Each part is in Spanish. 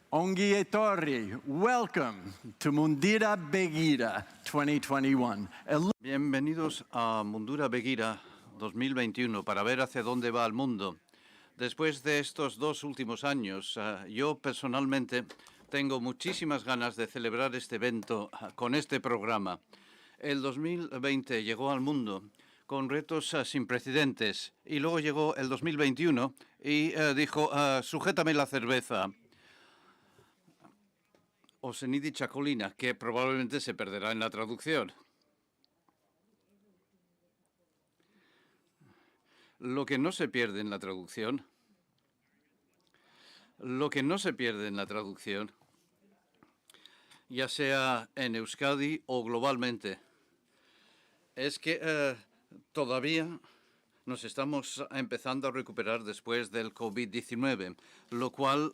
Ongi etorri, welcome to Mundura Begira 2021. Bienvenidos a Mundura Begira 2021 para ver hacia dónde va el mundo. Después de estos 2 últimos años, yo personalmente tengo muchísimas ganas de celebrar este evento con este programa. El 2020 llegó al mundo con retos sin precedentes y luego llegó el 2021 y dijo, sujétame la cerveza. O Senidi Chacolina, que probablemente se perderá en la traducción. Lo que no se pierde en la traducción, ya sea en Euskadi o globalmente, es que todavía nos estamos empezando a recuperar después del COVID-19, lo cual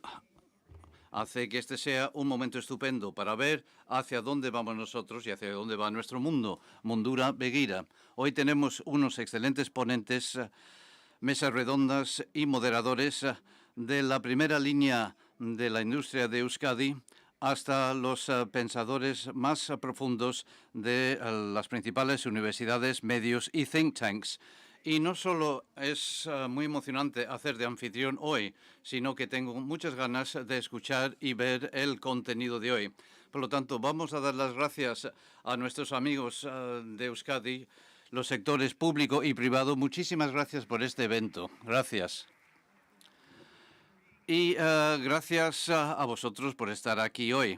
hace que este sea un momento estupendo para ver hacia dónde vamos nosotros y hacia dónde va nuestro mundo. Mundura Begira. Hoy tenemos unos excelentes ponentes, mesas redondas y moderadores de la primera línea de la industria de Euskadi hasta los pensadores más profundos de las principales universidades, medios y think tanks. Y no solo es muy emocionante hacer de anfitrión hoy, sino que tengo muchas ganas de escuchar y ver el contenido de hoy. Por lo tanto, vamos a dar las gracias a nuestros amigos de Euskadi, los sectores público y privado. Muchísimas gracias por este evento. Gracias. Y gracias a vosotros por estar aquí hoy.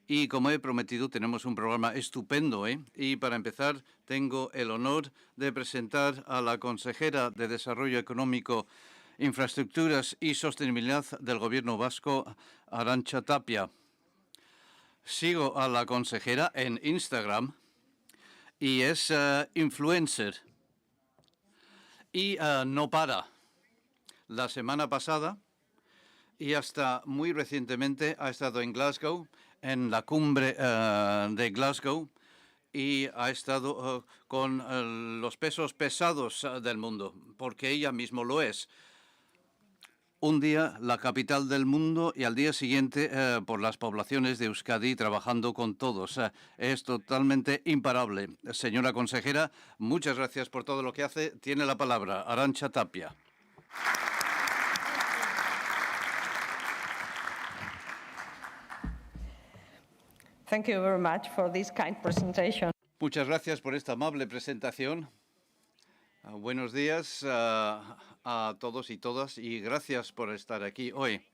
Y como he prometido, tenemos un programa estupendo hoy. Y para empezar, tengo el honor de presentar a la consejera de Desarrollo Económico, Infraestructuras y Sostenibilidad del Gobierno vasco, Arantxa Tapia. Sigo a la consejera en Instagram y es influencer. Y no para. La semana pasada y hasta muy recientemente ha estado en Glasgow, en la cumbre de Glasgow, y ha estado con los pesos pesados del mundo, porque ella mismo lo es. Un día la capital del mundo y al día siguiente por las poblaciones de Euskadi trabajando con todos. Es totalmente imparable. Señora consejera, muchas gracias por todo lo que hace. Tiene la palabra Arantxa Tapia. Thank you very much for this kind presentation. Muchas gracias por esta amable presentación. Buenos días a todos y todas y gracias por estar aquí hoy.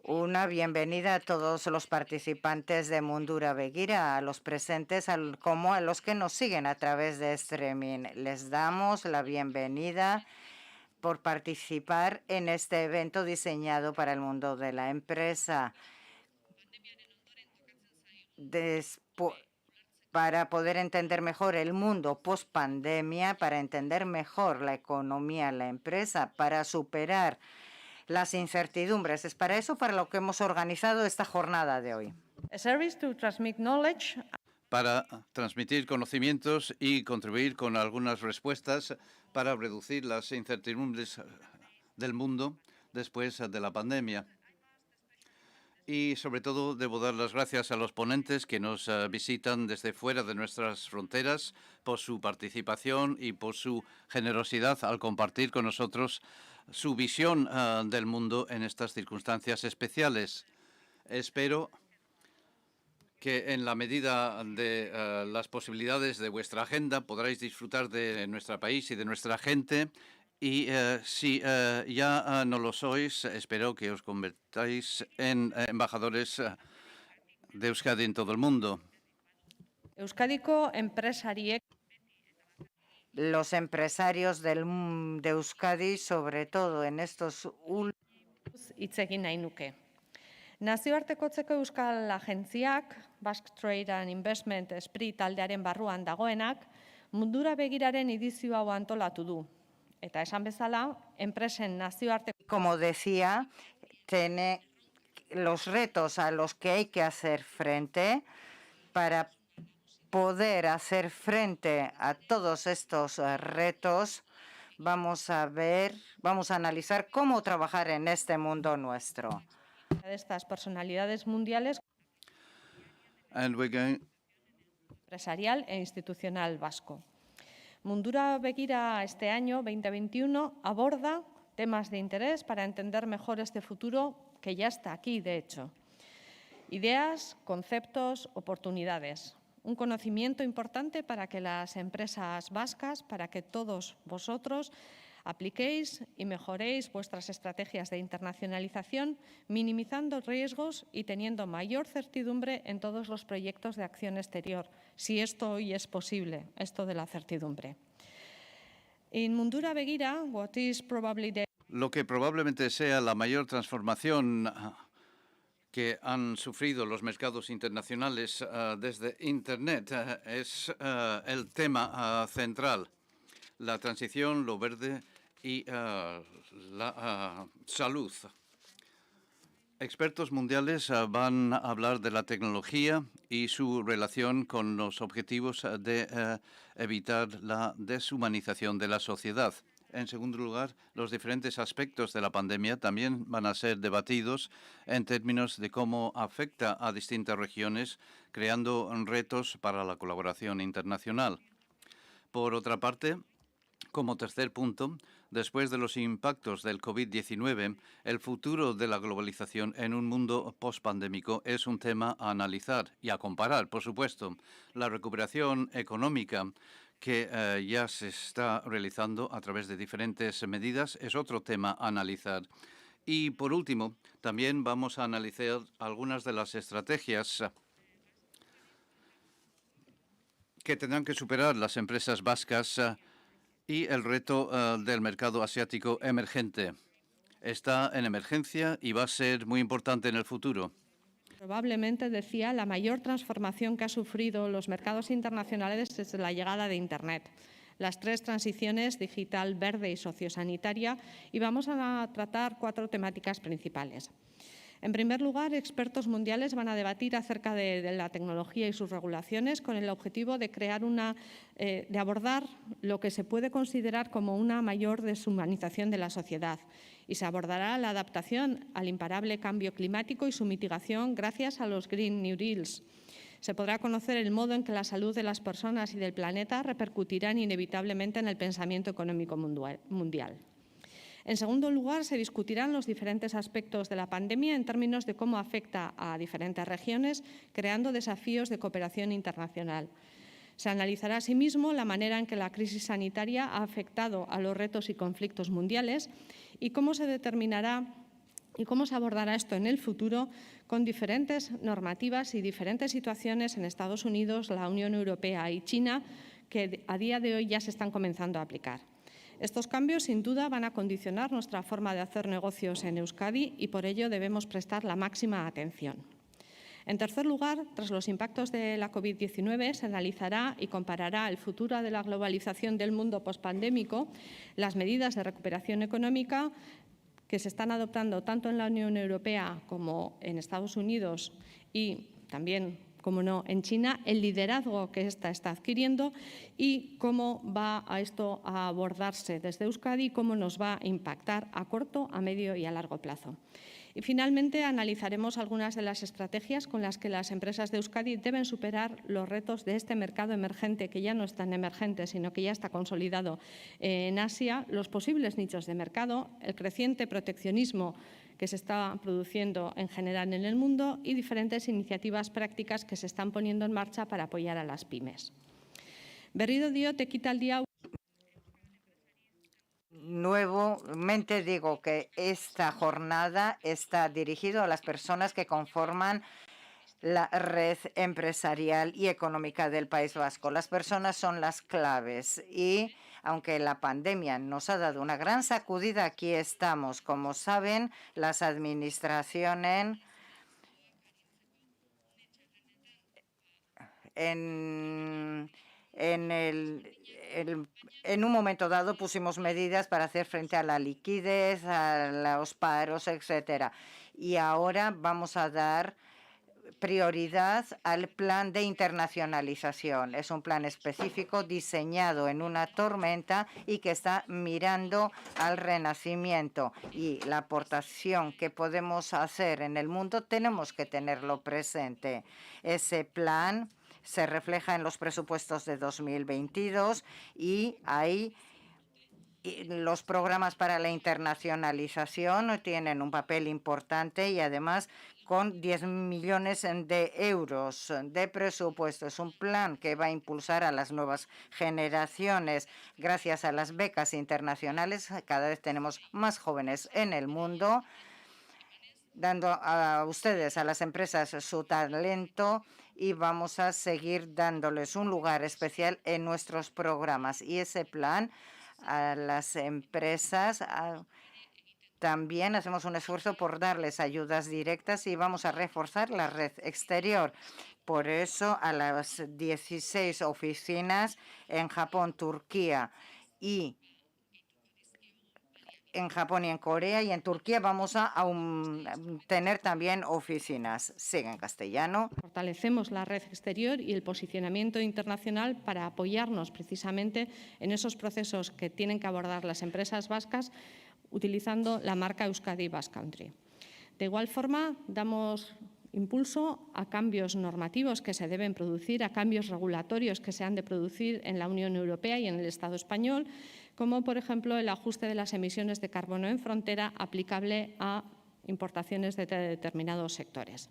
Una bienvenida a todos los participantes de Mundura Begira, a los presentes como a los que nos siguen a través de streaming. Les damos la bienvenida por participar en este evento diseñado para el mundo de la empresa. Para poder entender mejor el mundo post-pandemia, para entender mejor la economía, la empresa, para superar las incertidumbres. Es para eso para lo que hemos organizado esta jornada de hoy. A service to transmit knowledge. Para transmitir conocimientos y contribuir con algunas respuestas para reducir las incertidumbres del mundo después de la pandemia. Y sobre todo debo dar las gracias a los ponentes que nos visitan desde fuera de nuestras fronteras por su participación y por su generosidad al compartir con nosotros su visión del mundo en estas circunstancias especiales. Espero que en la medida de las posibilidades de vuestra agenda podráis disfrutar de nuestro país y de nuestra gente. Y si ya no lo sois, espero que os convertáis en embajadores de Euskadi en todo el mundo. Euskadiko enpresariek. Los empresarios de Euskadi, sobre todo en estos últimos. Hitz egin nahi nuke. Nazioartekotzeko euskal agentziak, Basque Trade and Investment Esprit taldearen barruan dagoenak, Mundura Begiraren edizio hau antolatu du. Eta esan bezala, enpresen nazioarteko. Como decía, tiene los retos a los que hay que hacer frente para poder hacer frente a todos estos retos. vamos a analizar cómo trabajar en este mundo nuestro. De estas personalidades mundiales And we're going empresarial e institucional vasco. Mundura Begira este año 2021 aborda temas de interés para entender mejor este futuro que ya está aquí, de hecho. Ideas, conceptos, oportunidades. Un conocimiento importante para que las empresas vascas, para que todos vosotros apliquéis y mejoréis vuestras estrategias de internacionalización, minimizando riesgos y teniendo mayor certidumbre en todos los proyectos de acción exterior, si esto hoy es posible, esto de la certidumbre. In Mundura Begira, what is probably the Lo que probablemente sea la mayor transformación que han sufrido los mercados internacionales desde Internet es el tema central, la transición, lo verde y la salud. Expertos mundiales van a hablar de la tecnología y su relación con los objetivos de evitar la deshumanización de la sociedad. En segundo lugar, los diferentes aspectos de la pandemia también van a ser debatidos en términos de cómo afecta a distintas regiones, creando retos para la colaboración internacional. Por otra parte, como tercer punto, después de los impactos del COVID-19, el futuro de la globalización en un mundo postpandémico es un tema a analizar y a comparar, por supuesto. La recuperación económica que ya se está realizando a través de diferentes medidas es otro tema a analizar. Y, por último, también vamos a analizar algunas de las estrategias que tendrán que superar las empresas vascas y el reto del mercado asiático emergente. Está en emergencia y va a ser muy importante en el futuro. Probablemente, decía, la mayor transformación que ha sufrido los mercados internacionales desde la llegada de Internet. Las tres transiciones, digital, verde y sociosanitaria, y vamos a tratar 4 temáticas principales. En primer lugar, expertos mundiales van a debatir acerca de la tecnología y sus regulaciones con el objetivo de crear de abordar lo que se puede considerar como una mayor deshumanización de la sociedad. Y se abordará la adaptación al imparable cambio climático y su mitigación gracias a los Green New Deals. Se podrá conocer el modo en que la salud de las personas y del planeta repercutirán inevitablemente en el pensamiento económico mundial. En segundo lugar, se discutirán los diferentes aspectos de la pandemia en términos de cómo afecta a diferentes regiones, creando desafíos de cooperación internacional. Se analizará asimismo la manera en que la crisis sanitaria ha afectado a los retos y conflictos mundiales y cómo se determinará y cómo se abordará esto en el futuro con diferentes normativas y diferentes situaciones en Estados Unidos, la Unión Europea y China, que a día de hoy ya se están comenzando a aplicar. Estos cambios, sin duda, van a condicionar nuestra forma de hacer negocios en Euskadi y por ello debemos prestar la máxima atención. En tercer lugar, tras los impactos de la COVID-19, se analizará y comparará el futuro de la globalización del mundo pospandémico, las medidas de recuperación económica que se están adoptando tanto en la Unión Europea como en Estados Unidos y también, como no, en China, el liderazgo que ésta está adquiriendo y cómo va a esto a abordarse desde Euskadi y cómo nos va a impactar a corto, a medio y a largo plazo. Y finalmente analizaremos algunas de las estrategias con las que las empresas de Euskadi deben superar los retos de este mercado emergente, que ya no es tan emergente, sino que ya está consolidado en Asia, los posibles nichos de mercado, el creciente proteccionismo que se está produciendo en general en el mundo y diferentes iniciativas prácticas que se están poniendo en marcha para apoyar a las pymes. Berriro diot ekitaldi hau Nuevamente digo que esta jornada está dirigida a las personas que conforman la red empresarial y económica del País Vasco. Las personas son las claves y aunque la pandemia nos ha dado una gran sacudida, aquí estamos. Como saben, las administraciones en un momento dado pusimos medidas para hacer frente a la liquidez, a los paros, etcétera. Y ahora vamos a dar prioridad al plan de internacionalización. Es un plan específico diseñado en una tormenta y que está mirando al renacimiento, y la aportación que podemos hacer en el mundo tenemos que tenerlo presente. Ese plan se refleja en los presupuestos de 2022 y ahí los programas para la internacionalización tienen un papel importante, y además con 10 millones de euros de presupuesto. Es un plan que va a impulsar a las nuevas generaciones. Gracias a las becas internacionales, cada vez tenemos más jóvenes en el mundo, dando a ustedes, a las empresas, su talento, y vamos a seguir dándoles un lugar especial en nuestros programas. Y ese plan a las empresas también hacemos un esfuerzo por darles ayudas directas, y vamos a reforzar la red exterior. Por eso, a las 16 oficinas en Japón, Turquía y en Japón y en Corea y en Turquía vamos a tener también oficinas. Sigue en castellano. Fortalecemos la red exterior y el posicionamiento internacional para apoyarnos precisamente en esos procesos que tienen que abordar las empresas vascas utilizando la marca Euskadi Basque Country. De igual forma, damos impulso a cambios normativos que se deben producir, a cambios regulatorios que se han de producir en la Unión Europea y en el Estado español, como por ejemplo el ajuste de las emisiones de carbono en frontera aplicable a importaciones de determinados sectores.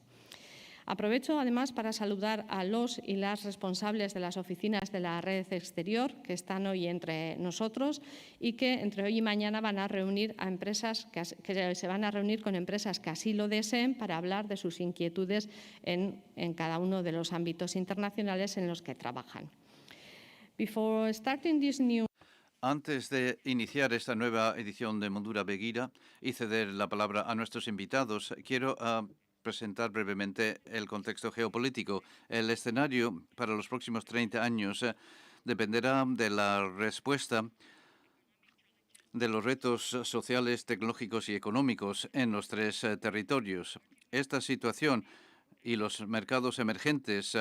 Aprovecho además para saludar a los y las responsables de las oficinas de la red exterior que están hoy entre nosotros y que entre hoy y mañana van a reunir a empresas que se van a reunir con empresas que así lo deseen para hablar de sus inquietudes en cada uno de los ámbitos internacionales en los que trabajan. Before starting this new Antes de iniciar esta nueva edición de Mundura Begira y ceder la palabra a nuestros invitados, quiero presentar brevemente el contexto geopolítico. El escenario para los próximos 30 años dependerá de la respuesta de los retos sociales, tecnológicos y económicos en los tres territorios. Esta situación y los mercados emergentes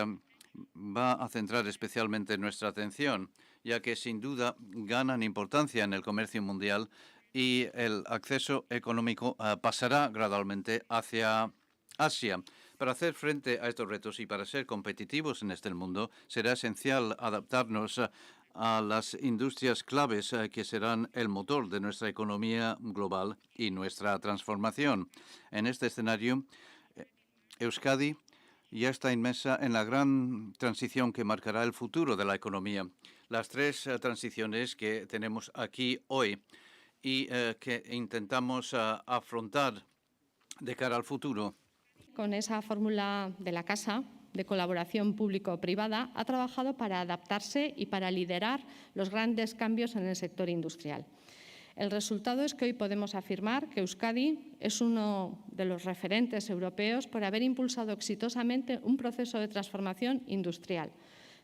va a centrar especialmente nuestra atención, ya que sin duda ganan importancia en el comercio mundial y el acceso económico pasará gradualmente hacia Asia. Para hacer frente a estos retos y para ser competitivos en este mundo, será esencial adaptarnos a las industrias claves que serán el motor de nuestra economía global y nuestra transformación. En este escenario, Euskadi ya está inmersa en la gran transición que marcará el futuro de la economía. Las tres transiciones que tenemos aquí hoy y que intentamos afrontar de cara al futuro. Con esa fórmula de la Casa de colaboración público-privada, ha trabajado para adaptarse y para liderar los grandes cambios en el sector industrial. El resultado es que hoy podemos afirmar que Euskadi es uno de los referentes europeos por haber impulsado exitosamente un proceso de transformación industrial,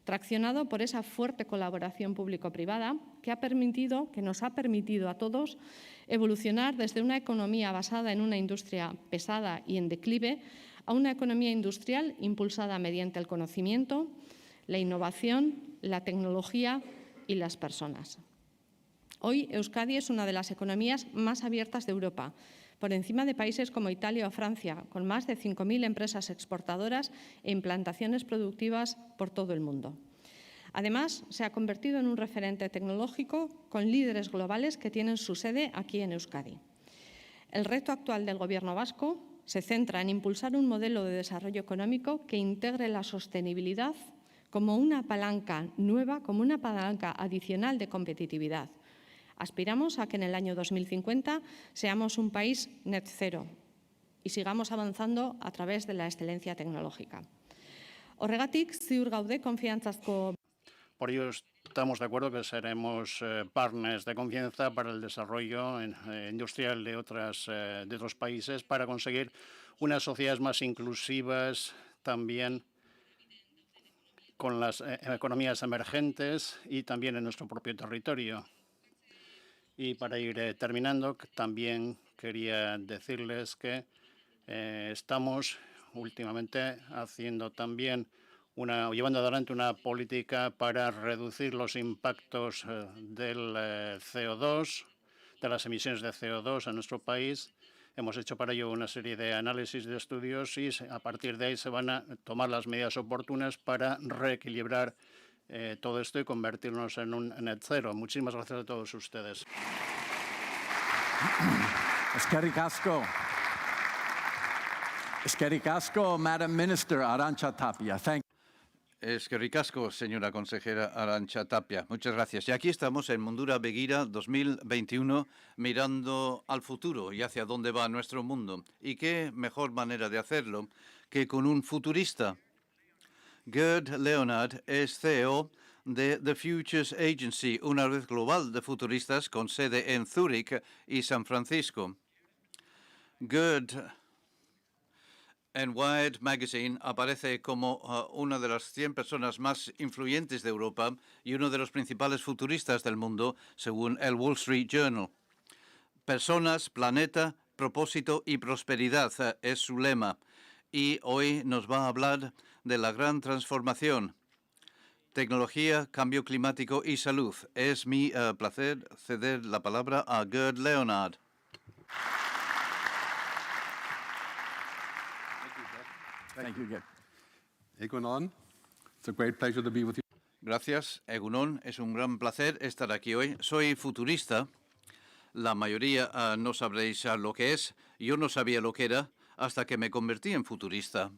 traccionado por esa fuerte colaboración público-privada que nos ha permitido a todos evolucionar desde una economía basada en una industria pesada y en declive a una economía industrial impulsada mediante el conocimiento, la innovación, la tecnología y las personas. Hoy Euskadi es una de las economías más abiertas de Europa, por encima de países como Italia o Francia, con más de 5.000 empresas exportadoras e implantaciones productivas por todo el mundo. Además, se ha convertido en un referente tecnológico con líderes globales que tienen su sede aquí en Euskadi. El reto actual del Gobierno vasco se centra en impulsar un modelo de desarrollo económico que integre la sostenibilidad como una palanca nueva, como una palanca adicional de competitividad. Aspiramos a que en el año 2050 seamos un país net cero y sigamos avanzando a través de la excelencia tecnológica. Horregatik, ziur gaude konfiantzazko. Por ello estamos de acuerdo que seremos partners de confianza para el desarrollo industrial de otros países para conseguir unas sociedades más inclusivas, también con las economías emergentes y también en nuestro propio territorio. Y para ir terminando, también quería decirles que estamos últimamente haciendo también llevando adelante una política para reducir los impactos del CO2, de las emisiones de CO2 en nuestro país. Hemos hecho para ello una serie de análisis de estudios y a partir de ahí se van a tomar las medidas oportunas para reequilibrar todo esto y convertirnos en un net cero. Muchísimas gracias a todos ustedes. Eskerrik asko, Madam Minister Arantxa Tapia. Es que ricasco, señora consejera Arantxa Tapia. Muchas gracias. Y aquí estamos en Mundura Begira 2021, mirando al futuro y hacia dónde va nuestro mundo. Y qué mejor manera de hacerlo que con un futurista. Gerd Leonhard es CEO de The Futures Agency, una red global de futuristas con sede en Zúrich y San Francisco. Gerd en Wired Magazine aparece como una de las 100 personas más influyentes de Europa y uno de los principales futuristas del mundo, según el Wall Street Journal. Personas, planeta, propósito y prosperidad es su lema. Y hoy nos va a hablar de la gran transformación. Tecnología, cambio climático y salud. Es mi placer ceder la palabra a Gerd Leonhard. Thank you, Gerd. Egunon, it's a great pleasure to be with you. Gracias, Egunon. Es un gran placer estar aquí hoy. Soy futurista. La mayoría no sabréis lo que es. Yo no sabía lo que era hasta que me convertí en futurista.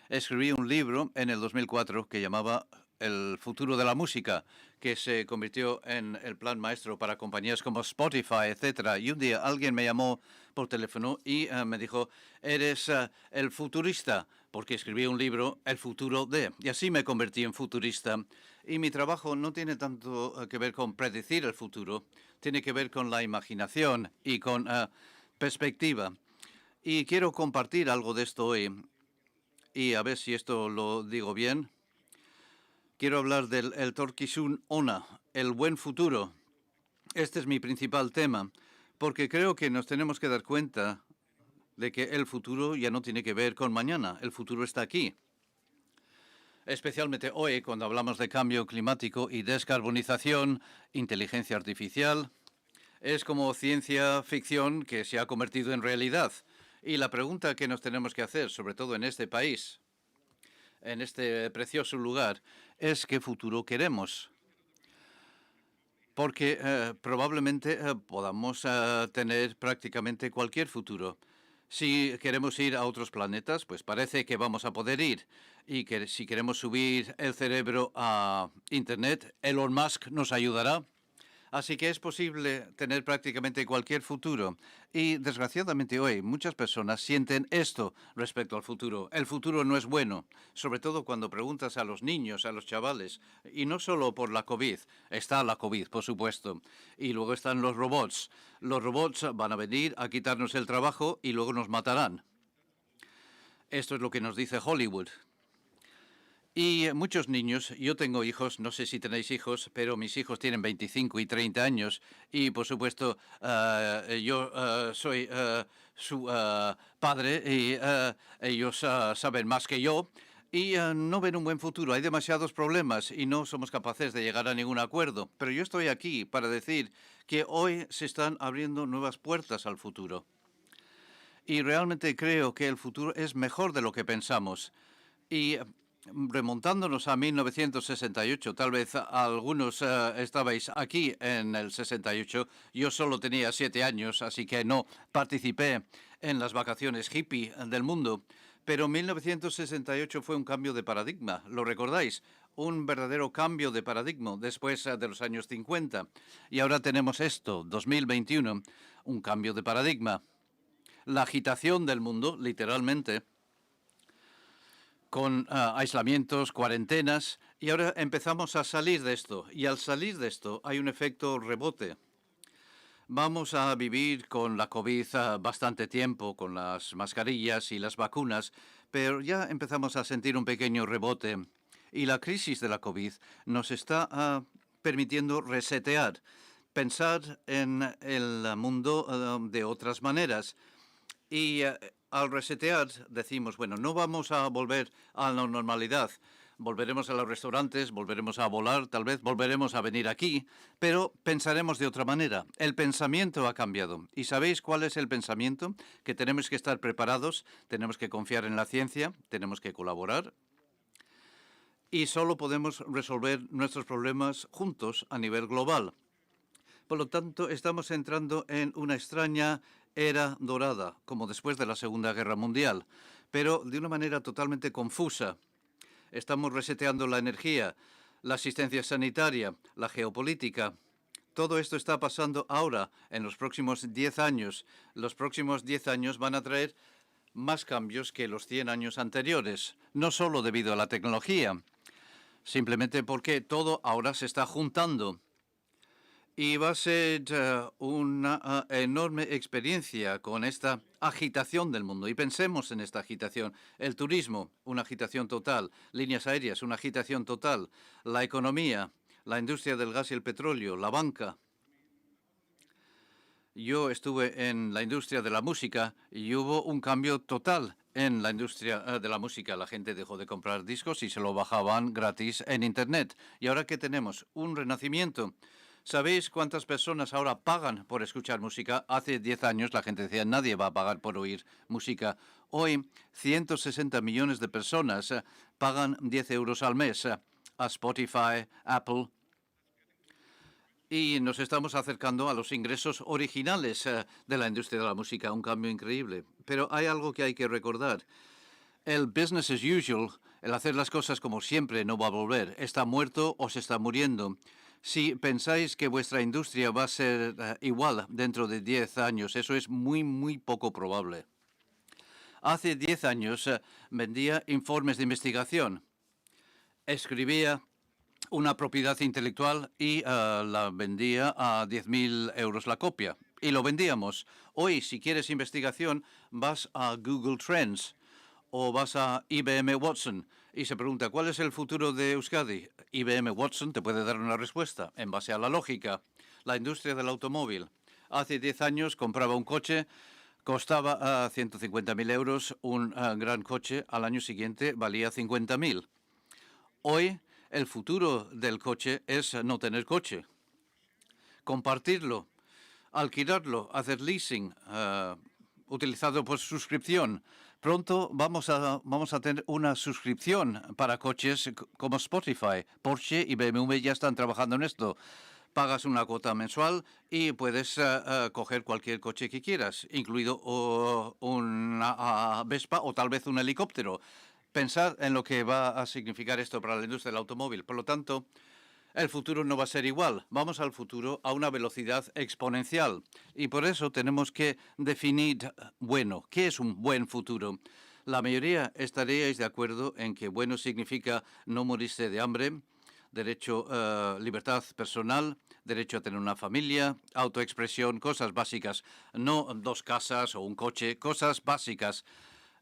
Escribí un libro en el 2004 que llamaba El futuro de la música, que se convirtió en el plan maestro para compañías como Spotify, etc. Y un día alguien me llamó por teléfono y me dijo, eres el futurista, porque escribí un libro, El futuro de. Y así me convertí en futurista. Y mi trabajo no tiene tanto que ver con predecir el futuro, tiene que ver con la imaginación y con perspectiva. Y quiero compartir algo de esto hoy. Y a ver si esto lo digo bien. Quiero hablar del Etorkizun Ona, el buen futuro. Este es mi principal tema, porque creo que nos tenemos que dar cuenta de que el futuro ya no tiene que ver con mañana. El futuro está aquí. Especialmente hoy, cuando hablamos de cambio climático y descarbonización, inteligencia artificial, es como ciencia ficción que se ha convertido en realidad. Y la pregunta que nos tenemos que hacer, sobre todo en este país, en este precioso lugar, es qué futuro queremos. Porque probablemente podamos tener prácticamente cualquier futuro. Si queremos ir a otros planetas, pues parece que vamos a poder ir. Y que si queremos subir el cerebro a Internet, Elon Musk nos ayudará. Así que es posible tener prácticamente cualquier futuro. Y desgraciadamente hoy muchas personas sienten esto respecto al futuro. El futuro no es bueno, sobre todo cuando preguntas a los niños, a los chavales. Y no solo por la COVID. Está la COVID, por supuesto. Y luego están los robots. Los robots van a venir a quitarnos el trabajo y luego nos matarán. Esto es lo que nos dice Hollywood. Y muchos niños, yo tengo hijos, no sé si tenéis hijos, pero mis hijos tienen 25 y 30 años y, por supuesto, yo soy su padre y ellos saben más que yo y no ven un buen futuro. Hay demasiados problemas y no somos capaces de llegar a ningún acuerdo. Pero yo estoy aquí para decir que hoy se están abriendo nuevas puertas al futuro. Y realmente creo que el futuro es mejor de lo que pensamos. Y remontándonos a 1968, tal vez algunos estabais aquí en el 68, yo solo tenía 7 años, así que no participé en las vacaciones hippie del mundo, pero 1968 fue un cambio de paradigma, ¿lo recordáis? Un verdadero cambio de paradigma después de los años 50. Y ahora tenemos esto, 2021, un cambio de paradigma. La agitación del mundo, literalmente, con aislamientos, cuarentenas, y ahora empezamos a salir de esto. Y al salir de esto hay un efecto rebote. Vamos a vivir con la COVID bastante tiempo, con las mascarillas y las vacunas, pero ya empezamos a sentir un pequeño rebote. Y la crisis de la COVID nos está permitiendo resetear, pensar en el mundo de otras maneras. Y al resetear decimos, bueno, no vamos a volver a la normalidad. Volveremos a los restaurantes, volveremos a volar, tal vez volveremos a venir aquí, pero pensaremos de otra manera. El pensamiento ha cambiado. ¿Y sabéis cuál es el pensamiento? Que tenemos que estar preparados, tenemos que confiar en la ciencia, tenemos que colaborar y solo podemos resolver nuestros problemas juntos a nivel global. Por lo tanto, estamos entrando en una extraña era dorada, como después de la Segunda Guerra Mundial, pero de una manera totalmente confusa. Estamos reseteando la energía, la asistencia sanitaria, la geopolítica. Todo esto está pasando ahora, en los próximos 10 años. Los próximos 10 años van a traer más cambios que los 100 años anteriores, no solo debido a la tecnología, simplemente porque todo ahora se está juntando. Y va a ser una enorme experiencia con esta agitación del mundo. Y pensemos en esta agitación. El turismo, una agitación total. Líneas aéreas, una agitación total. La economía, la industria del gas y el petróleo, la banca. Yo estuve en la industria de la música y hubo un cambio total en la industria de la música. La gente dejó de comprar discos y se lo bajaban gratis en Internet. ¿Y ahora qué tenemos? Un renacimiento. ¿Sabéis cuántas personas ahora pagan por escuchar música? Hace 10 años la gente decía nadie va a pagar por oír música. Hoy 160 millones de personas pagan 10 euros al mes a Spotify, Apple. Y nos estamos acercando a los ingresos originales de la industria de la música, un cambio increíble. Pero hay algo que hay que recordar. El business as usual, el hacer las cosas como siempre, no va a volver. Está muerto o se está muriendo. Si pensáis que vuestra industria va a ser igual dentro de 10 años, eso es muy, muy poco probable. Hace 10 años vendía informes de investigación, escribía una propiedad intelectual y la vendía a 10.000 euros la copia. Y lo vendíamos. Hoy, si quieres investigación, vas a Google Trends o vas a IBM Watson y se pregunta, ¿cuál es el futuro de Euskadi? IBM Watson te puede dar una respuesta en base a la lógica. La industria del automóvil. Hace 10 años compraba un coche, costaba 150.000 euros, un gran coche, al año siguiente valía 50.000. Hoy el futuro del coche es no tener coche, compartirlo, alquilarlo, hacer leasing, utilizado por suscripción. Pronto vamos a tener una suscripción para coches como Spotify. Porsche y BMW ya están trabajando en esto. Pagas una cuota mensual y puedes coger cualquier coche que quieras, incluido una Vespa o tal vez un helicóptero. Pensad en lo que va a significar esto para la industria del automóvil. Por lo tanto, el futuro no va a ser igual. Vamos al futuro a una velocidad exponencial. Y por eso tenemos que definir bueno. ¿Qué es un buen futuro? La mayoría estaríais de acuerdo en que bueno significa no morirse de hambre, derecho a libertad personal, derecho a tener una familia, autoexpresión, cosas básicas. No 2 casas o un coche, cosas básicas.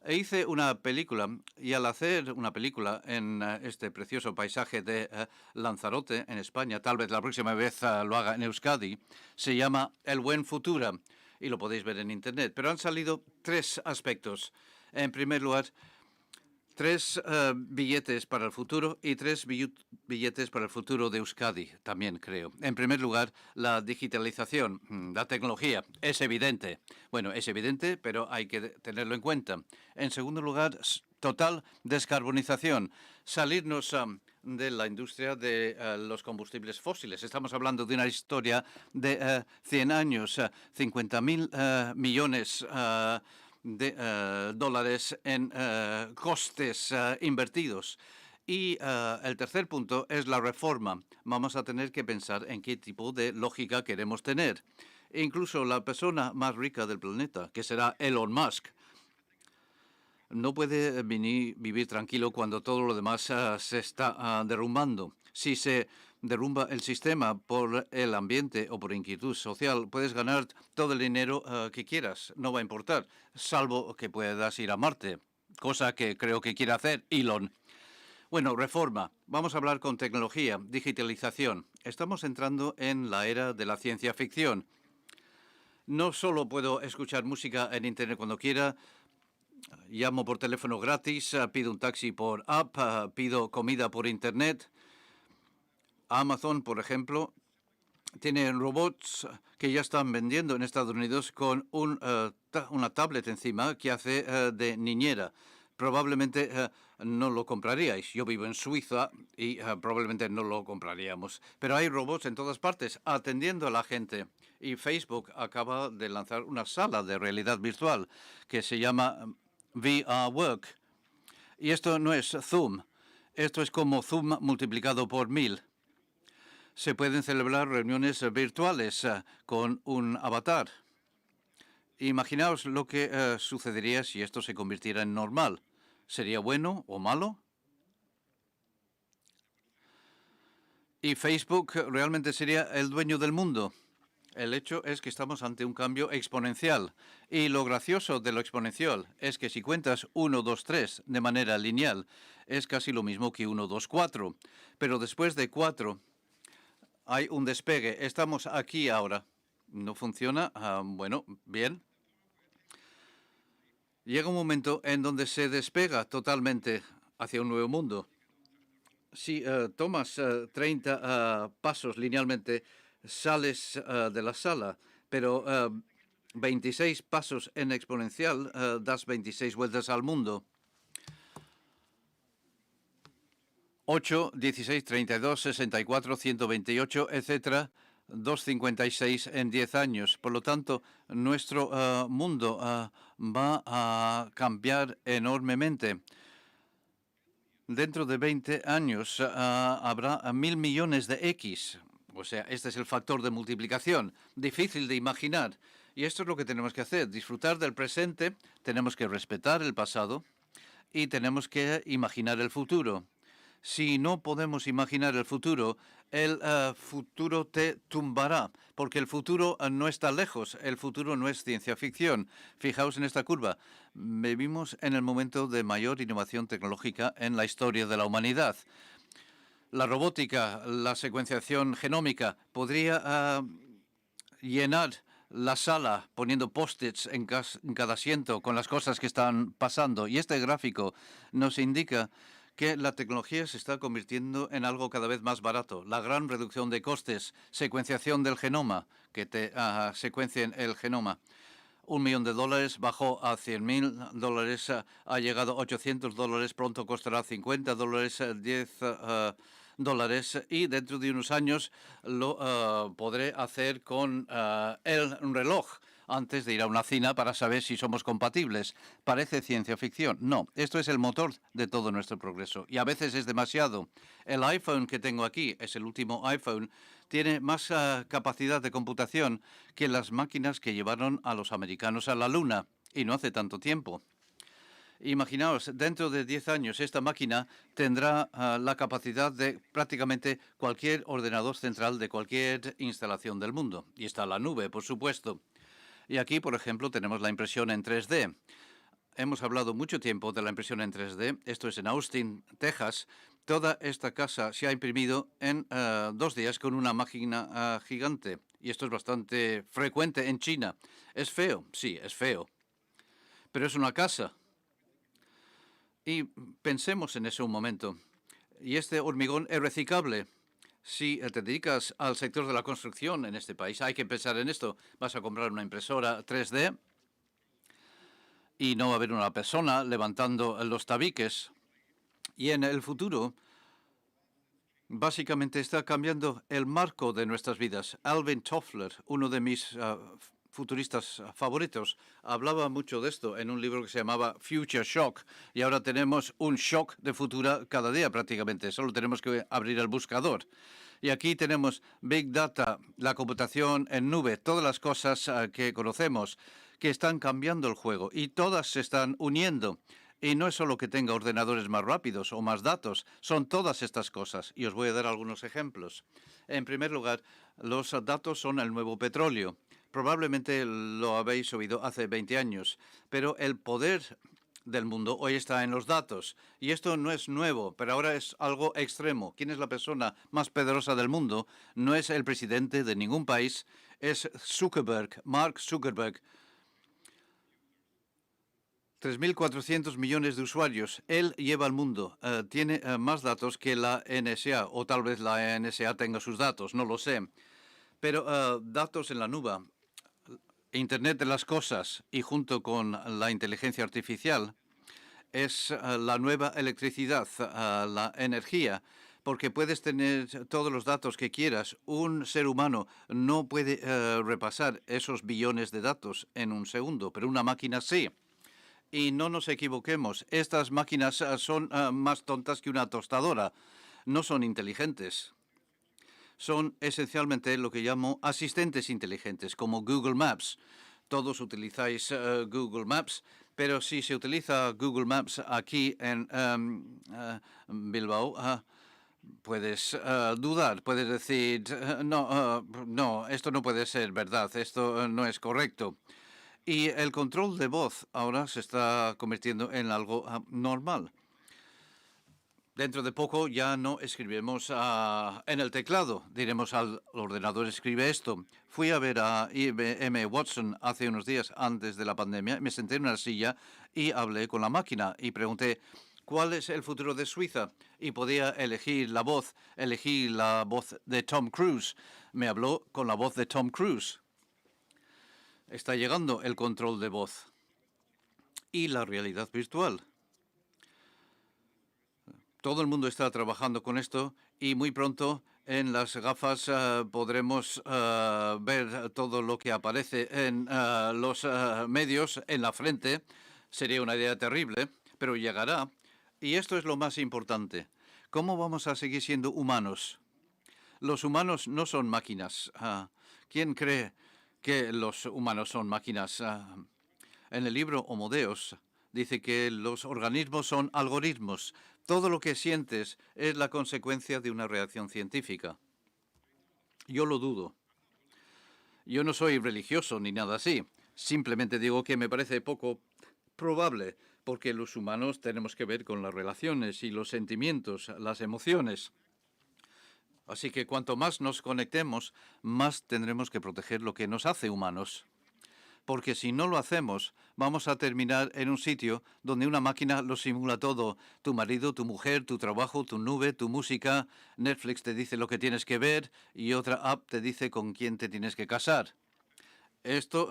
Hice una película y al hacer una película en este precioso paisaje de Lanzarote, en España, tal vez la próxima vez lo haga en Euskadi, se llama El Buen Futuro y lo podéis ver en Internet. Pero han salido 3 aspectos. En primer lugar, 3 billetes para el futuro y 3 billetes para el futuro de Euskadi, también creo. En primer lugar, la digitalización, la tecnología, es evidente. Bueno, es evidente, pero hay que tenerlo en cuenta. En segundo lugar, total descarbonización, salirnos de la industria de los combustibles fósiles. Estamos hablando de una historia de 100 años, 50.000 millones de dólares en costes invertidos. Y el tercer punto es la reforma. Vamos a tener que pensar en qué tipo de lógica queremos tener. Incluso la persona más rica del planeta, que será Elon Musk, no puede vivir tranquilo cuando todo lo demás se está derrumbando. Si se derrumba el sistema por el ambiente o por inquietud social, puedes ganar todo el dinero que quieras, no va a importar, salvo que puedas ir a Marte, cosa que creo que quiere hacer Elon. Bueno, reforma. Vamos a hablar con tecnología, digitalización. Estamos entrando en la era de la ciencia ficción. No solo puedo escuchar música en Internet cuando quiera, llamo por teléfono gratis, pido un taxi por app, pido comida por internet. Amazon, por ejemplo, tiene robots que ya están vendiendo en Estados Unidos con una tablet encima que hace de niñera. Probablemente no lo compraríais. Yo vivo en Suiza y probablemente no lo compraríamos. Pero hay robots en todas partes atendiendo a la gente. Y Facebook acaba de lanzar una sala de realidad virtual que se llama VR Work. Y esto no es Zoom. Esto es como Zoom multiplicado por 1000. Se pueden celebrar reuniones virtuales con un avatar. Imaginaos lo que sucedería si esto se convirtiera en normal. ¿Sería bueno o malo? ¿Y Facebook realmente sería el dueño del mundo? El hecho es que estamos ante un cambio exponencial. Y lo gracioso de lo exponencial es que si cuentas 1, 2, 3 de manera lineal, es casi lo mismo que 1, 2, 4. Pero después de 4 hay un despegue. Estamos aquí ahora. ¿No funciona? Bueno, bien. Llega un momento en donde se despega totalmente hacia un nuevo mundo. Si tomas 30 pasos linealmente, sales de la sala, pero 26 pasos en exponencial, das 26 vueltas al mundo. 8, 16, 32, 64, 128, etcétera, 256 en 10 años. Por lo tanto, nuestro mundo va a cambiar enormemente. Dentro de 20 años habrá 1.000 millones de X. O sea, este es el factor de multiplicación. Difícil de imaginar. Y esto es lo que tenemos que hacer. Disfrutar del presente, tenemos que respetar el pasado y tenemos que imaginar el futuro. Si no podemos imaginar el futuro te tumbará, porque el futuro no está lejos, el futuro no es ciencia ficción. Fijaos en esta curva. Vivimos en el momento de mayor innovación tecnológica en la historia de la humanidad. La robótica, la secuenciación genómica, podría llenar la sala poniendo post-its en cada asiento con las cosas que están pasando. Y este gráfico nos indica que la tecnología se está convirtiendo en algo cada vez más barato. La gran reducción de costes, secuenciación del genoma, que te secuencien el genoma. $1 millón bajó a $100.000, ha llegado a $800, pronto costará $50, $10, y dentro de unos años lo podré hacer con el reloj antes de ir a una cena para saber si somos compatibles. ¿Parece ciencia ficción? No, esto es el motor de todo nuestro progreso y a veces es demasiado. El iPhone que tengo aquí es el último iPhone. Tiene más capacidad de computación que las máquinas que llevaron a los americanos a la Luna, y no hace tanto tiempo. Imaginaos, dentro de 10 años esta máquina tendrá la capacidad de prácticamente cualquier ordenador central de cualquier instalación del mundo. Y está la nube, por supuesto. Y aquí, por ejemplo, tenemos la impresión en 3D. Hemos hablado mucho tiempo de la impresión en 3D. Esto es en Austin, Texas. Toda esta casa se ha imprimido en 2 días con una máquina gigante. Y esto es bastante frecuente en China. ¿Es feo? Sí, es feo. Pero es una casa. Y pensemos en eso un momento. Y este hormigón es reciclable. Si te dedicas al sector de la construcción en este país, hay que pensar en esto. Vas a comprar una impresora 3D y no va a haber una persona levantando los tabiques. Y en el futuro, básicamente está cambiando el marco de nuestras vidas. Alvin Toffler, uno de mis futuristas favoritos, hablaba mucho de esto en un libro que se llamaba Future Shock, y ahora tenemos un shock de futura cada día prácticamente, solo tenemos que abrir el buscador. Y aquí tenemos Big Data, la computación en nube, todas las cosas que conocemos que están cambiando el juego y todas se están uniendo. Y no es solo que tenga ordenadores más rápidos o más datos, son todas estas cosas. Y os voy a dar algunos ejemplos. En primer lugar, los datos son el nuevo petróleo. Probablemente lo habéis oído hace 20 años, pero el poder del mundo hoy está en los datos. Y esto no es nuevo, pero ahora es algo extremo. ¿Quién es la persona más poderosa del mundo? No es el presidente de ningún país, es Zuckerberg, Mark Zuckerberg. 3.400 millones de usuarios. Él lleva el mundo. Tiene más datos que la NSA, o tal vez la NSA tenga sus datos, no lo sé. Pero datos en la nube, Internet de las cosas y junto con la inteligencia artificial es la nueva electricidad, la energía, porque puedes tener todos los datos que quieras. Un ser humano no puede repasar esos billones de datos en un segundo, pero una máquina sí. Y no nos equivoquemos, estas máquinas son más tontas que una tostadora, no son inteligentes. Son esencialmente lo que llamo asistentes inteligentes, como Google Maps. Todos utilizáis Google Maps, pero si se utiliza Google Maps aquí en Bilbao, puedes dudar, puedes decir, no, esto no puede ser verdad, esto no es correcto. Y el control de voz ahora se está convirtiendo en algo normal. Dentro de poco ya no escribimos en el teclado, diremos al ordenador escribe esto. Fui a ver a IBM Watson hace unos días antes de la pandemia, me senté en una silla y hablé con la máquina y pregunté ¿cuál es el futuro de Suiza? Y podía elegir la voz, elegí la voz de Tom Cruise. Me habló con la voz de Tom Cruise. Está llegando el control de voz y la realidad virtual. Todo el mundo está trabajando con esto y muy pronto en las gafas podremos ver todo lo que aparece en los medios en la frente. Sería una idea terrible, pero llegará. Y esto es lo más importante. ¿Cómo vamos a seguir siendo humanos? Los humanos no son máquinas. ¿Quién cree que los humanos son máquinas? En el libro Homo Deus dice que los organismos son algoritmos. Todo lo que sientes es la consecuencia de una reacción científica. Yo lo dudo. Yo no soy religioso ni nada así. Simplemente digo que me parece poco probable, porque los humanos tenemos que ver con las relaciones y los sentimientos, las emociones. Así que cuanto más nos conectemos, más tendremos que proteger lo que nos hace humanos. Porque si no lo hacemos, vamos a terminar en un sitio donde una máquina lo simula todo. Tu marido, tu mujer, tu trabajo, tu nube, tu música. Netflix te dice lo que tienes que ver y otra app te dice con quién te tienes que casar. Esto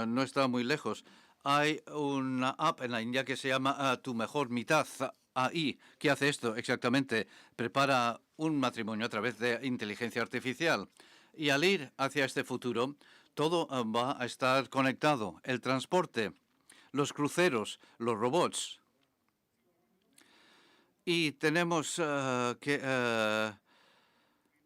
no está muy lejos. Hay una app en la India que se llama Tu Mejor Mitad, AI, que hace esto exactamente. Prepara un matrimonio a través de inteligencia artificial. Y al ir hacia este futuro, todo va a estar conectado. El transporte, los cruceros, los robots. Y tenemos que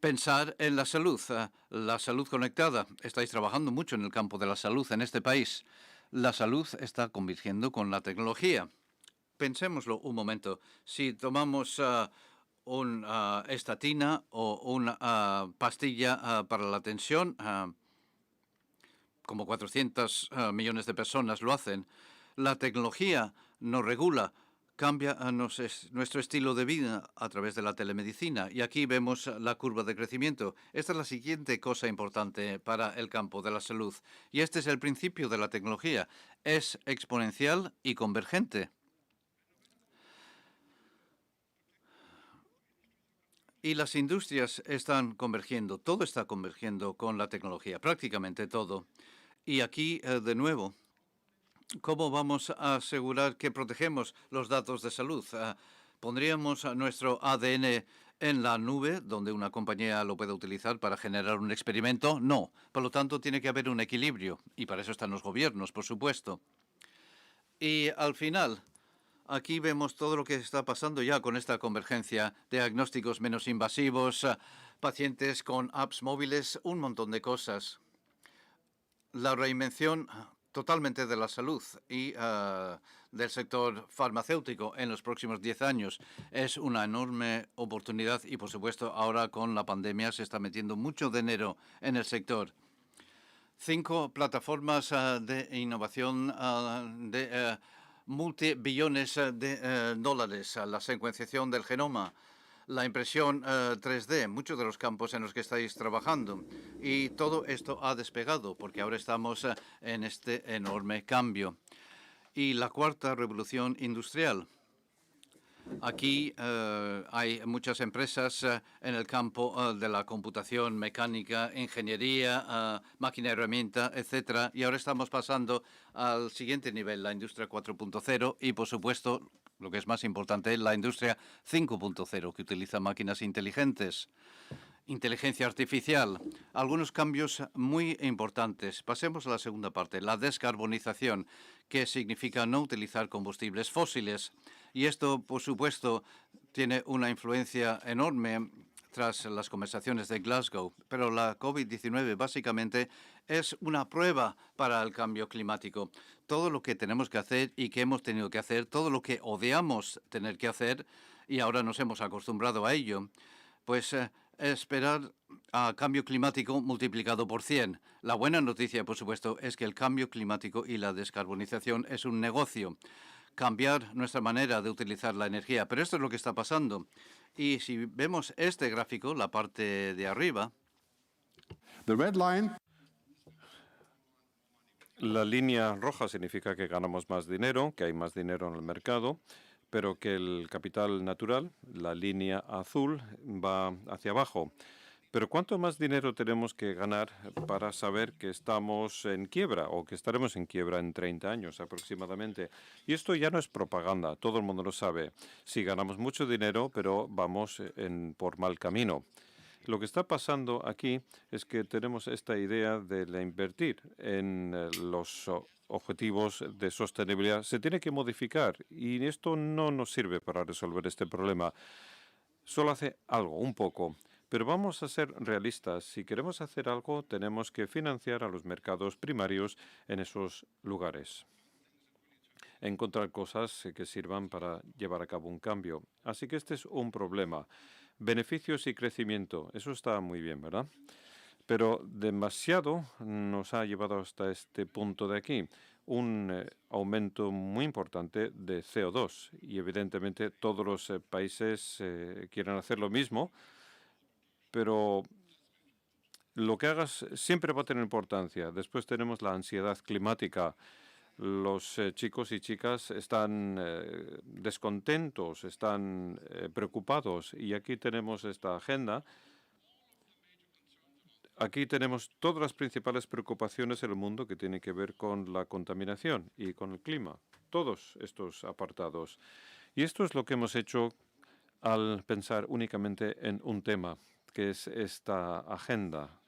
pensar en la salud conectada. Estáis trabajando mucho en el campo de la salud en este país. La salud está convirtiendo con la tecnología. Pensémoslo un momento. Si tomamos una estatina o una pastilla para la tensión, como 400 millones de personas lo hacen, la tecnología nos regula, cambia nuestro estilo de vida a través de la telemedicina. Y aquí vemos la curva de crecimiento. Esta es la siguiente cosa importante para el campo de la salud. Y este es el principio de la tecnología. Es exponencial y convergente. Y las industrias están convergiendo. Todo está convergiendo con la tecnología, prácticamente todo. Y aquí, de nuevo, ¿cómo vamos a asegurar que protegemos los datos de salud? ¿Pondríamos nuestro ADN en la nube, donde una compañía lo pueda utilizar para generar un experimento? No. Por lo tanto, tiene que haber un equilibrio. Y para eso están los gobiernos, por supuesto. Y al final, aquí vemos todo lo que está pasando ya con esta convergencia. Diagnósticos menos invasivos, pacientes con apps móviles, un montón de cosas. La reinvención totalmente de la salud y del sector farmacéutico en los próximos 10 años es una enorme oportunidad y, por supuesto, ahora con la pandemia se está metiendo mucho dinero en el sector. 5 plataformas de innovación de multibillones de dólares, la secuenciación del genoma, la impresión 3D, muchos de los campos en los que estáis trabajando. Y todo esto ha despegado porque ahora estamos en este enorme cambio. Y la cuarta revolución industrial. Aquí hay muchas empresas en el campo de la computación, mecánica, ingeniería, máquina herramienta, etcétera. Y ahora estamos pasando al siguiente nivel, la industria 4.0 y, por supuesto, lo que es más importante, la industria 5.0, que utiliza máquinas inteligentes. Inteligencia artificial. Algunos cambios muy importantes. Pasemos a la segunda parte, la descarbonización, que significa no utilizar combustibles fósiles. Y esto, por supuesto, tiene una influencia enorme tras las conversaciones de Glasgow. Pero la COVID-19 básicamente es una prueba para el cambio climático. Todo lo que tenemos que hacer y que hemos tenido que hacer, todo lo que odiamos tener que hacer, y ahora nos hemos acostumbrado a ello, pues esperar a cambio climático multiplicado por 100. La buena noticia, por supuesto, es que el cambio climático y la descarbonización es un negocio. Cambiar nuestra manera de utilizar la energía. Pero esto es lo que está pasando. Y si vemos este gráfico, la parte de arriba, The red line La línea roja significa que ganamos más dinero, que hay más dinero en el mercado, pero que el capital natural, la línea azul, va hacia abajo. Pero ¿cuánto más dinero tenemos que ganar para saber que estamos en quiebra o que estaremos en quiebra en 30 años aproximadamente? Y esto ya no es propaganda, todo el mundo lo sabe. Sí, ganamos mucho dinero, pero vamos por mal camino. Lo que está pasando aquí es que tenemos esta idea de invertir en los objetivos de sostenibilidad. Se tiene que modificar y esto no nos sirve para resolver este problema. Solo hace algo, un poco. Pero vamos a ser realistas. Si queremos hacer algo, tenemos que financiar a los mercados primarios en esos lugares. Encontrar cosas que sirvan para llevar a cabo un cambio. Así que este es un problema. Beneficios y crecimiento. Eso está muy bien, ¿verdad? Pero demasiado nos ha llevado hasta este punto de aquí. Un aumento muy importante de CO2. Y evidentemente todos los países quieren hacer lo mismo. Pero lo que hagas siempre va a tener importancia. Después tenemos la ansiedad climática. Los chicos y chicas están descontentos, están preocupados. Y aquí tenemos esta agenda. Aquí tenemos todas las principales preocupaciones en el mundo que tienen que ver con la contaminación y con el clima. Todos estos apartados. Y esto es lo que hemos hecho al pensar únicamente en un tema, que es esta agenda.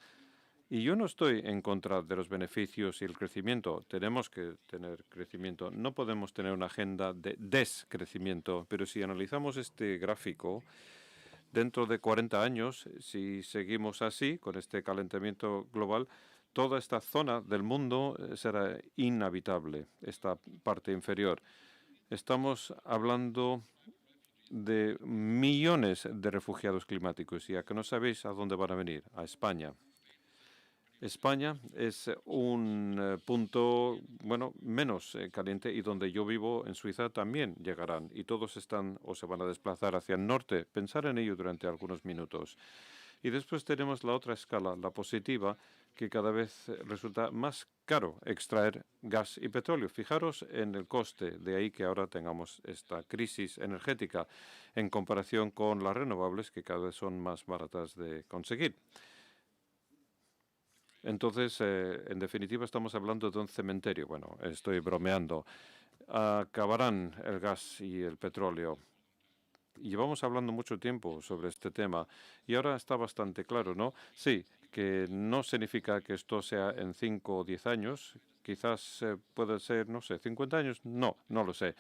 Y yo no estoy en contra de los beneficios y el crecimiento. Tenemos que tener crecimiento. No podemos tener una agenda de descrecimiento. Pero si analizamos este gráfico, dentro de 40 años, si seguimos así, con este calentamiento global, toda esta zona del mundo será inhabitable, esta parte inferior. Estamos hablando de millones de refugiados climáticos y a que no sabéis a dónde van a venir, a España. España es un punto, bueno, menos caliente y donde yo vivo, en Suiza, también llegarán y todos están o se van a desplazar hacia el norte. Pensar en ello durante algunos minutos. Y después tenemos la otra escala, la positiva, que cada vez resulta más caro extraer gas y petróleo. Fijaros en el coste, de ahí que ahora tengamos esta crisis energética en comparación con las renovables, que cada vez son más baratas de conseguir. Entonces, en definitiva, estamos hablando de un cementerio. Bueno, estoy bromeando. Acabarán el gas y el petróleo. Llevamos hablando mucho tiempo sobre este tema y ahora está bastante claro, ¿no? Sí, que no significa que esto sea en 5 o 10 años. Quizás puede ser, no sé, 50 años. No, no lo sé.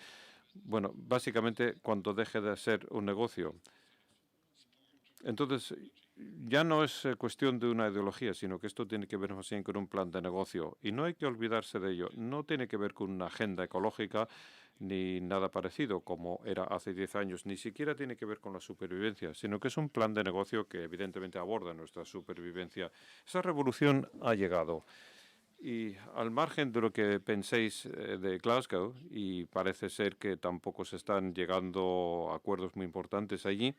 Bueno, básicamente cuando deje de ser un negocio. Entonces, ya no es cuestión de una ideología, sino que esto tiene que ver más bien con un plan de negocio. Y no hay que olvidarse de ello. No tiene que ver con una agenda ecológica ni nada parecido como era hace 10 años. Ni siquiera tiene que ver con la supervivencia, sino que es un plan de negocio que evidentemente aborda nuestra supervivencia. Esa revolución ha llegado. Y al margen de lo que penséis de Glasgow, y parece ser que tampoco se están llegando a acuerdos muy importantes allí,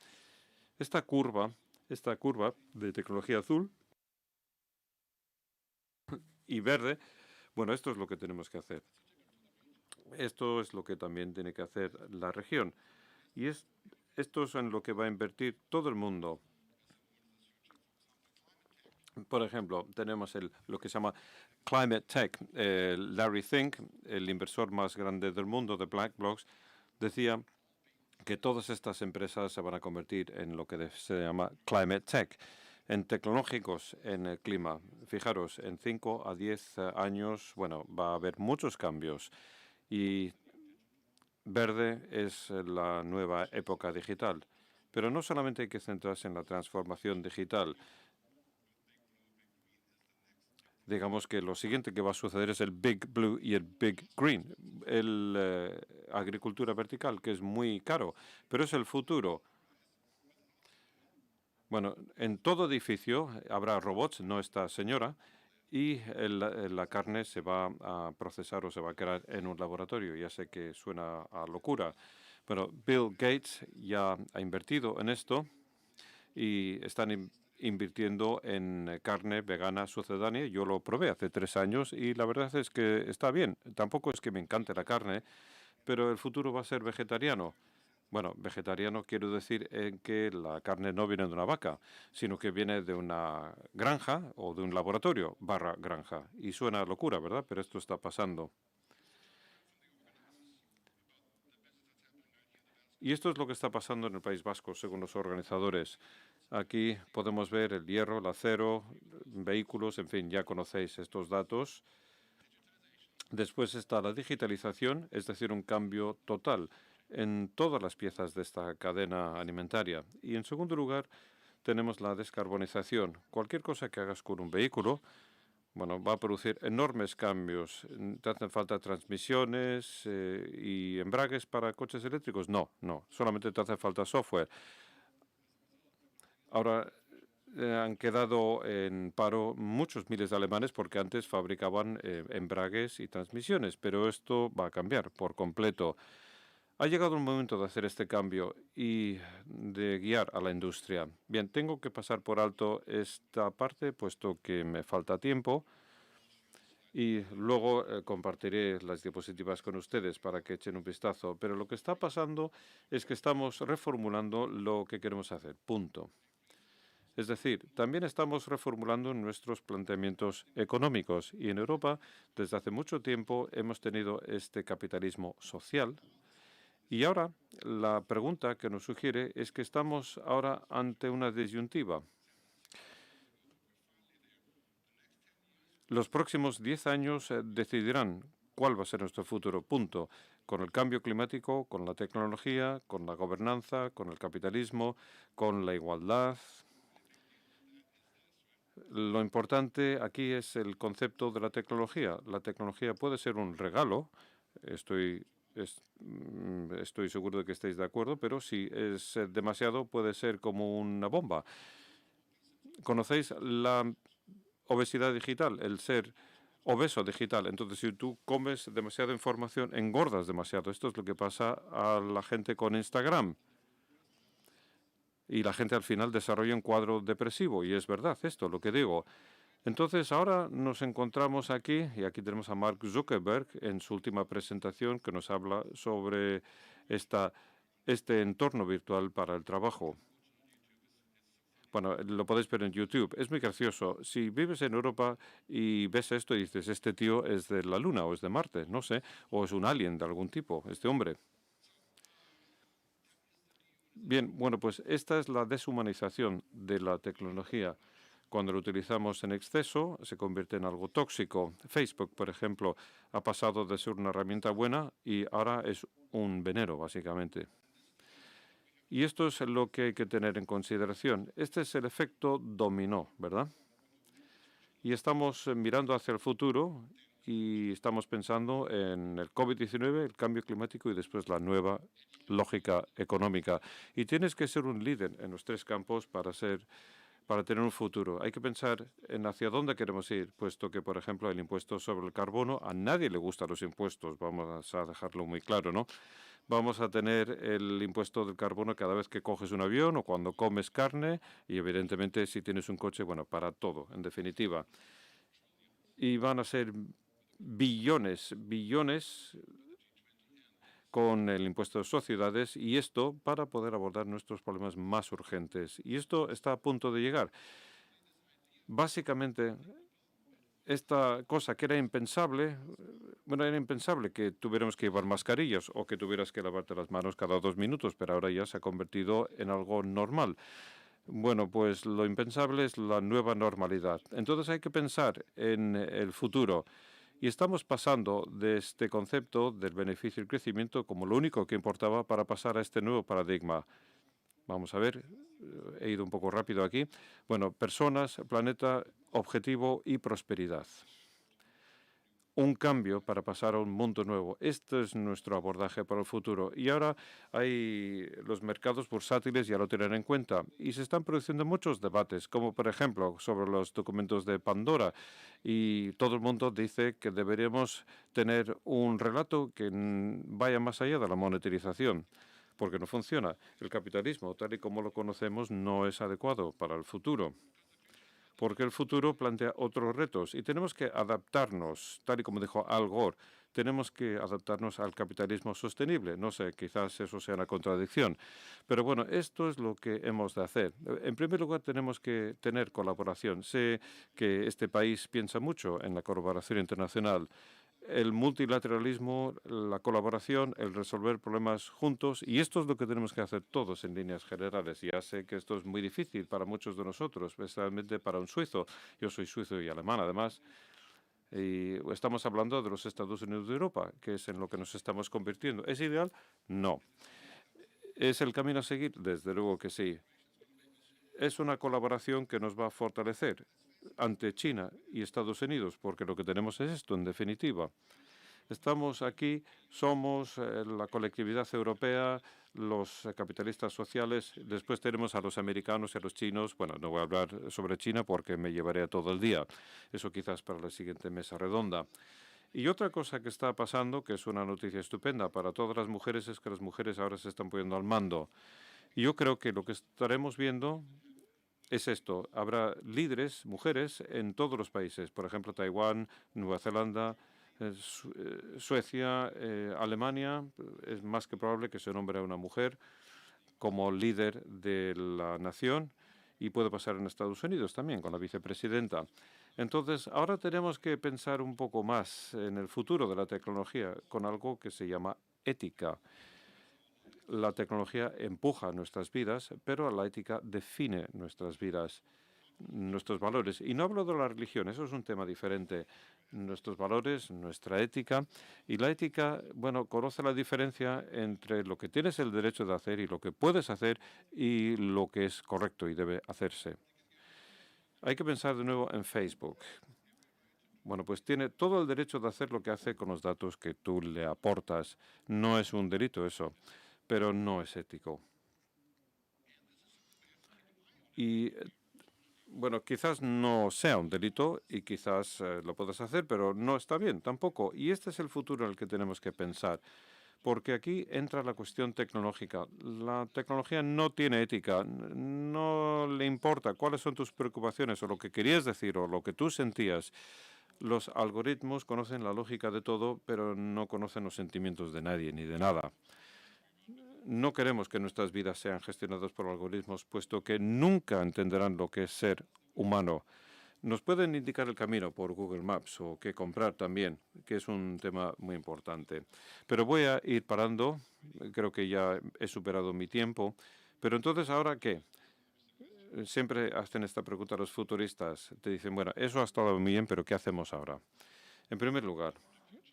esta curva de tecnología azul y verde, bueno, esto es lo que tenemos que hacer. Esto es lo que también tiene que hacer la región. Y esto es en lo que va a invertir todo el mundo. Por ejemplo, tenemos lo que se llama Climate Tech. Larry Fink, el inversor más grande del mundo de BlackRock, decía que todas estas empresas se van a convertir en lo que se llama Climate Tech, en tecnológicos en el clima. Fijaros, en 5 a 10 años, bueno, va a haber muchos cambios y verde es la nueva época digital. Pero no solamente hay que centrarse en la transformación digital. Digamos que lo siguiente que va a suceder es el Big Blue y el Big Green, agricultura vertical, que es muy caro, pero es el futuro. Bueno, en todo edificio habrá robots, no esta señora, y la carne se va a procesar o se va a crear en un laboratorio. Ya sé que suena a locura, pero Bill Gates ya ha invertido en esto y están invirtiendo en carne vegana sucedánea. Yo lo probé hace 3 años y la verdad es que está bien. Tampoco es que me encante la carne, pero el futuro va a ser vegetariano. Bueno, vegetariano quiero decir en que la carne no viene de una vaca, sino que viene de una granja o de un laboratorio / granja. Y suena a locura, ¿verdad? Pero esto está pasando. Y esto es lo que está pasando en el País Vasco, según los organizadores. Aquí podemos ver el hierro, el acero, vehículos, en fin, ya conocéis estos datos. Después está la digitalización, es decir, un cambio total en todas las piezas de esta cadena alimentaria. Y en segundo lugar, tenemos la descarbonización. Cualquier cosa que hagas con un vehículo, bueno, va a producir enormes cambios. ¿Te hacen falta transmisiones y embragues para coches eléctricos? No, solamente te hace falta software. Ahora han quedado en paro muchos miles de alemanes porque antes fabricaban embragues y transmisiones, pero esto va a cambiar por completo. Ha llegado el momento de hacer este cambio y de guiar a la industria. Bien, tengo que pasar por alto esta parte, puesto que me falta tiempo, y luego compartiré las diapositivas con ustedes para que echen un vistazo. Pero lo que está pasando es que estamos reformulando lo que queremos hacer. Punto. Es decir, también estamos reformulando nuestros planteamientos económicos y en Europa, desde hace mucho tiempo, hemos tenido este capitalismo social. Y ahora la pregunta que nos sugiere es que estamos ahora ante una disyuntiva. Los próximos 10 años decidirán cuál va a ser nuestro futuro, punto. Con el cambio climático, con la tecnología, con la gobernanza, con el capitalismo, con la igualdad. Lo importante aquí es el concepto de la tecnología. La tecnología puede ser un regalo, estoy seguro de que estáis de acuerdo, pero si es demasiado puede ser como una bomba. ¿Conocéis la obesidad digital? El ser obeso digital. Entonces, si tú comes demasiada información, engordas demasiado. Esto es lo que pasa a la gente con Instagram. Y la gente al final desarrolla un cuadro depresivo. Y es verdad esto, lo que digo. Entonces, ahora nos encontramos aquí, y aquí tenemos a Mark Zuckerberg en su última presentación que nos habla sobre este entorno virtual para el trabajo. Bueno, lo podéis ver en YouTube. Es muy gracioso. Si vives en Europa y ves esto y dices, este tío es de la Luna o es de Marte, no sé, o es un alien de algún tipo, este hombre. Bien, bueno, pues esta es la deshumanización de la tecnología. Cuando lo utilizamos en exceso, se convierte en algo tóxico. Facebook, por ejemplo, ha pasado de ser una herramienta buena y ahora es un veneno, básicamente. Y esto es lo que hay que tener en consideración. Este es el efecto dominó, ¿verdad? Y estamos mirando hacia el futuro y estamos pensando en el COVID-19, el cambio climático y después la nueva lógica económica. Y tienes que ser un líder en los 3 campos para tener un futuro. Hay que pensar en hacia dónde queremos ir, puesto que, por ejemplo, el impuesto sobre el carbono, a nadie le gustan los impuestos, vamos a dejarlo muy claro, ¿no? Vamos a tener el impuesto del carbono cada vez que coges un avión o cuando comes carne y, evidentemente, si tienes un coche, bueno, para todo, en definitiva. Y van a ser billones con el impuesto de sociedades, y esto para poder abordar nuestros problemas más urgentes. Y esto está a punto de llegar. Básicamente, esta cosa que era impensable, bueno, era impensable que tuviéramos que llevar mascarillas o que tuvieras que lavarte las manos cada 2 minutos, pero ahora ya se ha convertido en algo normal. Bueno, pues lo impensable es la nueva normalidad. Entonces hay que pensar en el futuro. Y estamos pasando de este concepto del beneficio y el crecimiento como lo único que importaba para pasar a este nuevo paradigma. Vamos a ver, he ido un poco rápido aquí. Bueno, personas, planeta, objetivo y prosperidad. Un cambio para pasar a un mundo nuevo. Este es nuestro abordaje para el futuro. Y ahora hay los mercados bursátiles, ya lo tienen en cuenta. Y se están produciendo muchos debates, como por ejemplo sobre los documentos de Pandora. Y todo el mundo dice que deberíamos tener un relato que vaya más allá de la monetarización, porque no funciona. El capitalismo, tal y como lo conocemos, no es adecuado para el futuro, porque el futuro plantea otros retos y tenemos que adaptarnos, tal y como dijo Al Gore, tenemos que adaptarnos al capitalismo sostenible. No sé, quizás eso sea una contradicción, pero bueno, esto es lo que hemos de hacer. En primer lugar, tenemos que tener colaboración. Sé que este país piensa mucho en la colaboración internacional. El multilateralismo, la colaboración, el resolver problemas juntos, y esto es lo que tenemos que hacer todos en líneas generales. Ya sé que esto es muy difícil para muchos de nosotros, especialmente para un suizo. Yo soy suizo y alemán, además, y estamos hablando de los Estados Unidos de Europa, que es en lo que nos estamos convirtiendo. ¿Es ideal? No. ¿Es el camino a seguir? Desde luego que sí. Es una colaboración que nos va a fortalecer ante China y Estados Unidos, porque lo que tenemos es esto, en definitiva. Estamos aquí, somos la colectividad europea, los capitalistas sociales, después tenemos a los americanos y a los chinos. Bueno, no voy a hablar sobre China porque me llevaré todo el día. Eso quizás para la siguiente mesa redonda. Y otra cosa que está pasando, que es una noticia estupenda para todas las mujeres, es que las mujeres ahora se están poniendo al mando. Y yo creo que lo que estaremos viendo es esto. Habrá líderes, mujeres, en todos los países. Por ejemplo, Taiwán, Nueva Zelanda, Suecia, Alemania. Es más que probable que se nombre a una mujer como líder de la nación, y puede pasar en Estados Unidos también, con la vicepresidenta. Entonces, ahora tenemos que pensar un poco más en el futuro de la tecnología con algo que se llama ética. La tecnología empuja nuestras vidas, pero la ética define nuestras vidas, nuestros valores. Y no hablo de la religión, eso es un tema diferente. Nuestros valores, nuestra ética. Y la ética, bueno, conoce la diferencia entre lo que tienes el derecho de hacer y lo que puedes hacer y lo que es correcto y debe hacerse. Hay que pensar de nuevo en Facebook. Bueno, pues tiene todo el derecho de hacer lo que hace con los datos que tú le aportas. No es un delito eso, pero no es ético. Y bueno, quizás no sea un delito y quizás lo puedas hacer, pero no está bien tampoco. Y este es el futuro en el que tenemos que pensar, porque aquí entra la cuestión tecnológica. La tecnología no tiene ética, no le importa cuáles son tus preocupaciones o lo que querías decir o lo que tú sentías. Los algoritmos conocen la lógica de todo, pero no conocen los sentimientos de nadie ni de nada. No queremos que nuestras vidas sean gestionadas por algoritmos, puesto que nunca entenderán lo que es ser humano. Nos pueden indicar el camino por Google Maps o qué comprar también, que es un tema muy importante. Pero voy a ir parando. Creo que ya he superado mi tiempo. Pero entonces, ¿ahora qué? Siempre hacen esta pregunta los futuristas. Te dicen, bueno, eso ha estado muy bien, pero ¿qué hacemos ahora? En primer lugar,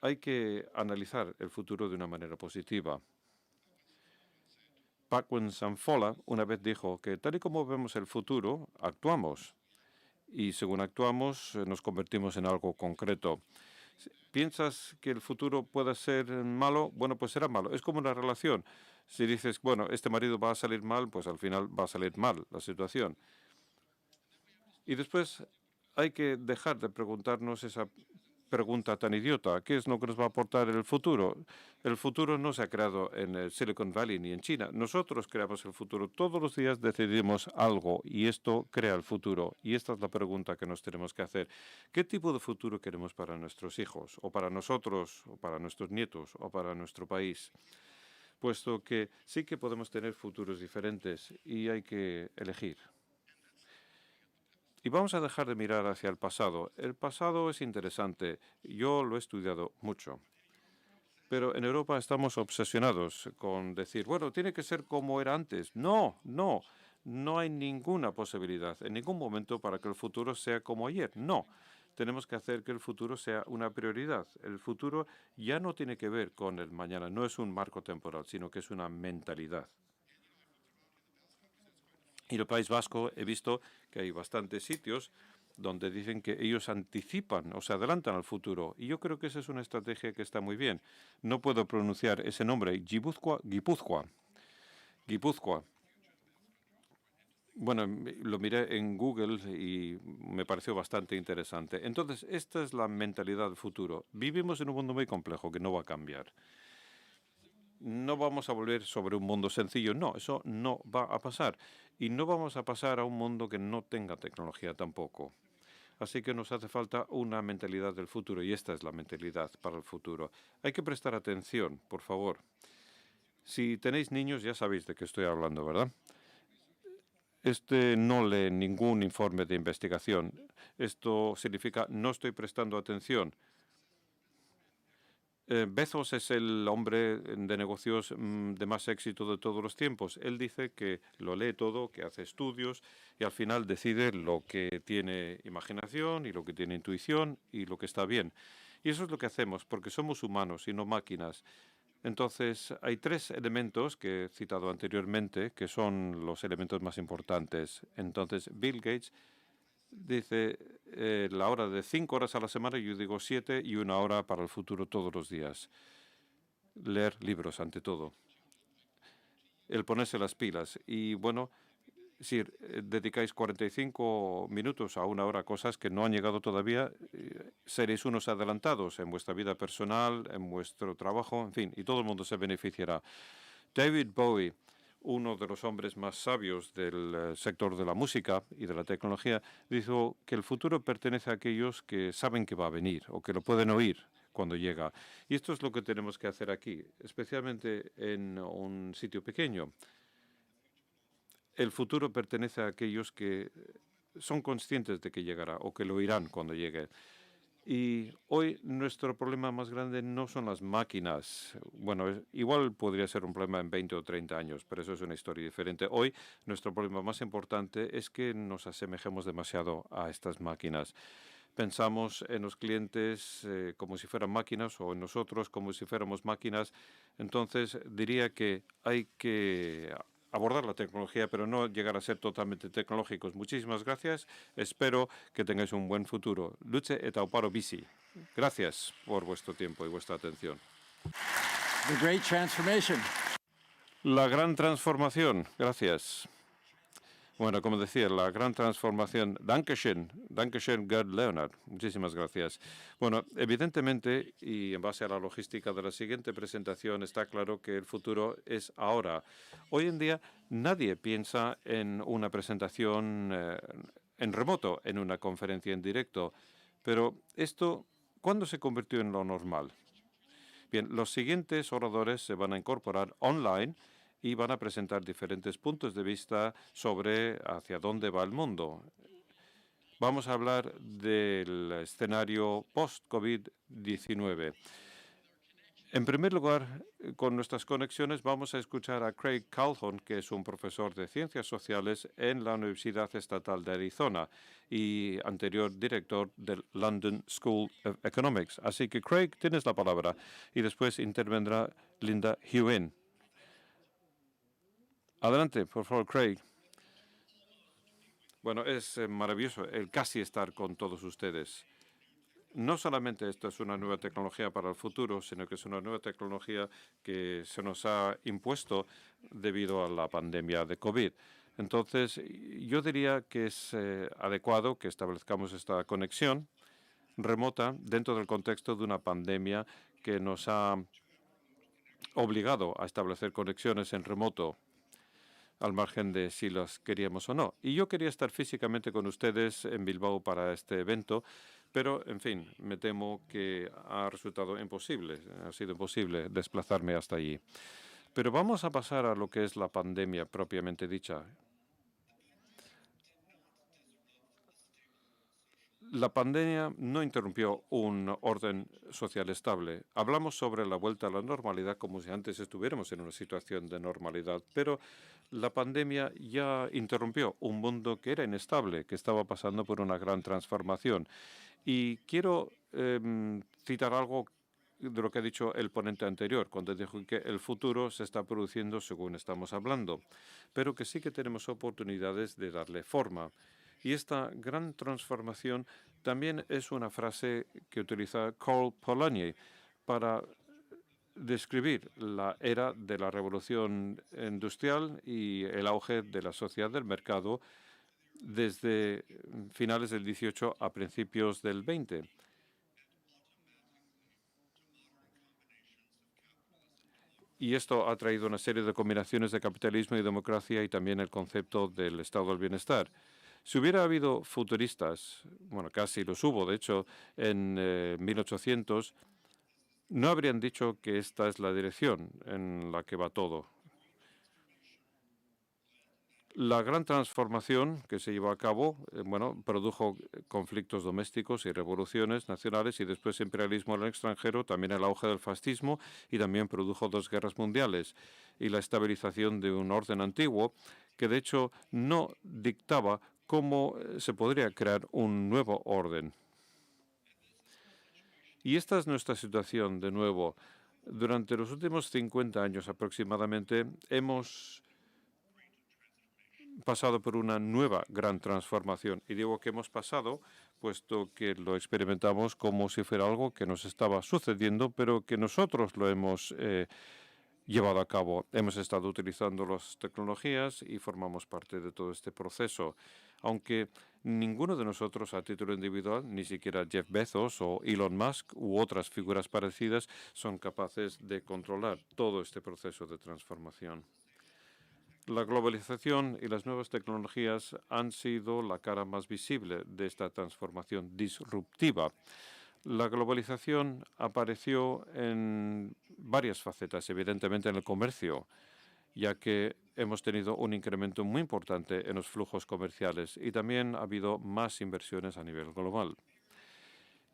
hay que analizar el futuro de una manera positiva. Paquin Sanfola una vez dijo que tal y como vemos el futuro, actuamos. Y según actuamos, nos convertimos en algo concreto. ¿Piensas que el futuro pueda ser malo? Bueno, pues será malo. Es como una relación. Si dices, bueno, este marido va a salir mal, pues al final va a salir mal la situación. Y después hay que dejar de preguntarnos esa pregunta tan idiota. ¿Qué es lo que nos va a aportar el futuro? El futuro no se ha creado en el Silicon Valley ni en China. Nosotros creamos el futuro. Todos los días decidimos algo y esto crea el futuro. Y esta es la pregunta que nos tenemos que hacer. ¿Qué tipo de futuro queremos para nuestros hijos? ¿O para nosotros? ¿O para nuestros nietos? ¿O para nuestro país? puesto que sí que podemos tener futuros diferentes y hay que elegir. Y vamos a dejar de mirar hacia el pasado. El pasado es interesante, yo lo he estudiado mucho. Pero en Europa estamos obsesionados con decir, bueno, tiene que ser como era antes. No, no, no hay ninguna posibilidad en ningún momento para que el futuro sea como ayer. No, tenemos que hacer que el futuro sea una prioridad. El futuro ya no tiene que ver con el mañana, no es un marco temporal, sino que es una mentalidad. Y en el País Vasco he visto que hay bastantes sitios donde dicen que ellos anticipan o se adelantan al futuro. Y yo creo que esa es una estrategia que está muy bien. No puedo pronunciar ese nombre, Guipúzcoa. Bueno, lo miré en Google y me pareció bastante interesante. Entonces, esta es la mentalidad del futuro. Vivimos en un mundo muy complejo que no va a cambiar. No vamos a volver sobre un mundo sencillo. No, eso no va a pasar. Y no vamos a pasar a un mundo que no tenga tecnología tampoco. Así que nos hace falta una mentalidad del futuro y esta es la mentalidad para el futuro. Hay que prestar atención, por favor. Si tenéis niños ya sabéis de qué estoy hablando, ¿verdad? No lee ningún informe de investigación. Esto significa no estoy prestando atención. Bezos es el hombre de negocios de más éxito de todos los tiempos. Él dice que lo lee todo, que hace estudios y al final decide lo que tiene imaginación y lo que tiene intuición y lo que está bien. Y eso es lo que hacemos porque somos humanos y no máquinas. Entonces, hay 3 elementos que he citado anteriormente que son los elementos más importantes. Entonces, Bill Gates dice la hora de 5 horas a la semana, yo digo 7 y 1 hora para el futuro todos los días. Leer libros ante todo. El ponerse las pilas. Y bueno, si dedicáis 45 minutos a 1 hora a cosas que no han llegado todavía, seréis unos adelantados en vuestra vida personal, en vuestro trabajo, en fin, y todo el mundo se beneficiará. David Bowie, uno de los hombres más sabios del sector de la música y de la tecnología, dijo que el futuro pertenece a aquellos que saben que va a venir o que lo pueden oír cuando llega. Y esto es lo que tenemos que hacer aquí, especialmente en un sitio pequeño. El futuro pertenece a aquellos que son conscientes de que llegará o que lo oirán cuando llegue. Y hoy nuestro problema más grande no son las máquinas. Bueno, igual podría ser un problema en 20 o 30 años, pero eso es una historia diferente. Hoy nuestro problema más importante es que nos asemejemos demasiado a estas máquinas. Pensamos en los clientes como si fueran máquinas o en nosotros como si fuéramos máquinas. Entonces diría que hay que abordar la tecnología, pero no llegar a ser totalmente tecnológicos. Muchísimas gracias. Espero que tengáis un buen futuro. Luce eta oparo bizi. Gracias por vuestro tiempo y vuestra atención. The great transformation. La gran transformación. Gracias. Bueno, como decía, la gran transformación. Dankeschön. Dankeschön, Gerd Leonard. Muchísimas gracias. Bueno, evidentemente, y en base a la logística de la siguiente presentación, está claro que el futuro es ahora. Hoy en día nadie piensa en una presentación en remoto, en una conferencia en directo. Pero esto, ¿cuándo se convirtió en lo normal? Bien, los siguientes oradores se van a incorporar online y van a presentar diferentes puntos de vista sobre hacia dónde va el mundo. Vamos a hablar del escenario post-COVID-19. En primer lugar, con nuestras conexiones vamos a escuchar a Craig Calhoun, que es un profesor de Ciencias Sociales en la Universidad Estatal de Arizona y anterior director del London School of Economics. Así que, Craig, tienes la palabra. Y después intervendrá Linda Huyn. Adelante, por favor, Craig. Bueno, es maravilloso el casi estar con todos ustedes. No solamente esto es una nueva tecnología para el futuro, sino que es una nueva tecnología que se nos ha impuesto debido a la pandemia de COVID. Entonces, yo diría que es adecuado que establezcamos esta conexión remota dentro del contexto de una pandemia que nos ha obligado a establecer conexiones en remoto, al margen de si las queríamos o no. Y yo quería estar físicamente con ustedes en Bilbao para este evento, pero, en fin, me temo que ha resultado imposible, ha sido imposible desplazarme hasta allí. Pero vamos a pasar a lo que es la pandemia propiamente dicha. La pandemia no interrumpió un orden social estable. Hablamos sobre la vuelta a la normalidad como si antes estuviéramos en una situación de normalidad, pero la pandemia ya interrumpió un mundo que era inestable, que estaba pasando por una gran transformación. Y quiero citar algo de lo que ha dicho el ponente anterior, cuando dijo que el futuro se está produciendo según estamos hablando, pero que sí que tenemos oportunidades de darle forma. Y esta gran transformación también es una frase que utiliza Carl Polanyi para describir la era de la revolución industrial y el auge de la sociedad del mercado desde finales del 18 a principios del 20. Y esto ha traído una serie de combinaciones de capitalismo y democracia y también el concepto del estado del bienestar. Si hubiera habido futuristas, bueno, casi los hubo, de hecho, en 1800, no habrían dicho que esta es la dirección en la que va todo. La gran transformación que se llevó a cabo, produjo conflictos domésticos y revoluciones nacionales y después imperialismo en el extranjero, también el auge del fascismo y también produjo 2 guerras mundiales y la estabilización de un orden antiguo que de hecho no dictaba cómo se podría crear un nuevo orden. Y esta es nuestra situación de nuevo. Durante los últimos 50 años aproximadamente hemos pasado por una nueva gran transformación. Y digo que hemos pasado, puesto que lo experimentamos como si fuera algo que nos estaba sucediendo, pero que nosotros lo hemos llevado a cabo. Hemos estado utilizando las tecnologías y formamos parte de todo este proceso. Aunque ninguno de nosotros a título individual, ni siquiera Jeff Bezos o Elon Musk u otras figuras parecidas, son capaces de controlar todo este proceso de transformación. La globalización y las nuevas tecnologías han sido la cara más visible de esta transformación disruptiva. La globalización apareció en varias facetas, evidentemente en el comercio, ya que hemos tenido un incremento muy importante en los flujos comerciales y también ha habido más inversiones a nivel global.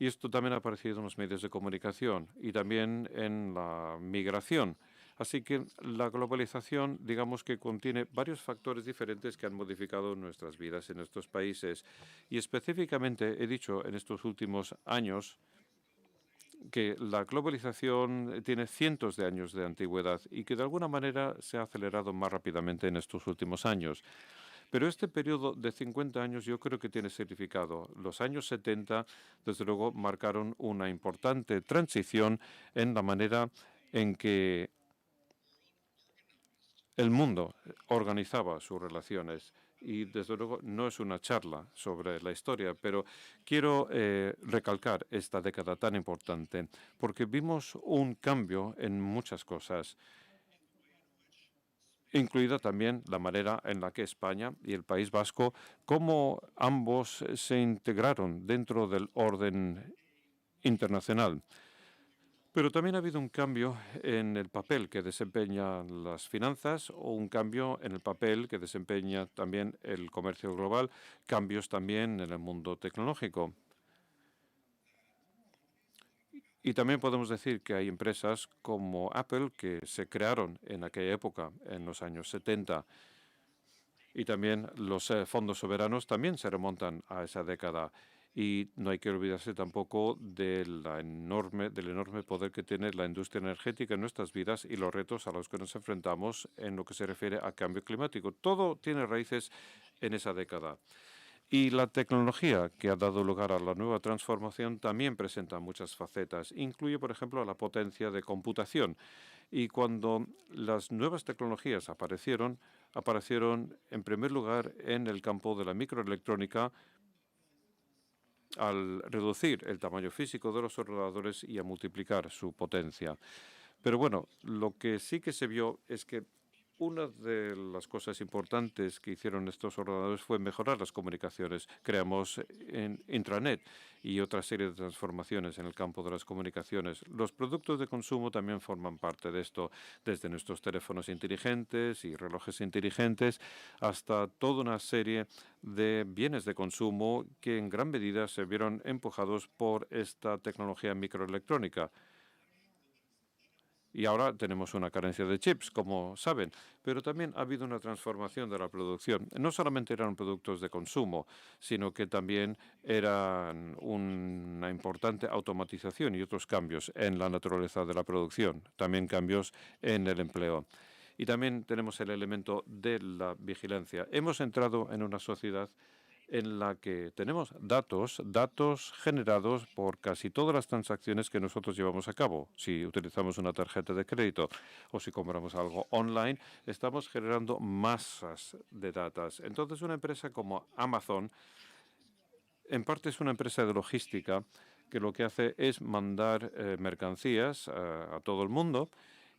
Y esto también ha aparecido en los medios de comunicación y también en la migración. Así que la globalización, digamos que contiene varios factores diferentes que han modificado nuestras vidas en estos países. Y específicamente he dicho en estos últimos años que la globalización tiene cientos de años de antigüedad y que de alguna manera se ha acelerado más rápidamente en estos últimos años. Pero este periodo de 50 años yo creo que tiene significado. Los años 70, desde luego, marcaron una importante transición en la manera en que el mundo organizaba sus relaciones. Y desde luego no es una charla sobre la historia, pero quiero recalcar esta década tan importante porque vimos un cambio en muchas cosas, incluida también la manera en la que España y el País Vasco, cómo ambos se integraron dentro del orden internacional. Pero también ha habido un cambio en el papel que desempeñan las finanzas o un cambio en el papel que desempeña también el comercio global, cambios también en el mundo tecnológico. Y también podemos decir que hay empresas como Apple que se crearon en aquella época, en los años 70. Y también los fondos soberanos también se remontan a esa década. Y no hay que olvidarse tampoco del enorme poder que tiene la industria energética en nuestras vidas y los retos a los que nos enfrentamos en lo que se refiere a cambio climático. Todo tiene raíces en esa década. Y la tecnología que ha dado lugar a la nueva transformación también presenta muchas facetas. Incluye, por ejemplo, la potencia de computación. Y cuando las nuevas tecnologías aparecieron en primer lugar en el campo de la microelectrónica, al reducir el tamaño físico de los ordenadores y a multiplicar su potencia. Pero bueno, lo que sí que se vio es que Una de las cosas importantes que hicieron estos ordenadores fue mejorar las comunicaciones. Creamos en intranet y otra serie de transformaciones en el campo de las comunicaciones. Los productos de consumo también forman parte de esto, desde nuestros teléfonos inteligentes y relojes inteligentes hasta toda una serie de bienes de consumo que en gran medida se vieron empujados por esta tecnología microelectrónica. Y ahora tenemos una carencia de chips, como saben, pero también ha habido una transformación de la producción. No solamente eran productos de consumo, sino que también eran una importante automatización y otros cambios en la naturaleza de la producción, también cambios en el empleo. Y también tenemos el elemento de la vigilancia. Hemos entrado en una sociedad en la que tenemos datos generados por casi todas las transacciones que nosotros llevamos a cabo. Si utilizamos una tarjeta de crédito o si compramos algo online, estamos generando masas de datos. Entonces, una empresa como Amazon, en parte es una empresa de logística que lo que hace es mandar mercancías a todo el mundo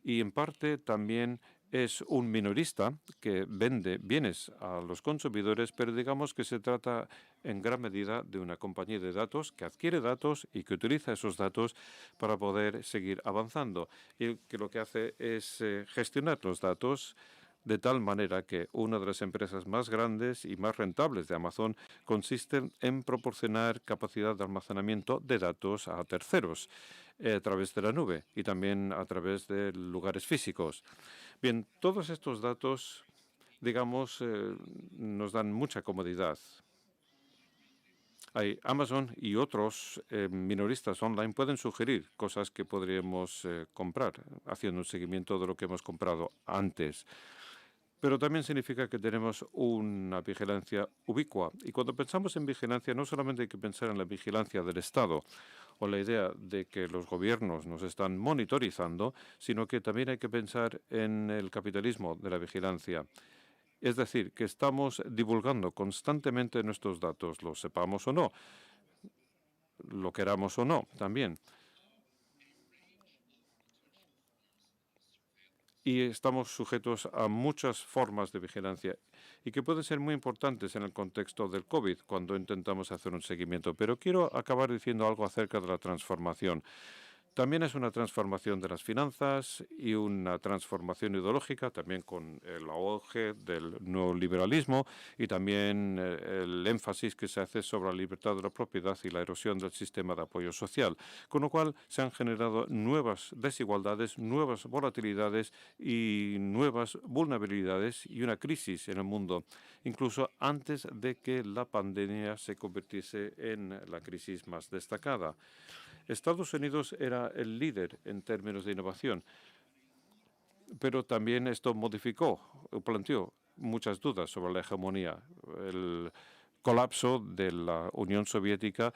y en parte también es un minorista que vende bienes a los consumidores, pero digamos que se trata en gran medida de una compañía de datos que adquiere datos y que utiliza esos datos para poder seguir avanzando. Y que lo que hace es gestionar los datos de tal manera que una de las empresas más grandes y más rentables de Amazon consiste en proporcionar capacidad de almacenamiento de datos a terceros a través de la nube y también a través de lugares físicos. Bien, todos estos datos, digamos, nos dan mucha comodidad. Hay Amazon y otros minoristas online pueden sugerir cosas que podríamos comprar, haciendo un seguimiento de lo que hemos comprado antes. Pero también significa que tenemos una vigilancia ubicua. Y cuando pensamos en vigilancia, no solamente hay que pensar en la vigilancia del Estado o la idea de que los gobiernos nos están monitorizando, sino que también hay que pensar en el capitalismo de la vigilancia. Es decir, que estamos divulgando constantemente nuestros datos, lo sepamos o no, lo queramos o no, también. Y estamos sujetos a muchas formas de vigilancia y que pueden ser muy importantes en el contexto del COVID cuando intentamos hacer un seguimiento. Pero quiero acabar diciendo algo acerca de la transformación. También es una transformación de las finanzas y una transformación ideológica, también con el auge del neoliberalismo y también el énfasis que se hace sobre la libertad de la propiedad y la erosión del sistema de apoyo social, con lo cual se han generado nuevas desigualdades, nuevas volatilidades y nuevas vulnerabilidades y una crisis en el mundo, incluso antes de que la pandemia se convirtiese en la crisis más destacada. Estados Unidos era el líder en términos de innovación, pero también esto modificó, planteó muchas dudas sobre la hegemonía. El colapso de la Unión Soviética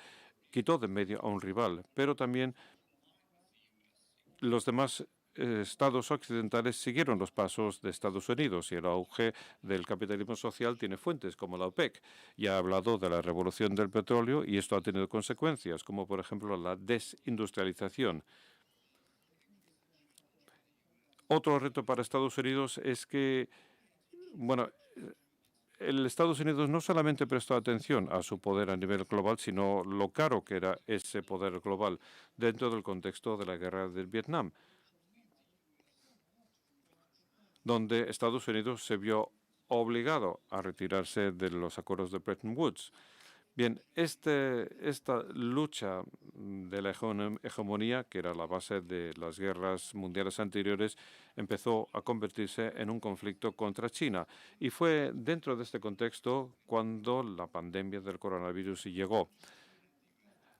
quitó de medio a un rival, pero también los demás estados occidentales siguieron los pasos de Estados Unidos y el auge del capitalismo social tiene fuentes como la OPEC. Ya ha hablado de la revolución del petróleo y esto ha tenido consecuencias, como por ejemplo la desindustrialización. Otro reto para Estados Unidos es que, bueno, el Estados Unidos no solamente prestó atención a su poder a nivel global, sino lo caro que era ese poder global dentro del contexto de la guerra del Vietnam, donde Estados Unidos se vio obligado a retirarse de los acuerdos de Bretton Woods. Bien, esta lucha de la hegemonía, que era la base de las guerras mundiales anteriores, empezó a convertirse en un conflicto contra China. Y fue dentro de este contexto cuando la pandemia del coronavirus llegó.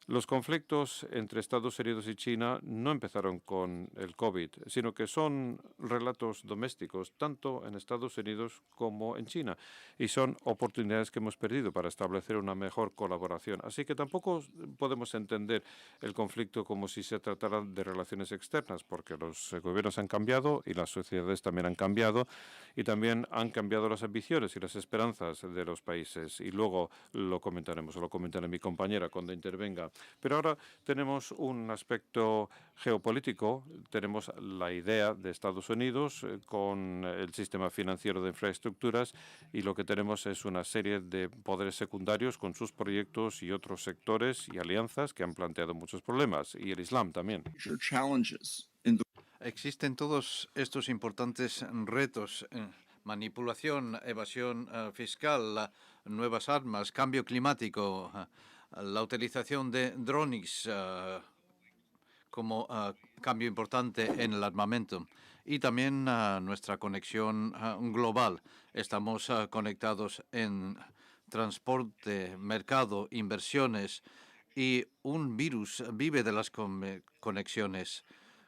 Los conflictos entre Estados Unidos y China no empezaron con el COVID, sino que son relatos domésticos, tanto en Estados Unidos como en China, y son oportunidades que hemos perdido para establecer una mejor colaboración. Así que tampoco podemos entender el conflicto como si se tratara de relaciones externas, porque los gobiernos han cambiado y las sociedades también han cambiado, y también han cambiado las ambiciones y las esperanzas de los países. Y luego lo comentaremos, o lo comentará mi compañera cuando intervenga. Pero ahora tenemos un aspecto geopolítico. Tenemos la idea de Estados Unidos con el sistema financiero de infraestructuras y lo que tenemos es una serie de poderes secundarios con sus proyectos y otros sectores y alianzas que han planteado muchos problemas, y el Islam también. Existen todos estos importantes retos: manipulación, evasión fiscal, nuevas armas, cambio climático, la utilización de drones como cambio importante en el armamento, y también nuestra conexión global. Estamos conectados en transporte, mercado, inversiones, y un virus vive de las conexiones.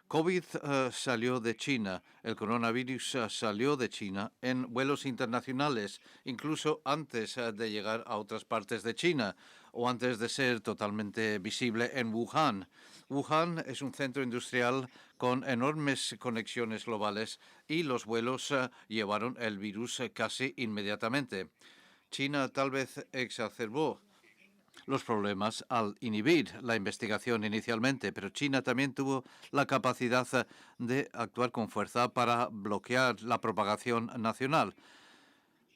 COVID salió de China, el coronavirus salió de China en vuelos internacionales, incluso antes de llegar a otras partes de China o antes de ser totalmente visible en Wuhan. Wuhan es un centro industrial con enormes conexiones globales y los vuelos llevaron el virus casi inmediatamente. China tal vez exacerbó los problemas al inhibir la investigación inicialmente, pero China también tuvo la capacidad de actuar con fuerza para bloquear la propagación nacional.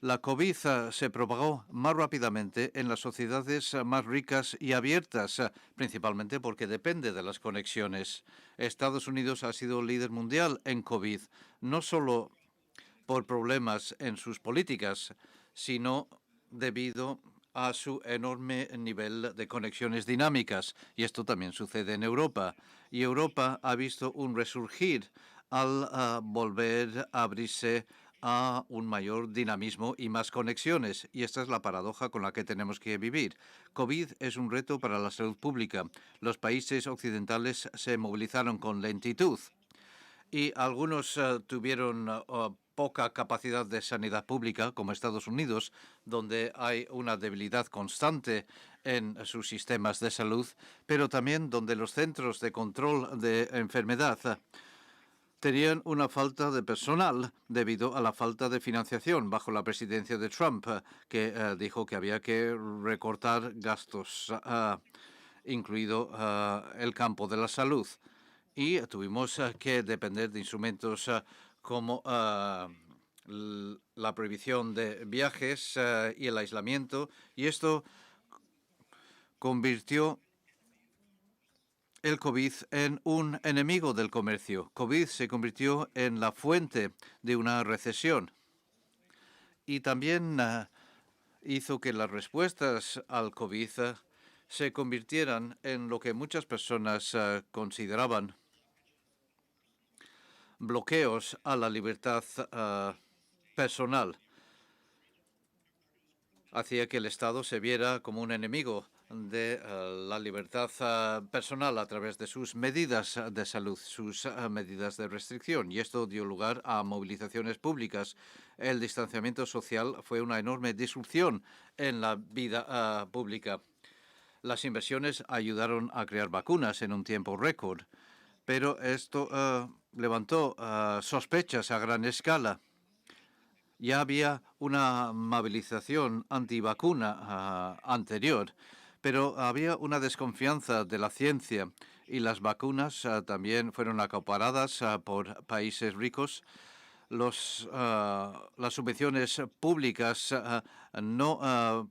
La COVID se propagó más rápidamente en las sociedades más ricas y abiertas, principalmente porque depende de las conexiones. Estados Unidos ha sido líder mundial en COVID, no solo por problemas en sus políticas, sino debido a su enorme nivel de conexiones dinámicas. Y esto también sucede en Europa. Y Europa ha visto un resurgir al volver a abrirse a un mayor dinamismo y más conexiones. Y esta es la paradoja con la que tenemos que vivir. COVID es un reto para la salud pública. Los países occidentales se movilizaron con lentitud y algunos tuvieron poca capacidad de sanidad pública, como Estados Unidos, donde hay una debilidad constante en sus sistemas de salud, pero también donde los centros de control de enfermedad tenían una falta de personal debido a la falta de financiación bajo la presidencia de Trump, que dijo que había que recortar gastos, incluido el campo de la salud. Y tuvimos que depender de instrumentos como la prohibición de viajes y el aislamiento, y esto convirtió el COVID en un enemigo del comercio. COVID se convirtió en la fuente de una recesión y también hizo que las respuestas al COVID se convirtieran en lo que muchas personas consideraban bloqueos a la libertad personal. Hacía que el Estado se viera como un enemigo de la libertad personal a través de sus medidas de salud, sus medidas de restricción. Y esto dio lugar a movilizaciones públicas. El distanciamiento social fue una enorme disrupción en la vida pública. Las inversiones ayudaron a crear vacunas en un tiempo récord, pero esto levantó sospechas a gran escala. Ya había una movilización antivacuna anterior, pero había una desconfianza de la ciencia y las vacunas también fueron acaparadas por países ricos. Las subvenciones públicas no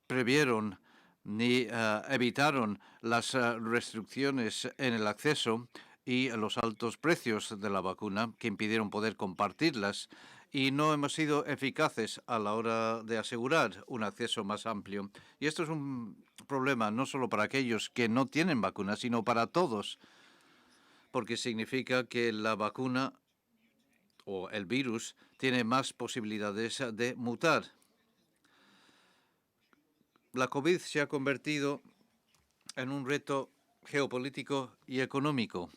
previeron ni evitaron las restricciones en el acceso y los altos precios de la vacuna, que impidieron poder compartirlas, y no hemos sido eficaces a la hora de asegurar un acceso más amplio. Y esto es un problema no solo para aquellos que no tienen vacuna, sino para todos, porque significa que la vacuna o el virus tiene más posibilidades de mutar. La COVID se ha convertido en un reto geopolítico y económico.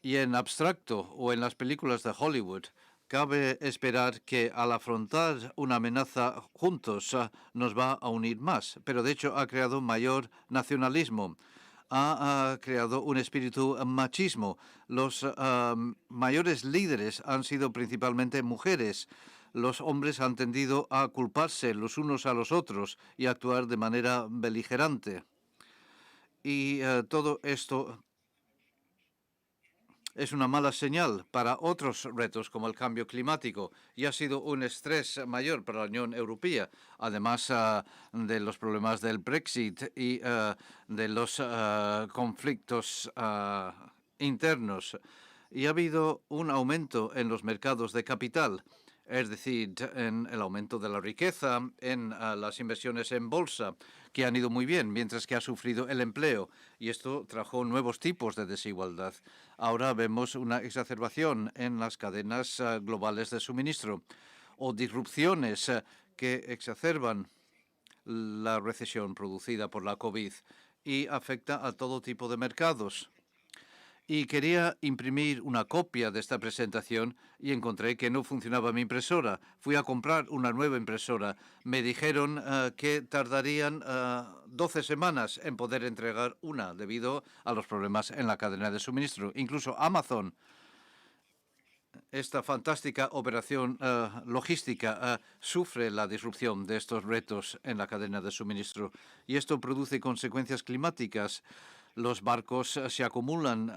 Y en abstracto o en las películas de Hollywood, cabe esperar que al afrontar una amenaza juntos nos va a unir más. Pero de hecho ha creado mayor nacionalismo, ha creado un espíritu machismo. Los mayores líderes han sido principalmente mujeres. Los hombres han tendido a culparse los unos a los otros y a actuar de manera beligerante. Y todo esto es una mala señal para otros retos como el cambio climático y ha sido un estrés mayor para la Unión Europea, además de los problemas del Brexit y de los conflictos internos. Y ha habido un aumento en los mercados de capital, es decir, en el aumento de la riqueza, en las inversiones en bolsa, que han ido muy bien, mientras que ha sufrido el empleo. Y esto trajo nuevos tipos de desigualdad. Ahora vemos una exacerbación en las cadenas globales de suministro o disrupciones que exacerban la recesión producida por la COVID y afecta a todo tipo de mercados. Y quería imprimir una copia de esta presentación y encontré que no funcionaba mi impresora. Fui a comprar una nueva impresora. Me dijeron que tardarían 12 semanas en poder entregar una debido a los problemas en la cadena de suministro. Incluso Amazon, esta fantástica operación logística, sufre la disrupción de estos retos en la cadena de suministro. Y esto produce consecuencias climáticas. Los barcos se acumulan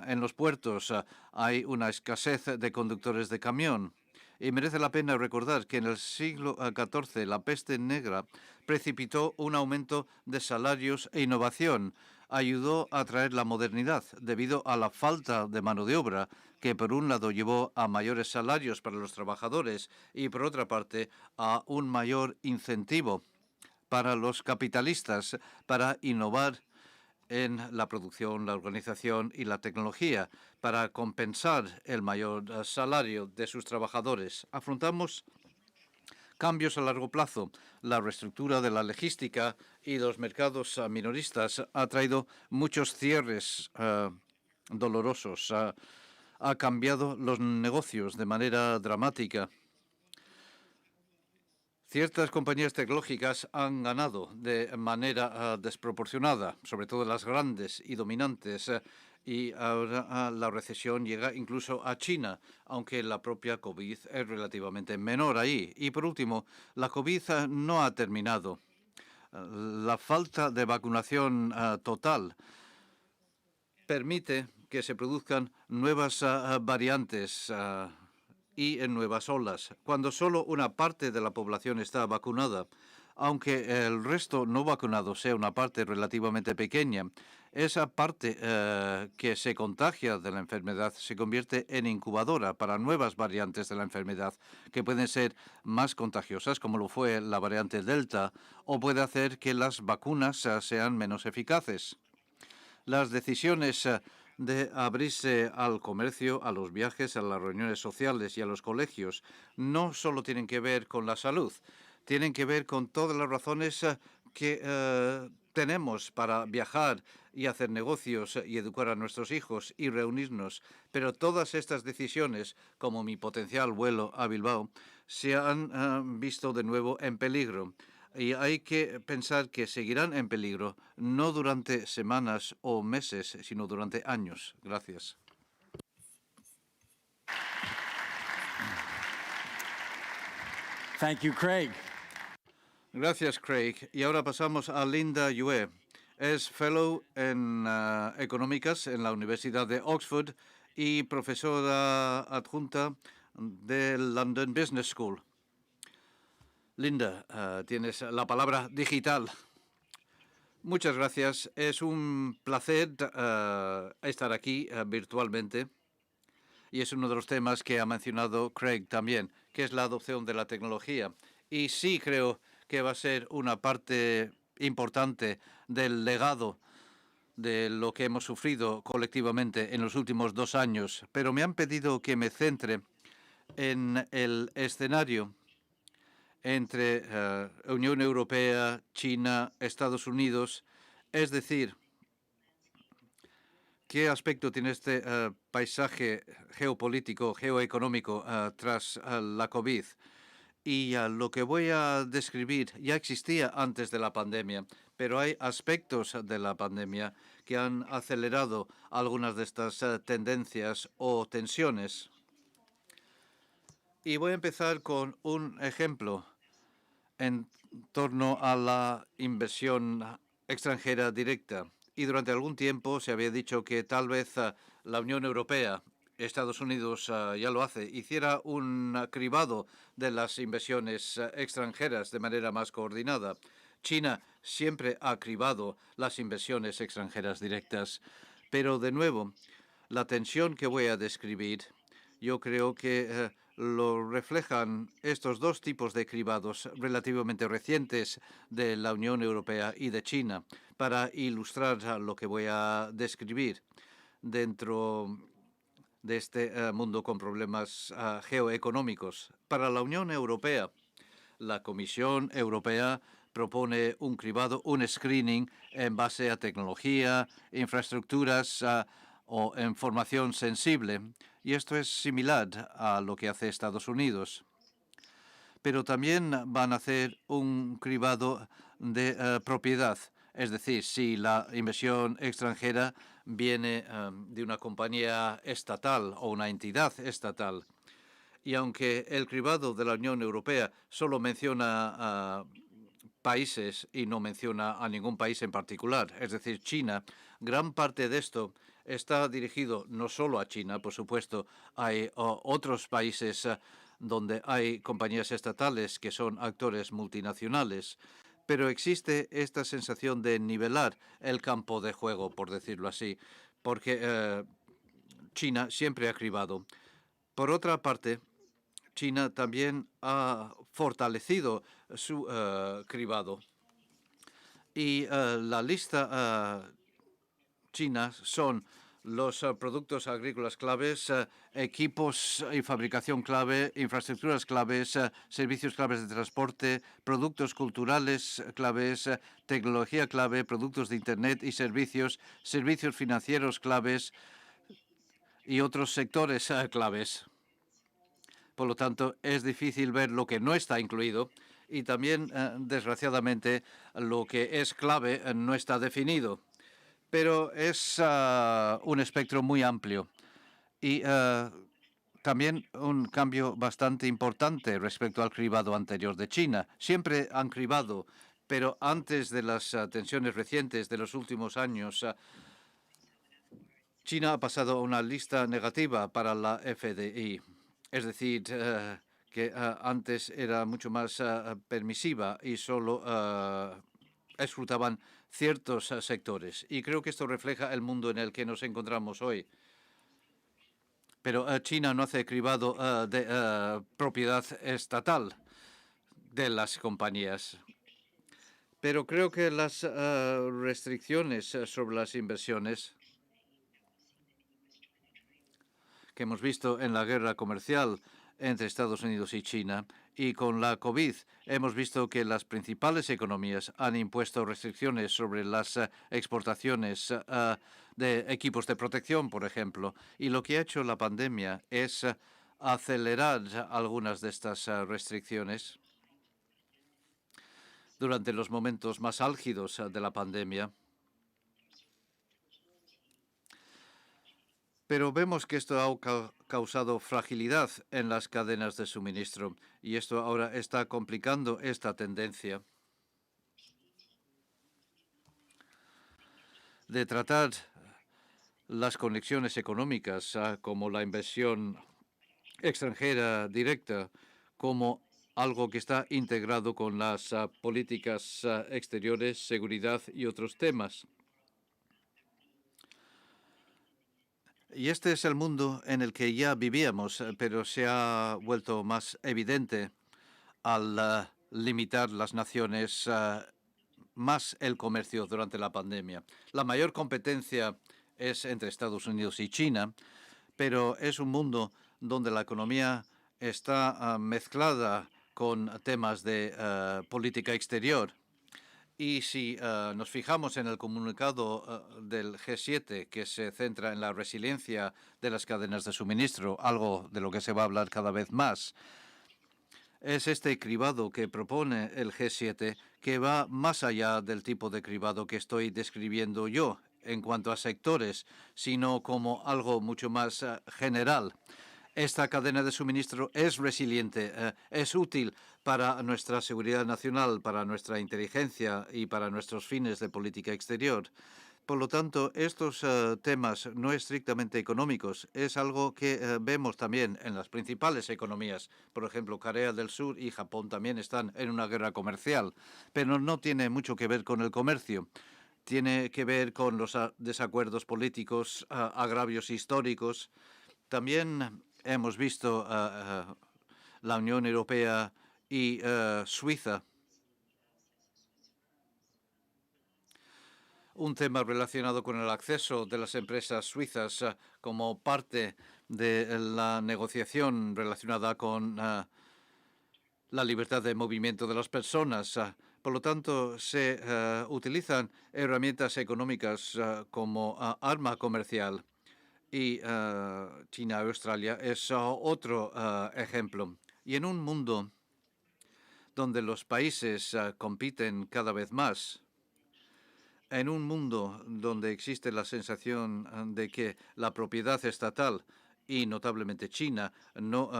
en los puertos. Hay una escasez de conductores de camión. Y merece la pena recordar que en el siglo XIV la peste negra precipitó un aumento de salarios e innovación. Ayudó a traer la modernidad debido a la falta de mano de obra, que por un lado llevó a mayores salarios para los trabajadores y por otra parte a un mayor incentivo para los capitalistas para innovar en la producción, la organización y la tecnología para compensar el mayor salario de sus trabajadores. Afrontamos cambios a largo plazo. La reestructura de la logística y los mercados minoristas ha traído muchos cierres dolorosos. Ha cambiado los negocios de manera dramática. Ciertas compañías tecnológicas han ganado de manera desproporcionada, sobre todo las grandes y dominantes, y ahora la recesión llega incluso a China, aunque la propia COVID es relativamente menor ahí. Y por último, la COVID no ha terminado. La falta de vacunación total permite que se produzcan nuevas variantes y en nuevas olas, cuando solo una parte de la población está vacunada. Aunque el resto no vacunado sea una parte relativamente pequeña, esa parte que se contagia de la enfermedad se convierte en incubadora para nuevas variantes de la enfermedad que pueden ser más contagiosas, como lo fue la variante Delta, o puede hacer que las vacunas sean menos eficaces. Las decisiones de abrirse al comercio, a los viajes, a las reuniones sociales y a los colegios no solo tienen que ver con la salud, tienen que ver con todas las razones que tenemos para viajar y hacer negocios y educar a nuestros hijos y reunirnos. Pero todas estas decisiones, como mi potencial vuelo a Bilbao, se han visto de nuevo en peligro. Y hay que pensar que seguirán en peligro, no durante semanas o meses, sino durante años. Gracias. Thank you, Craig. Gracias, Craig. Y ahora pasamos a Linda Yue. Es Fellow en Económicas en la Universidad de Oxford y profesora adjunta de London Business School. Linda, tienes la palabra digital. Muchas gracias. Es un placer estar aquí virtualmente. Y es uno de los temas que ha mencionado Craig también, que es la adopción de la tecnología. Y sí creo que va a ser una parte importante del legado de lo que hemos sufrido colectivamente en los últimos 2 años. Pero me han pedido que me centre en el escenario entre Unión Europea, China, Estados Unidos, es decir, ¿qué aspecto tiene este paisaje geopolítico, geoeconómico tras la COVID? Y lo que voy a describir ya existía antes de la pandemia, pero hay aspectos de la pandemia que han acelerado algunas de estas tendencias o tensiones. Y voy a empezar con un ejemplo en torno a la inversión extranjera directa. Y durante algún tiempo se había dicho que tal vez la Unión Europea, Estados Unidos ya lo hace, hiciera un cribado de las inversiones extranjeras de manera más coordinada. China siempre ha cribado las inversiones extranjeras directas, pero de nuevo, la tensión que voy a describir, yo creo que lo reflejan estos dos tipos de cribados relativamente recientes de la Unión Europea y de China, para ilustrar lo que voy a describir dentro de este mundo con problemas geoeconómicos. Para la Unión Europea, la Comisión Europea propone un cribado, un screening en base a tecnología, infraestructuras o información sensible. Y esto es similar a lo que hace Estados Unidos. Pero también van a hacer un cribado de propiedad. Es decir, si la inversión extranjera viene de una compañía estatal o una entidad estatal. Y aunque el cribado de la Unión Europea solo menciona países y no menciona a ningún país en particular, es decir, China, gran parte de esto está dirigido no solo a China, por supuesto, hay otros países donde hay compañías estatales que son actores multinacionales, pero existe esta sensación de nivelar el campo de juego, por decirlo así, porque China siempre ha cribado. Por otra parte, China también ha fortalecido su cribado. Y la lista china son los productos agrícolas claves, equipos y fabricación clave, infraestructuras claves, servicios claves de transporte, productos culturales claves, tecnología clave, productos de Internet y servicios, servicios financieros claves y otros sectores claves. Por lo tanto, es difícil ver lo que no está incluido y también, desgraciadamente, lo que es clave no está definido. Pero es un espectro muy amplio y también un cambio bastante importante respecto al cribado anterior de China. Siempre han cribado, pero antes de las tensiones recientes de los últimos años, China ha pasado a una lista negativa para la FDI. Es decir, que antes era mucho más permisiva y solo escrutaban ciertos sectores. Y creo que esto refleja el mundo en el que nos encontramos hoy. Pero China no hace cribado de propiedad estatal de las compañías. Pero creo que las restricciones sobre las inversiones que hemos visto en la guerra comercial entre Estados Unidos y China, y con la COVID hemos visto que las principales economías han impuesto restricciones sobre las exportaciones de equipos de protección, por ejemplo. Y lo que ha hecho la pandemia es acelerar algunas de estas restricciones durante los momentos más álgidos de la pandemia. Pero vemos que esto ha causado fragilidad en las cadenas de suministro y esto ahora está complicando esta tendencia de tratar las conexiones económicas como la inversión extranjera directa como algo que está integrado con las políticas exteriores, seguridad y otros temas. Y este es el mundo en el que ya vivíamos, pero se ha vuelto más evidente al limitar las naciones más el comercio durante la pandemia. La mayor competencia es entre Estados Unidos y China, pero es un mundo donde la economía está mezclada con temas de política exterior. Y si nos fijamos en el comunicado del G7, que se centra en la resiliencia de las cadenas de suministro, algo de lo que se va a hablar cada vez más, es este cribado que propone el G7 que va más allá del tipo de cribado que estoy describiendo yo en cuanto a sectores, sino como algo mucho más general. Esta cadena de suministro es resiliente, es útil para nuestra seguridad nacional, para nuestra inteligencia y para nuestros fines de política exterior. Por lo tanto, estos temas no estrictamente económicos es algo que vemos también en las principales economías. Por ejemplo, Corea del Sur y Japón también están en una guerra comercial, pero no tiene mucho que ver con el comercio. Tiene que ver con los desacuerdos políticos, agravios históricos. También hemos visto la Unión Europea y Suiza. Un tema relacionado con el acceso de las empresas suizas como parte de la negociación relacionada con la libertad de movimiento de las personas. Por lo tanto, se utilizan herramientas económicas como arma comercial. Y China y Australia es otro ejemplo. Y en un mundo donde los países compiten cada vez más, en un mundo donde existe la sensación de que la propiedad estatal y notablemente China no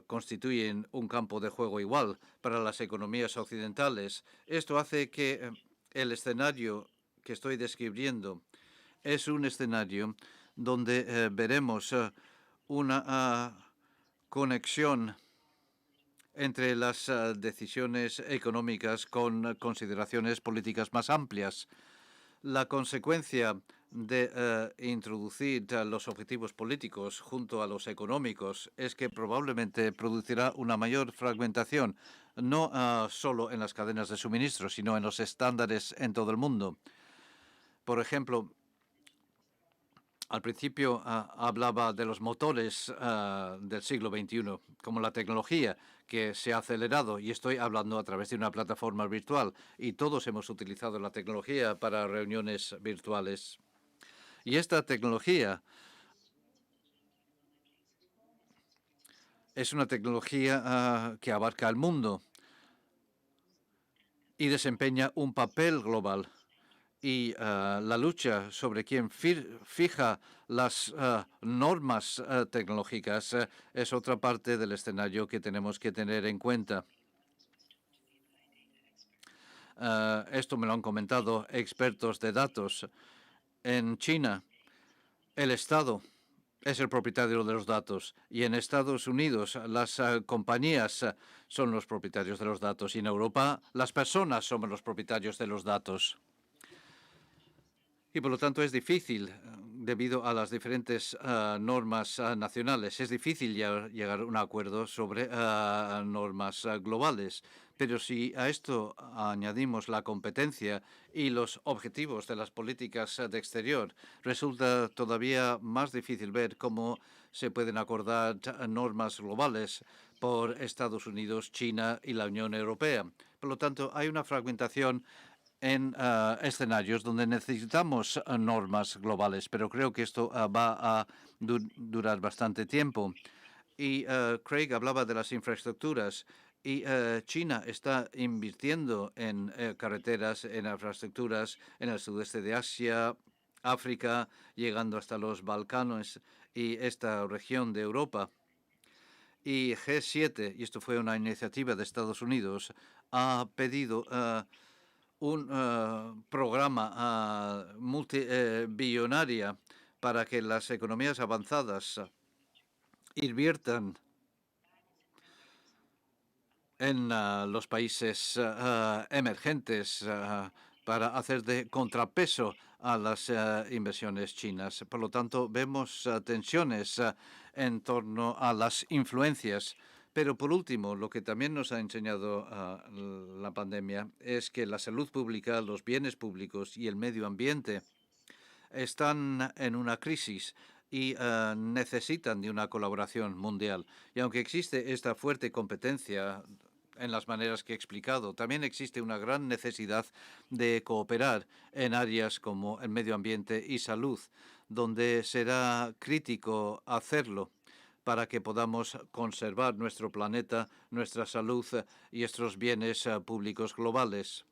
constituyen un campo de juego igual para las economías occidentales, esto hace que el escenario que estoy describiendo es un escenario donde veremos una conexión entre las decisiones económicas con consideraciones políticas más amplias. La consecuencia de introducir los objetivos políticos junto a los económicos es que probablemente producirá una mayor fragmentación, no solo en las cadenas de suministro, sino en los estándares en todo el mundo. Por ejemplo, al principio hablaba de los motores del siglo XXI, como la tecnología que se ha acelerado, y estoy hablando a través de una plataforma virtual, y todos hemos utilizado la tecnología para reuniones virtuales. Y esta tecnología es una tecnología que abarca el mundo y desempeña un papel global. Y la lucha sobre quién fija las normas tecnológicas es otra parte del escenario que tenemos que tener en cuenta. Esto me lo han comentado expertos de datos. En China, el Estado es el propietario de los datos, y en Estados Unidos las compañías son los propietarios de los datos, y en Europa las personas somos los propietarios de los datos. Y por lo tanto es difícil, debido a las diferentes normas nacionales, es difícil llegar a un acuerdo sobre normas globales. Pero si a esto añadimos la competencia y los objetivos de las políticas de exterior, resulta todavía más difícil ver cómo se pueden acordar normas globales por Estados Unidos, China y la Unión Europea. Por lo tanto, hay una fragmentación en escenarios donde necesitamos normas globales, pero creo que esto va a durar bastante tiempo. Y Craig hablaba de las infraestructuras, y China está invirtiendo en carreteras, en infraestructuras en el sudeste de Asia, África, llegando hasta los Balcanes y esta región de Europa. Y G7, y esto fue una iniciativa de Estados Unidos, ha pedido un programa multibillonaria para que las economías avanzadas inviertan en los países emergentes para hacer de contrapeso a las inversiones chinas. Por lo tanto, vemos tensiones en torno a las influencias. Pero por último, lo que también nos ha enseñado la pandemia es que la salud pública, los bienes públicos y el medio ambiente están en una crisis y necesitan de una colaboración mundial. Y aunque existe esta fuerte competencia en las maneras que he explicado, también existe una gran necesidad de cooperar en áreas como el medio ambiente y salud, donde será crítico hacerlo para que podamos conservar nuestro planeta, nuestra salud y nuestros bienes públicos globales.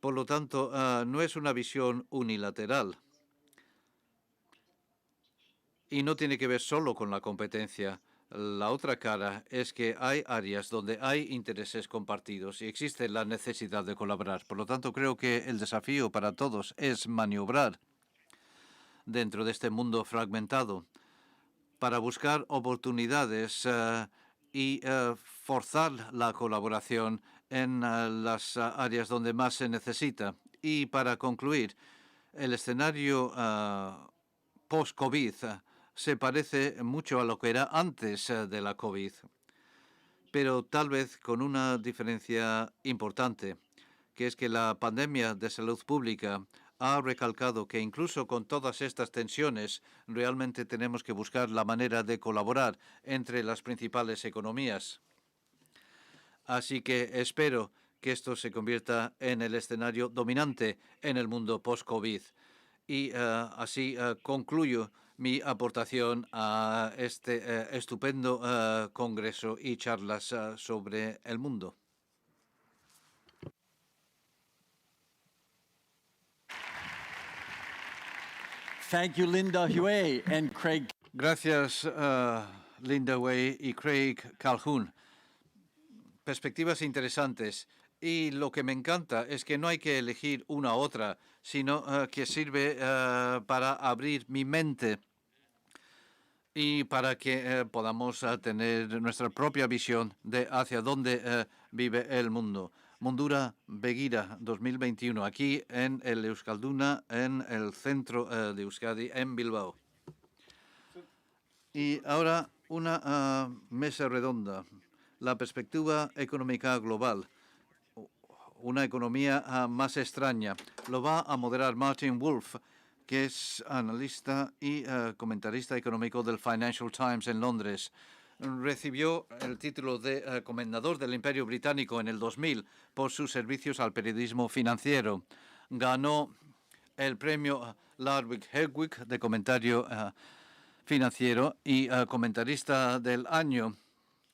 Por lo tanto, no es una visión unilateral y no tiene que ver solo con la competencia. La otra cara es que hay áreas donde hay intereses compartidos y existe la necesidad de colaborar. Por lo tanto, creo que el desafío para todos es maniobrar dentro de este mundo fragmentado para buscar oportunidades y forzar la colaboración en las áreas donde más se necesita. Y para concluir, el escenario post-COVID se parece mucho a lo que era antes de la COVID, pero tal vez con una diferencia importante, que es que la pandemia de salud pública ha recalcado que incluso con todas estas tensiones realmente tenemos que buscar la manera de colaborar entre las principales economías. Así que espero que esto se convierta en el escenario dominante en el mundo post-COVID. Y así concluyo mi aportación a este estupendo congreso y charlas sobre el mundo. Thank you, Linda Huey and Craig. Gracias, Linda Way y Craig Calhoun. Perspectivas interesantes. Y lo que me encanta es que no hay que elegir una u otra, sino que sirve para abrir mi mente y para que podamos tener nuestra propia visión de hacia dónde vive el mundo. Mundura Begira 2021, aquí en el Euskalduna, en el centro de Euskadi, en Bilbao. Y ahora una mesa redonda, la perspectiva económica global, una economía más extraña. Lo va a moderar Martin Wolf, que es analista y comentarista económico del Financial Times en Londres. Recibió el título de Comendador del Imperio Británico en el 2000 por sus servicios al periodismo financiero. Ganó el premio Ludwig Herwig de comentario financiero y comentarista del año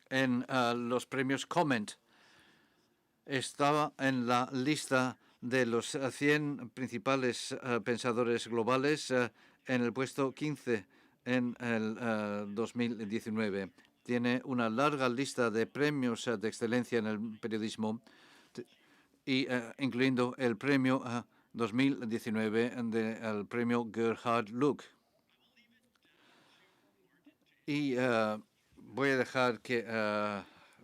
en los premios Comment. Estaba en la lista de los 100 principales pensadores globales en el puesto 15 en el 2019. Tiene una larga lista de premios de excelencia en el periodismo, y incluyendo el premio 2019 del premio Gerhard Luck. Y voy a dejar que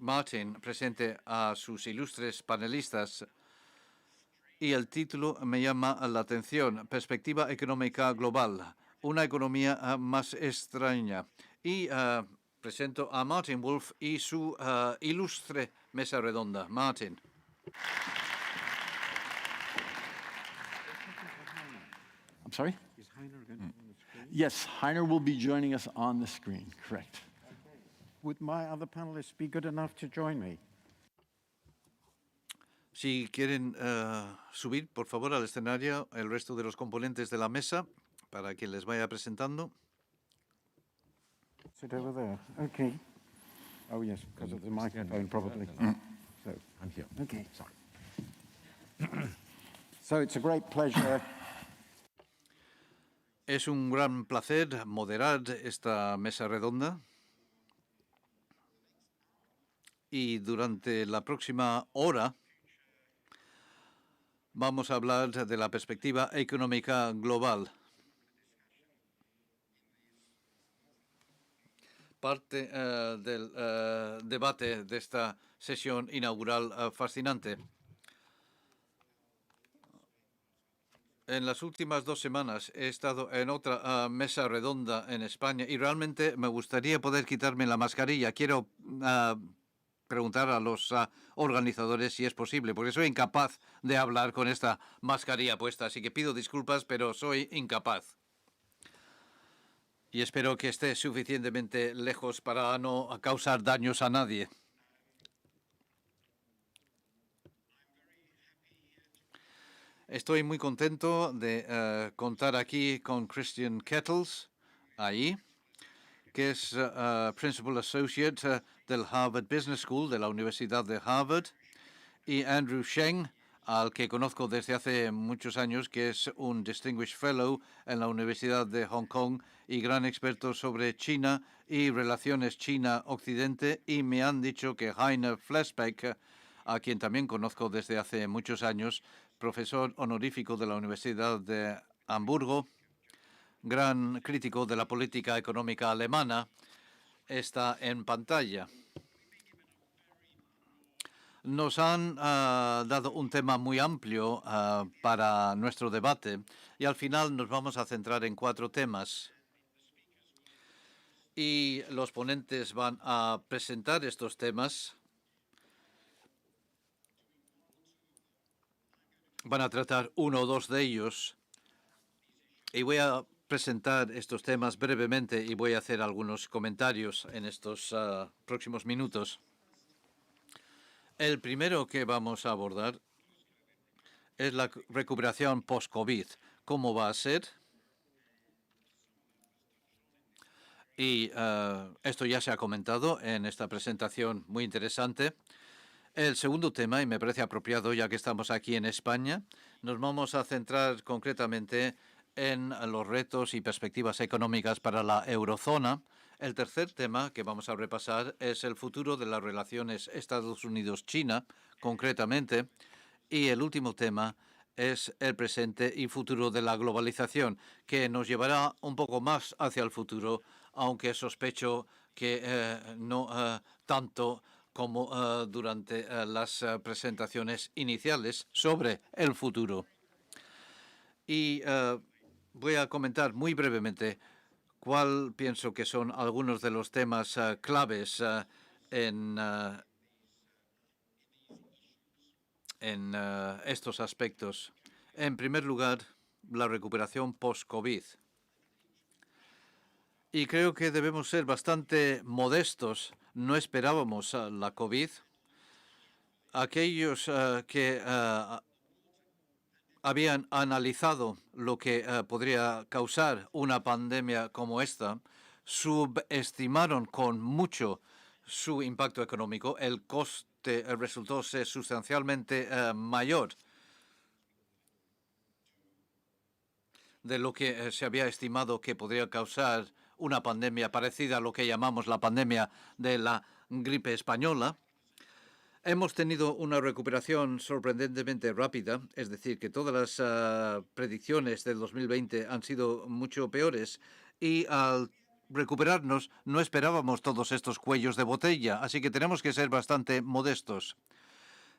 Martin presente a sus ilustres panelistas. Y el título me llama la atención: Perspectiva económica global, una economía más extraña. Y presento a Martin Wolf y su ilustre mesa redonda. Martin. I'm sorry? Yes, Heiner will be joining us on the screen, correct. Would my other panelists be good enough to join me? Si quieren subir, por favor, al escenario el resto de los componentes de la mesa para que les vaya presentando. Sit over there. Okay. Oh, yes, because of the microphone, probably. So, I'm here. Okay. Sorry. So it's a great pleasure. Es un gran placer moderar esta mesa redonda. Y durante la próxima hora vamos a hablar de la perspectiva económica global. Parte del debate de esta sesión inaugural fascinante. En las últimas 2 semanas he estado en otra mesa redonda en España y realmente me gustaría poder quitarme la mascarilla. Quiero preguntar a los organizadores si es posible, porque soy incapaz de hablar con esta mascarilla puesta, así que pido disculpas, pero soy incapaz. Y espero que esté suficientemente lejos para no causar daños a nadie. Estoy muy contento de contar aquí con Christian Kettles, ahí, que es Principal Associate del Harvard Business School, de la Universidad de Harvard, y Andrew Sheng, al que conozco desde hace muchos años, que es un Distinguished Fellow en la Universidad de Hong Kong y gran experto sobre China y relaciones China-Occidente, y me han dicho que Heiner Flesbeck, a quien también conozco desde hace muchos años, profesor honorífico de la Universidad de Hamburgo, gran crítico de la política económica alemana, está en pantalla. Nos han dado un tema muy amplio para nuestro debate y al final nos vamos a centrar en 4 temas. Y los ponentes van a presentar estos temas. Van a tratar 1 o 2 de ellos. Y voy a presentar estos temas brevemente y voy a hacer algunos comentarios en estos próximos minutos. El primero que vamos a abordar es la recuperación post-COVID. ¿Cómo va a ser? Y esto ya se ha comentado en esta presentación muy interesante. El segundo tema, y me parece apropiado ya que estamos aquí en España, nos vamos a centrar concretamente en los retos y perspectivas económicas para la eurozona. El tercer tema que vamos a repasar es el futuro de las relaciones Estados Unidos-China, concretamente. Y el último tema es el presente y futuro de la globalización, que nos llevará un poco más hacia el futuro, aunque sospecho que no tanto como durante las presentaciones iniciales sobre el futuro. Y voy a comentar muy brevemente cuál pienso que son algunos de los temas claves en estos aspectos. En primer lugar, la recuperación post-COVID. Y creo que debemos ser bastante modestos. No esperábamos la COVID. Aquellos que habían analizado lo que podría causar una pandemia como esta, subestimaron con mucho su impacto económico. El coste resultó ser sustancialmente mayor de lo que se había estimado que podría causar una pandemia parecida a lo que llamamos la pandemia de la gripe española. Hemos tenido una recuperación sorprendentemente rápida, es decir, que todas las predicciones del 2020 han sido mucho peores y al recuperarnos no esperábamos todos estos cuellos de botella, así que tenemos que ser bastante modestos.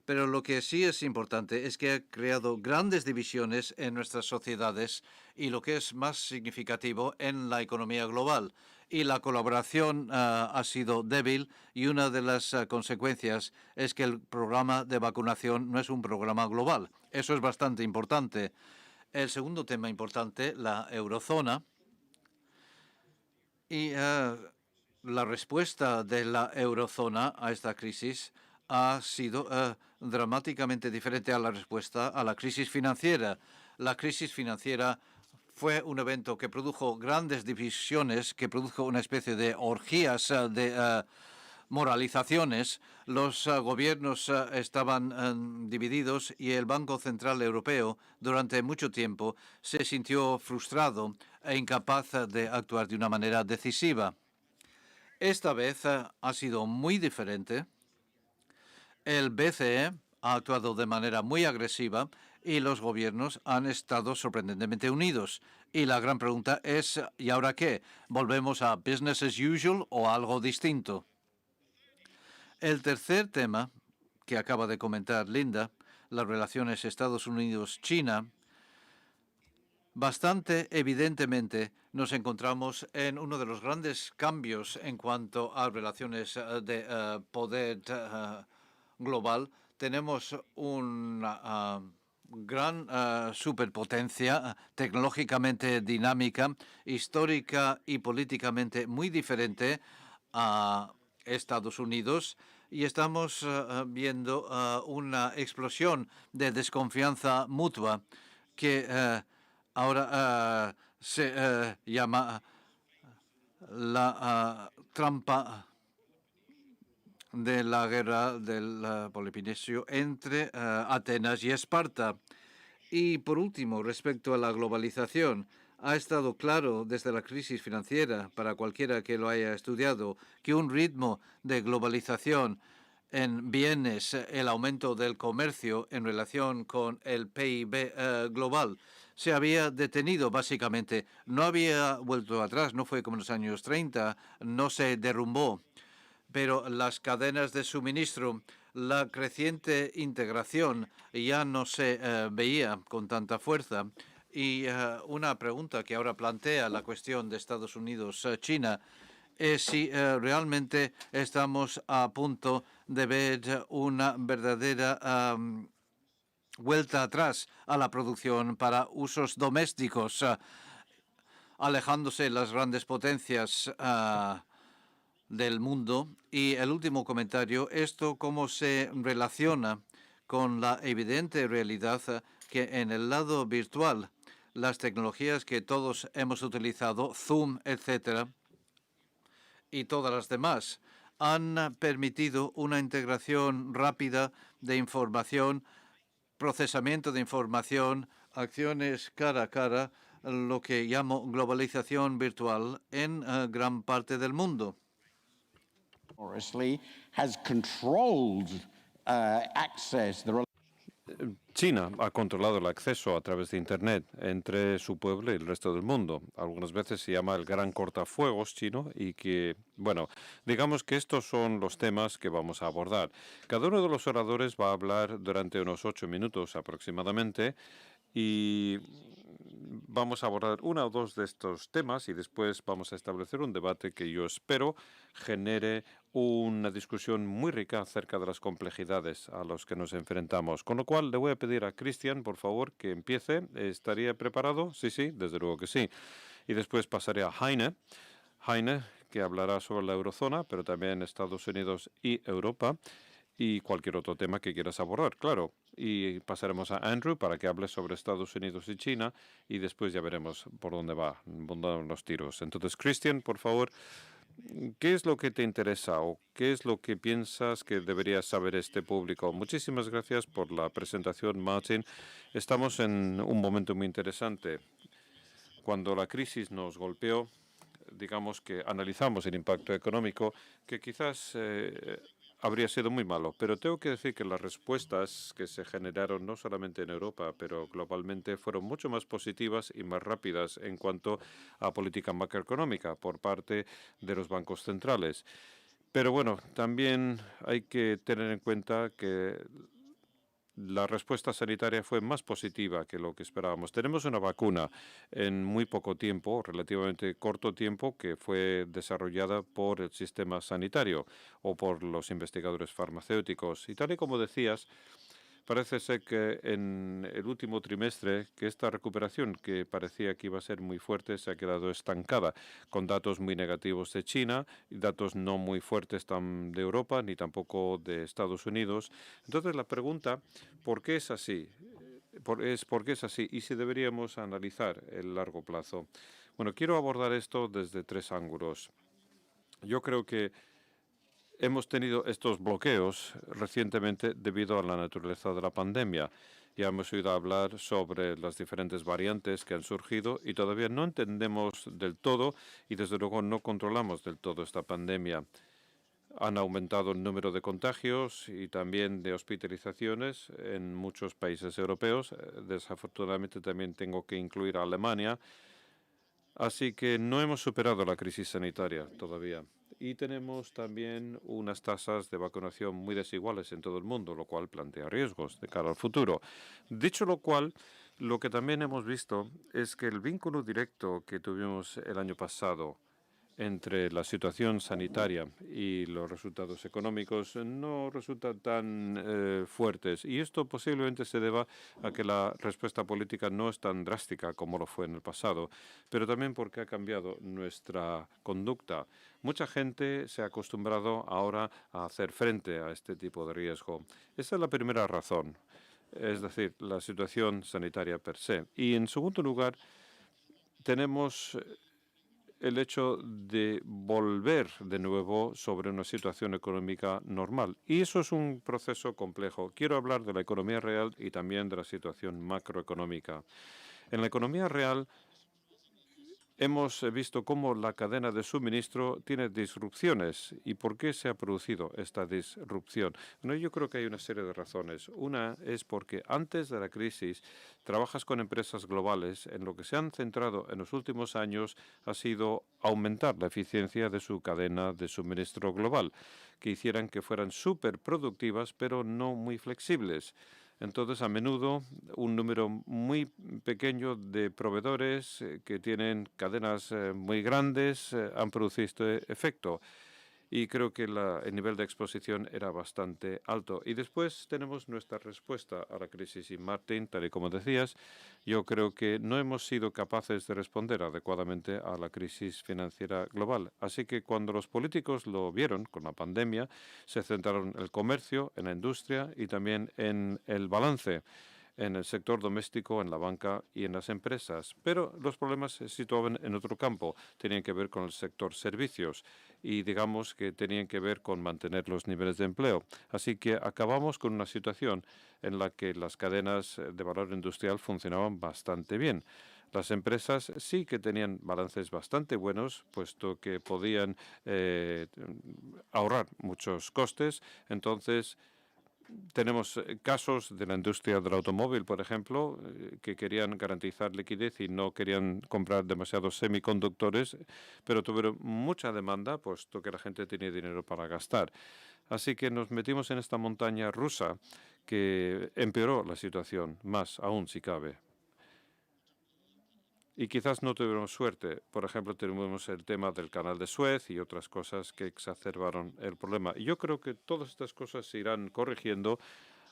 Pero lo que sí es importante es que ha creado grandes divisiones en nuestras sociedades y lo que es más significativo en la economía global. Y la colaboración ha sido débil y una de las consecuencias es que el programa de vacunación no es un programa global. Eso es bastante importante. El segundo tema importante, la eurozona. Y la respuesta de la eurozona a esta crisis ha sido dramáticamente diferente a la respuesta a la crisis financiera. La crisis financiera fue un evento que produjo grandes divisiones, que produjo una especie de orgías de moralizaciones. Los gobiernos estaban divididos y el Banco Central Europeo durante mucho tiempo se sintió frustrado e incapaz de actuar de una manera decisiva. Esta vez ha sido muy diferente. El BCE ha actuado de manera muy agresiva y los gobiernos han estado sorprendentemente unidos. Y la gran pregunta es, ¿y ahora qué? ¿Volvemos a business as usual o algo distinto? El tercer tema que acaba de comentar Linda, las relaciones Estados Unidos-China, bastante evidentemente nos encontramos en uno de los grandes cambios en cuanto a relaciones de poder global. Tenemos una gran superpotencia tecnológicamente dinámica, histórica y políticamente muy diferente a Estados Unidos, y estamos viendo una explosión de desconfianza mutua que ahora se llama la trampa de la guerra del Peloponeso entre Atenas y Esparta. Y por último, respecto a la globalización, ha estado claro desde la crisis financiera para cualquiera que lo haya estudiado que un ritmo de globalización en bienes, el aumento del comercio en relación con el PIB global, se había detenido básicamente. No había vuelto atrás, no fue como en los años 30, no se derrumbó. Pero las cadenas de suministro, la creciente integración ya no se veía con tanta fuerza. Y una pregunta que ahora plantea la cuestión de Estados Unidos-China es si realmente estamos a punto de ver una verdadera vuelta atrás a la producción para usos domésticos, alejándose las grandes potencias del mundo. Y el último comentario, esto cómo se relaciona con la evidente realidad que en el lado virtual, las tecnologías que todos hemos utilizado, Zoom, etcétera, y todas las demás, han permitido una integración rápida de información, procesamiento de información, acciones cara a cara, lo que llamo globalización virtual en gran parte del mundo. Has controlled access. China ha controlado el acceso a través de Internet entre su pueblo y el resto del mundo. Algunas veces se llama el gran cortafuegos chino y que, bueno, digamos que estos son los temas que vamos a abordar. Cada uno de los oradores va a hablar durante unos 8 minutos aproximadamente y vamos a abordar uno o dos de estos temas y después vamos a establecer un debate que yo espero genere una discusión muy rica acerca de las complejidades a las que nos enfrentamos. Con lo cual le voy a pedir a Cristian, por favor, que empiece. ¿Estaría preparado? Sí, desde luego que sí. Y después pasaré a Heine, que hablará sobre la eurozona, pero también Estados Unidos y Europa, y cualquier otro tema que quieras abordar, claro. Y pasaremos a Andrew para que hable sobre Estados Unidos y China y después ya veremos por dónde van los tiros. Entonces, Christian, por favor, ¿qué es lo que te interesa o qué es lo que piensas que debería saber este público? Muchísimas gracias por la presentación, Martin. Estamos en un momento muy interesante. Cuando la crisis nos golpeó, digamos que analizamos el impacto económico, que quizás habría sido muy malo. Pero tengo que decir que las respuestas que se generaron no solamente en Europa, pero globalmente, fueron mucho más positivas y más rápidas en cuanto a política macroeconómica por parte de los bancos centrales. Pero bueno, también hay que tener en cuenta que la respuesta sanitaria fue más positiva que lo que esperábamos. Tenemos una vacuna en muy poco tiempo, relativamente corto tiempo, que fue desarrollada por el sistema sanitario o por los investigadores farmacéuticos. Y tal y como decías, parece ser que en el último trimestre que esta recuperación, que parecía que iba a ser muy fuerte, se ha quedado estancada, con datos muy negativos de China y datos no muy fuertes de Europa ni tampoco de Estados Unidos. Entonces la pregunta, ¿por qué es así? ¿Por qué es así? Y si deberíamos analizar el largo plazo. Bueno, quiero abordar esto desde 3 ángulos. Yo creo que hemos tenido estos bloqueos recientemente debido a la naturaleza de la pandemia. Ya hemos oído hablar sobre las diferentes variantes que han surgido y todavía no entendemos del todo y desde luego no controlamos del todo esta pandemia. Han aumentado el número de contagios y también de hospitalizaciones en muchos países europeos. Desafortunadamente también tengo que incluir a Alemania. Así que no hemos superado la crisis sanitaria todavía. Y tenemos también unas tasas de vacunación muy desiguales en todo el mundo, lo cual plantea riesgos de cara al futuro. Dicho lo cual, lo que también hemos visto es que el vínculo directo que tuvimos el año pasado entre la situación sanitaria y los resultados económicos no resultan tan fuertes. Y esto posiblemente se deba a que la respuesta política no es tan drástica como lo fue en el pasado, pero también porque ha cambiado nuestra conducta. Mucha gente se ha acostumbrado ahora a hacer frente a este tipo de riesgo. Esa es la primera razón, es decir, la situación sanitaria per se. Y en segundo lugar, tenemos el hecho de volver de nuevo sobre una situación económica normal. Y eso es un proceso complejo. Quiero hablar de la economía real y también de la situación macroeconómica. En la economía real hemos visto cómo la cadena de suministro tiene disrupciones. ¿Y por qué se ha producido esta disrupción? Bueno, yo creo que hay una serie de razones. Una es porque antes de la crisis trabajas con empresas globales. En lo que se han centrado en los últimos años ha sido aumentar la eficiencia de su cadena de suministro global, que hicieran que fueran súper productivas, pero no muy flexibles. Entonces, a menudo, un número muy pequeño de proveedores que tienen cadenas muy grandes han producido este efecto. Y creo que el nivel de exposición era bastante alto. Y después tenemos nuestra respuesta a la crisis. Y Martín, tal y como decías, yo creo que no hemos sido capaces de responder adecuadamente a la crisis financiera global. Así que cuando los políticos lo vieron con la pandemia, se centraron en el comercio, en la industria y también en el balance, en el sector doméstico, en la banca y en las empresas. Pero los problemas se situaban en otro campo. Tenían que ver con el sector servicios y digamos que tenían que ver con mantener los niveles de empleo. Así que acabamos con una situación en la que las cadenas de valor industrial funcionaban bastante bien. Las empresas sí que tenían balances bastante buenos, puesto que podían ahorrar muchos costes. Entonces, tenemos casos de la industria del automóvil, por ejemplo, que querían garantizar liquidez y no querían comprar demasiados semiconductores, pero tuvieron mucha demanda, puesto que la gente tenía dinero para gastar. Así que nos metimos en esta montaña rusa que empeoró la situación, más aún si cabe. Y quizás no tuvimos suerte. Por ejemplo, tuvimos el tema del canal de Suez y otras cosas que exacerbaron el problema. Y yo creo que todas estas cosas se irán corrigiendo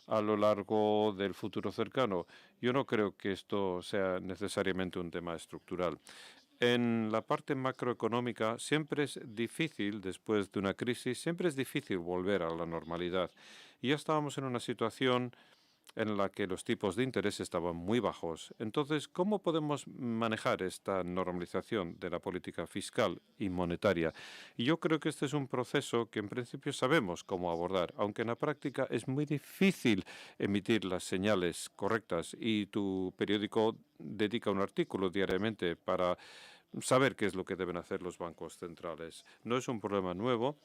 a lo largo del futuro cercano. Yo no creo que esto sea necesariamente un tema estructural. En la parte macroeconómica siempre es difícil, después de una crisis, siempre es difícil volver a la normalidad. Y ya estábamos en una situación en la que los tipos de interés estaban muy bajos. Entonces, ¿cómo podemos manejar esta normalización de la política fiscal y monetaria? Y yo creo que este es un proceso que en principio sabemos cómo abordar, aunque en la práctica es muy difícil emitir las señales correctas y tu periódico dedica un artículo diariamente para saber qué es lo que deben hacer los bancos centrales. No es un problema nuevo,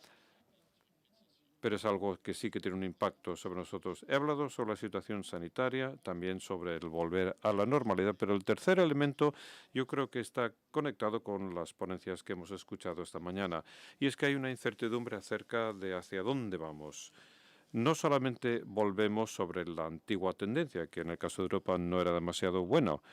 pero es algo que sí que tiene un impacto sobre nosotros. He hablado sobre la situación sanitaria, también sobre el volver a la normalidad, pero el tercer elemento yo creo que está conectado con las ponencias que hemos escuchado esta mañana, y es que hay una incertidumbre acerca de hacia dónde vamos. No solamente volvemos sobre la antigua tendencia, que en el caso de Europa no era demasiado bueno,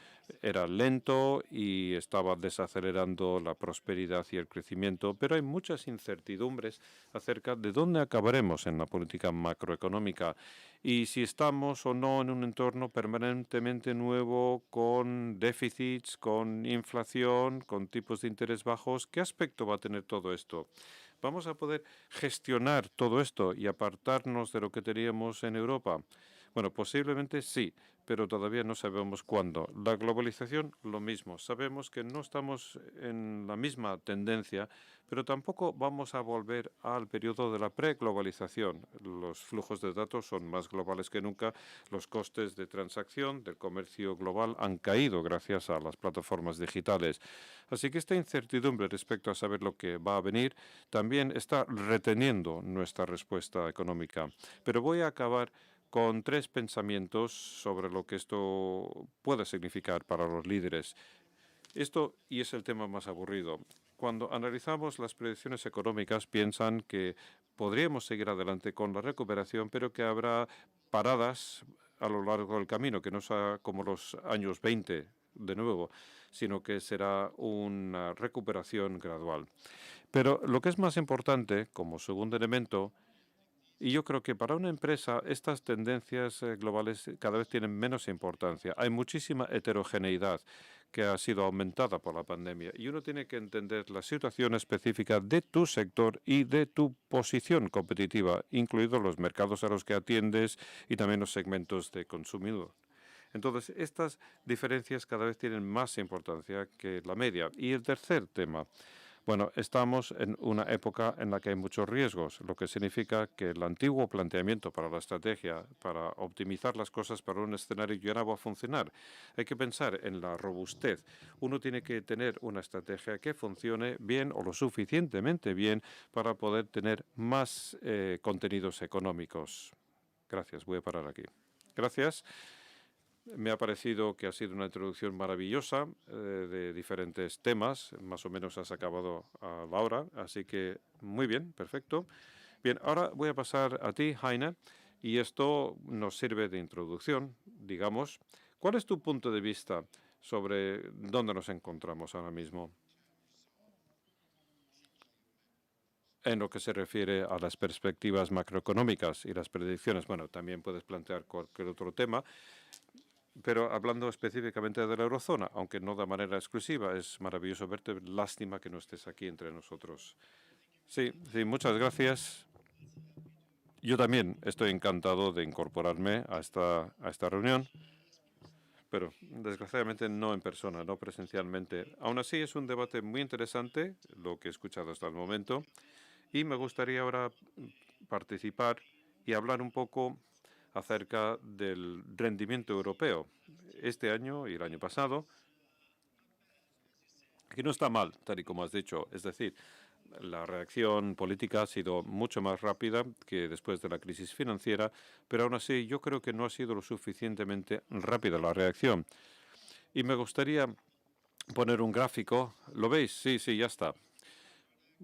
era lento y estaba desacelerando la prosperidad y el crecimiento, pero hay muchas incertidumbres acerca de dónde acabaremos en la política macroeconómica y si estamos o no en un entorno permanentemente nuevo con déficits, con inflación, con tipos de interés bajos. ¿Qué aspecto va a tener todo esto? ¿Vamos a poder gestionar todo esto y apartarnos de lo que teníamos en Europa? Bueno, posiblemente sí, pero todavía no sabemos cuándo. La globalización, lo mismo. Sabemos que no estamos en la misma tendencia, pero tampoco vamos a volver al periodo de la preglobalización. Los flujos de datos son más globales que nunca. Los costes de transacción del comercio global han caído gracias a las plataformas digitales. Así que esta incertidumbre respecto a saber lo que va a venir también está reteniendo nuestra respuesta económica. Pero voy a acabar con tres pensamientos sobre lo que esto puede significar para los líderes. Esto, y es el tema más aburrido, cuando analizamos las predicciones económicas piensan que podríamos seguir adelante con la recuperación, pero que habrá paradas a lo largo del camino, que no sea como los años 20 de nuevo, sino que será una recuperación gradual. Pero lo que es más importante, como segundo elemento, y yo creo que para una empresa estas tendencias globales cada vez tienen menos importancia. Hay muchísima heterogeneidad que ha sido aumentada por la pandemia y uno tiene que entender la situación específica de tu sector y de tu posición competitiva, incluidos los mercados a los que atiendes y también los segmentos de consumidor. Entonces, estas diferencias cada vez tienen más importancia que la media. Y el tercer tema, Bueno, estamos en una época en la que hay muchos riesgos, lo que significa que el antiguo planteamiento para la estrategia, para optimizar las cosas para un escenario ya no va a funcionar. Hay que pensar en la robustez. Uno tiene que tener una estrategia que funcione bien o lo suficientemente bien para poder tener más contenidos económicos. Gracias, voy a parar aquí. Gracias. Me ha parecido que ha sido una introducción maravillosa de diferentes temas. Más o menos has acabado a la hora, así que muy bien, perfecto. Bien, ahora voy a pasar a ti, Heine, y esto nos sirve de introducción, digamos. ¿Cuál es tu punto de vista sobre dónde nos encontramos ahora mismo en lo que se refiere a las perspectivas macroeconómicas y las predicciones? Bueno, también puedes plantear cualquier otro tema. Pero hablando específicamente de la eurozona, aunque no de manera exclusiva, es maravilloso verte. Lástima que no estés aquí entre nosotros. Sí, muchas gracias. Yo también estoy encantado de incorporarme a esta reunión, pero desgraciadamente no en persona, no presencialmente. Aún así es un debate muy interesante, lo que he escuchado hasta el momento, y me gustaría ahora participar y hablar un poco acerca del rendimiento europeo este año y el año pasado, que no está mal, tal y como has dicho. Es decir, la reacción política ha sido mucho más rápida que después de la crisis financiera, pero aún así yo creo que no ha sido lo suficientemente rápida la reacción. Y me gustaría poner un gráfico. ¿Lo veis? Sí, ya está.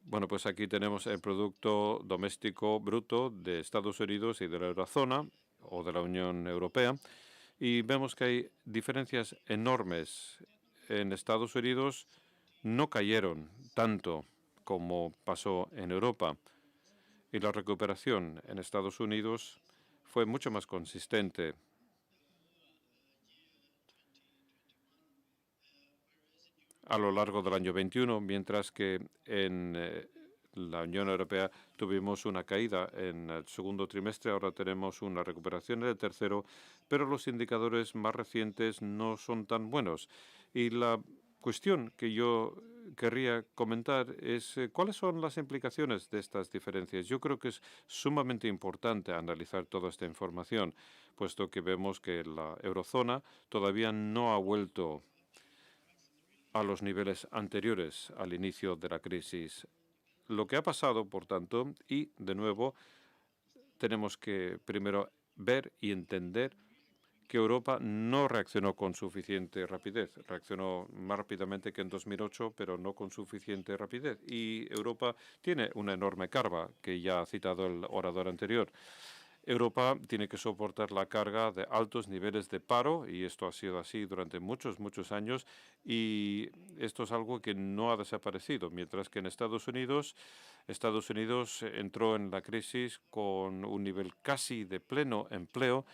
Bueno, pues aquí tenemos el Producto Doméstico Bruto de Estados Unidos y de la eurozona o de la Unión Europea, y vemos que hay diferencias enormes. En Estados Unidos no cayeron tanto como pasó en Europa, y la recuperación en Estados Unidos fue mucho más consistente. A lo largo del año 21, mientras que en la Unión Europea tuvimos una caída en el segundo trimestre, ahora tenemos una recuperación en el tercero, pero los indicadores más recientes no son tan buenos. Y la cuestión que yo querría comentar es cuáles son las implicaciones de estas diferencias. Yo creo que es sumamente importante analizar toda esta información, puesto que vemos que la eurozona todavía no ha vuelto a los niveles anteriores al inicio de la crisis. Lo que ha pasado, por tanto, y de nuevo tenemos que primero ver y entender que Europa no reaccionó con suficiente rapidez. Reaccionó más rápidamente que en 2008, pero no con suficiente rapidez. Y Europa tiene una enorme carga, que ya ha citado el orador anterior. Europa tiene que soportar la carga de altos niveles de paro, y esto ha sido así durante muchos años, y esto es algo que no ha desaparecido, mientras que en Estados Unidos entró en la crisis con un nivel casi de pleno empleo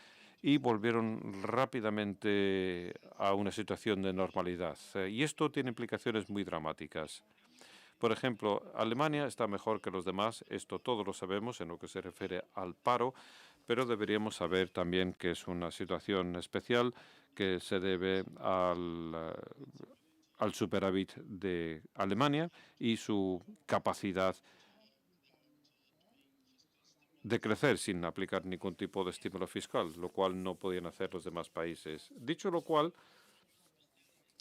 y volvieron rápidamente a una situación de normalidad. Y esto tiene implicaciones muy dramáticas. Por ejemplo, Alemania está mejor que los demás, esto todos lo sabemos en lo que se refiere al paro, pero deberíamos saber también que es una situación especial que se debe al superávit de Alemania y su capacidad de crecer sin aplicar ningún tipo de estímulo fiscal, lo cual no podían hacer los demás países. Dicho lo cual,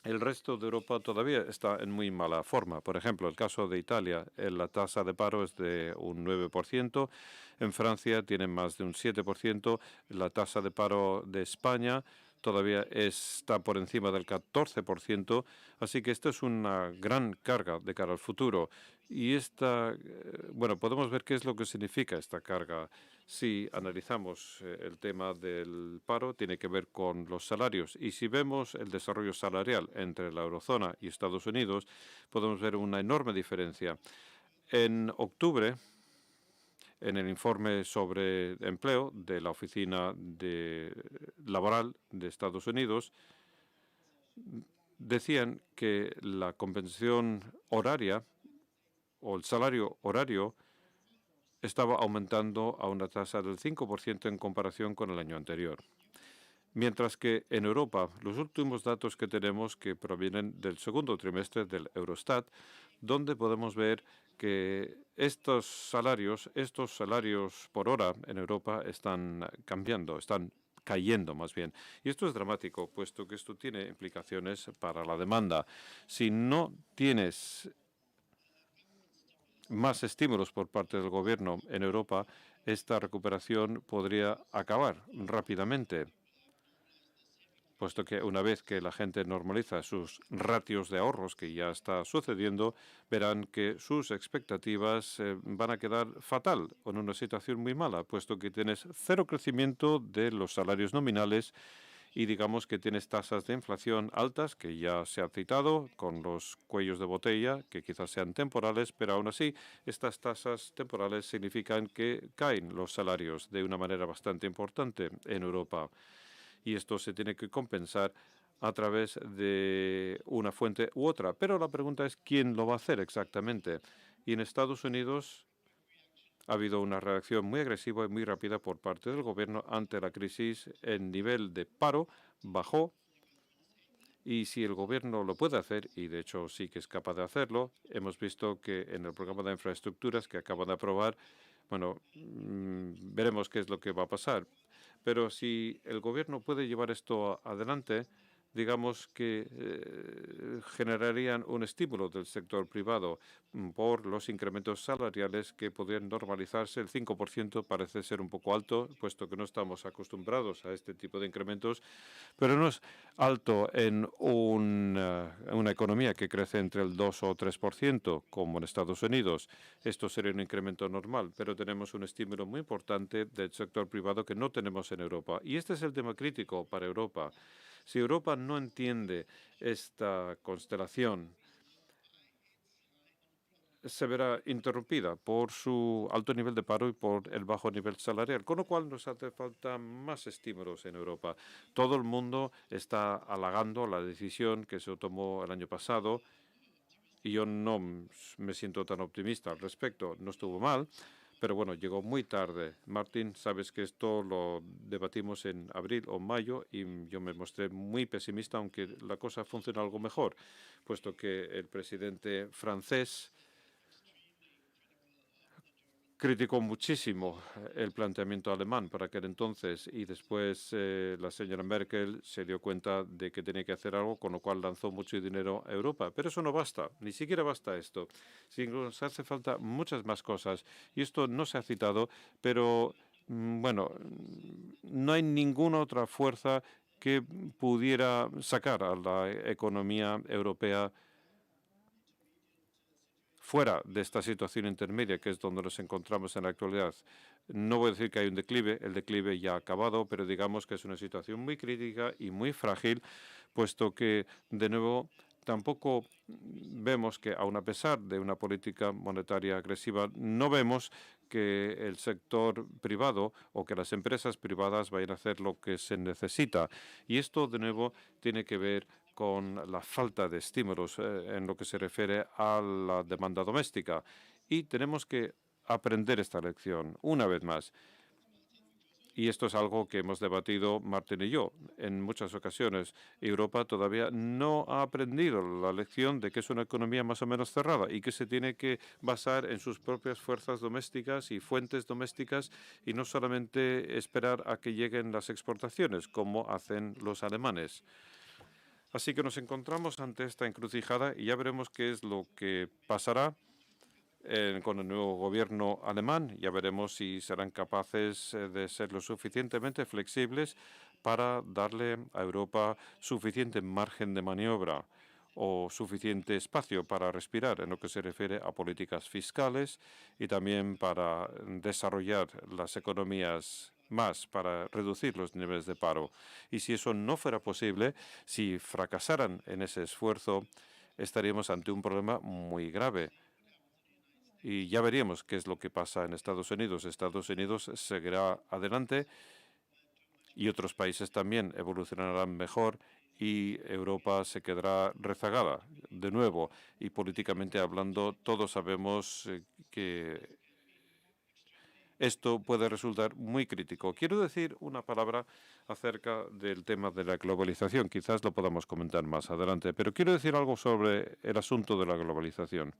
el resto de Europa todavía está en muy mala forma. Por ejemplo, el caso de Italia, la tasa de paro es de un 9%, en Francia tienen más de un 7%, la tasa de paro de España todavía está por encima del 14%, así que esto es una gran carga de cara al futuro. Y bueno, podemos ver qué es lo que significa esta carga. Si analizamos el tema del paro, tiene que ver con los salarios. Y si vemos el desarrollo salarial entre la eurozona y Estados Unidos, podemos ver una enorme diferencia. En octubre, en el informe sobre empleo de la Oficina Laboral de Estados Unidos, decían que la compensación horaria o el salario horario estaba aumentando a una tasa del 5% en comparación con el año anterior. Mientras que en Europa, los últimos datos que tenemos que provienen del segundo trimestre del Eurostat, donde podemos ver que estos salarios por hora en Europa están cambiando, están cayendo más bien. Y esto es dramático, puesto que esto tiene implicaciones para la demanda. Si no tienes más estímulos por parte del gobierno en Europa, esta recuperación podría acabar rápidamente, puesto que una vez que la gente normaliza sus ratios de ahorros, que ya está sucediendo, verán que sus expectativas van a quedar fatal, o en una situación muy mala, puesto que tienes cero crecimiento de los salarios nominales y digamos que tienes tasas de inflación altas, que ya se ha citado, con los cuellos de botella, que quizás sean temporales, pero aún así estas tasas temporales significan que caen los salarios de una manera bastante importante en Europa. Y esto se tiene que compensar a través de una fuente u otra. Pero la pregunta es quién lo va a hacer exactamente. Y en Estados Unidos ha habido una reacción muy agresiva y muy rápida por parte del gobierno ante la crisis. El nivel de paro bajó. Y si el gobierno lo puede hacer, y de hecho sí que es capaz de hacerlo, hemos visto que en el programa de infraestructuras que acaban de aprobar, bueno, veremos qué es lo que va a pasar. Pero si el gobierno puede llevar esto adelante, digamos que generarían un estímulo del sector privado por los incrementos salariales que podrían normalizarse. El 5% parece ser un poco alto, puesto que no estamos acostumbrados a este tipo de incrementos, pero no es alto en una economía que crece entre el 2 o 3%, como en Estados Unidos. Esto sería un incremento normal, pero tenemos un estímulo muy importante del sector privado que no tenemos en Europa. Y este es el tema crítico para Europa. Si Europa no entiende esta constelación, se verá interrumpida por su alto nivel de paro y por el bajo nivel salarial, con lo cual nos hace falta más estímulos en Europa. Todo el mundo está halagando la decisión que se tomó el año pasado y yo no me siento tan optimista al respecto. No estuvo mal, pero bueno, llegó muy tarde. Martín, sabes que esto lo debatimos en abril o mayo y yo me mostré muy pesimista, aunque la cosa funciona algo mejor, puesto que el presidente francés criticó muchísimo el planteamiento alemán para aquel entonces y después la señora Merkel se dio cuenta de que tenía que hacer algo, con lo cual lanzó mucho dinero a Europa. Pero eso no basta, ni siquiera basta esto. Sí, nos hace falta muchas más cosas y esto no se ha citado, pero bueno, no hay ninguna otra fuerza que pudiera sacar a la economía europea fuera de esta situación intermedia, que es donde nos encontramos en la actualidad. No voy a decir que hay un declive, el declive ya ha acabado, pero digamos que es una situación muy crítica y muy frágil, puesto que, de nuevo, tampoco vemos que, aun a pesar de una política monetaria agresiva, no vemos que el sector privado o que las empresas privadas vayan a hacer lo que se necesita. Y esto, de nuevo, tiene que ver con la falta de estímulos en lo que se refiere a la demanda doméstica. Y tenemos que aprender esta lección una vez más. Y esto es algo que hemos debatido Martín y yo en muchas ocasiones. Europa todavía no ha aprendido la lección de que es una economía más o menos cerrada y que se tiene que basar en sus propias fuerzas domésticas y fuentes domésticas y no solamente esperar a que lleguen las exportaciones, como hacen los alemanes. Así que nos encontramos ante esta encrucijada y ya veremos qué es lo que pasará con el nuevo gobierno alemán. Ya veremos si serán capaces de ser lo suficientemente flexibles para darle a Europa suficiente margen de maniobra o suficiente espacio para respirar en lo que se refiere a políticas fiscales y también para desarrollar las economías más para reducir los niveles de paro. Y si eso no fuera posible, si fracasaran en ese esfuerzo, estaríamos ante un problema muy grave. Y ya veríamos qué es lo que pasa en Estados Unidos. Estados Unidos seguirá adelante y otros países también evolucionarán mejor y Europa se quedará rezagada de nuevo. Y políticamente hablando, todos sabemos que esto puede resultar muy crítico. Quiero decir una palabra acerca del tema de la globalización. Quizás lo podamos comentar más adelante, pero quiero decir algo sobre el asunto de la globalización.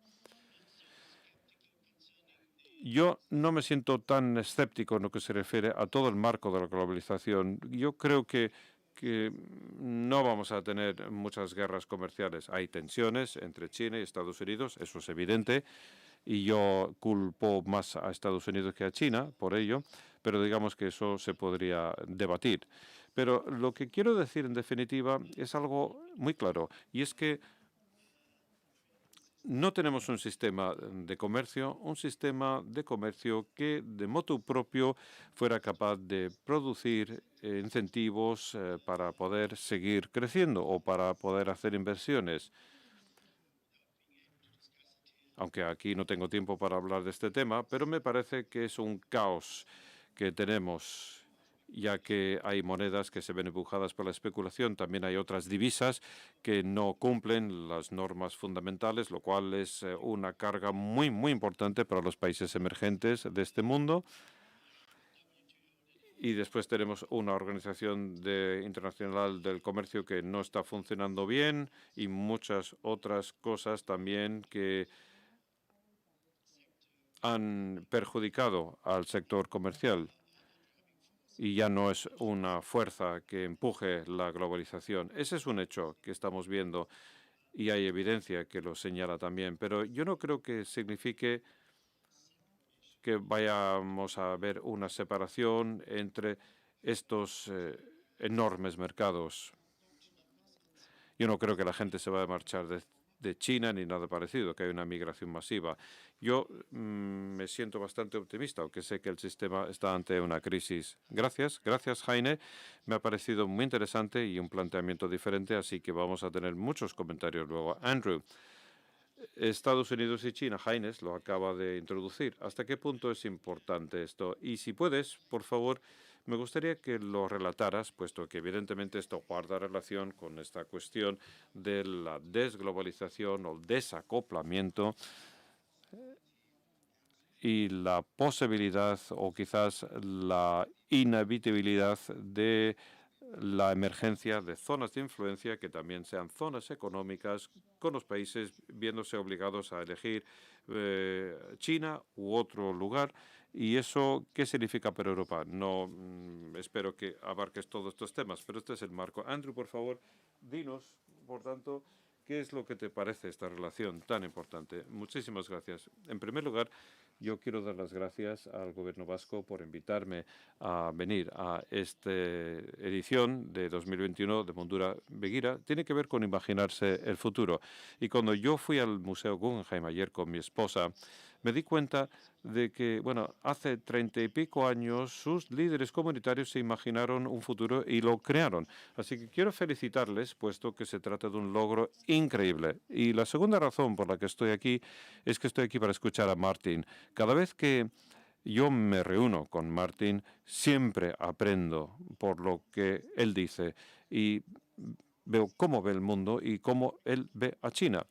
Yo no me siento tan escéptico en lo que se refiere a todo el marco de la globalización. Yo creo que no vamos a tener muchas guerras comerciales. Hay tensiones entre China y Estados Unidos, eso es evidente, y yo culpo más a Estados Unidos que a China por ello, pero digamos que eso se podría debatir. Pero lo que quiero decir en definitiva es algo muy claro, y es que no tenemos un sistema de comercio que de motu propio fuera capaz de producir incentivos para poder seguir creciendo o para poder hacer inversiones. Aunque aquí no tengo tiempo para hablar de este tema, pero me parece que es un caos que tenemos, ya que hay monedas que se ven empujadas por la especulación. También hay otras divisas que no cumplen las normas fundamentales, lo cual es una carga muy, muy importante para los países emergentes de este mundo. Y después tenemos una organización internacional del comercio que no está funcionando bien y muchas otras cosas también que han perjudicado al sector comercial. Y ya no es una fuerza que empuje la globalización. Ese es un hecho que estamos viendo y hay evidencia que lo señala también. Pero yo no creo que signifique que vayamos a ver una separación entre estos enormes mercados. Yo no creo que la gente se vaya a marchar de China ni nada parecido, que hay una migración masiva. Yo me siento bastante optimista, aunque sé que el sistema está ante una crisis. Gracias, Heine. Me ha parecido muy interesante y un planteamiento diferente, así que vamos a tener muchos comentarios luego. Andrew, Estados Unidos y China, Heine lo acaba de introducir. ¿Hasta qué punto es importante esto? Y si puedes, por favor, me gustaría que lo relataras, puesto que evidentemente esto guarda relación con esta cuestión de la desglobalización o desacoplamiento y la posibilidad o quizás la inevitabilidad de la emergencia de zonas de influencia que también sean zonas económicas, con los países viéndose obligados a elegir China u otro lugar. ¿Y eso qué significa para Europa? No espero que abarques todos estos temas, pero este es el marco. Andrew, por favor, dinos, por tanto, ¿qué es lo que te parece esta relación tan importante? Muchísimas gracias. En primer lugar, yo quiero dar las gracias al Gobierno vasco por invitarme a venir a esta edición de 2021 de Mundura Begira. Tiene que ver con imaginarse el futuro. Y cuando yo fui al Museo Guggenheim ayer con mi esposa, me di cuenta de que, bueno, hace 30 y pico años sus líderes comunitarios se imaginaron un futuro y lo crearon. Así que quiero felicitarles, puesto que se trata de un logro increíble. Y la segunda razón por la que estoy aquí es que estoy aquí para escuchar a Martin. Cada vez que yo me reúno con Martin, siempre aprendo por lo que él dice y veo cómo ve el mundo y cómo él ve a China,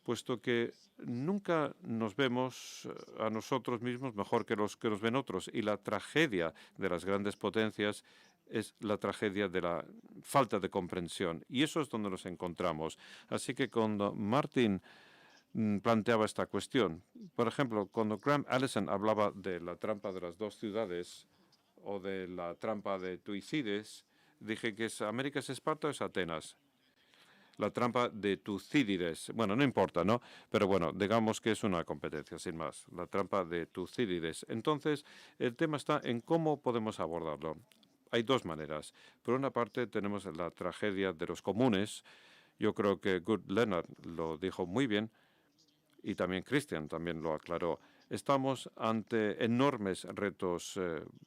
puesto que nunca nos vemos a nosotros mismos mejor que los que nos ven otros. Y la tragedia de las grandes potencias es la tragedia de la falta de comprensión. Y eso es donde nos encontramos. Así que cuando Martin planteaba esta cuestión, por ejemplo, cuando Graham Allison hablaba de la trampa de las dos ciudades o de la trampa de Tucídides, dije que América es Esparta o es Atenas. La trampa de Tucídides. Bueno, no importa, ¿no? Pero bueno, digamos que es una competencia, sin más. La trampa de Tucídides. Entonces, el tema está en cómo podemos abordarlo. Hay dos maneras. Por una parte, tenemos la tragedia de los comunes. Yo creo que Kurt Leonard lo dijo muy bien y también Christian también lo aclaró. Estamos ante enormes retos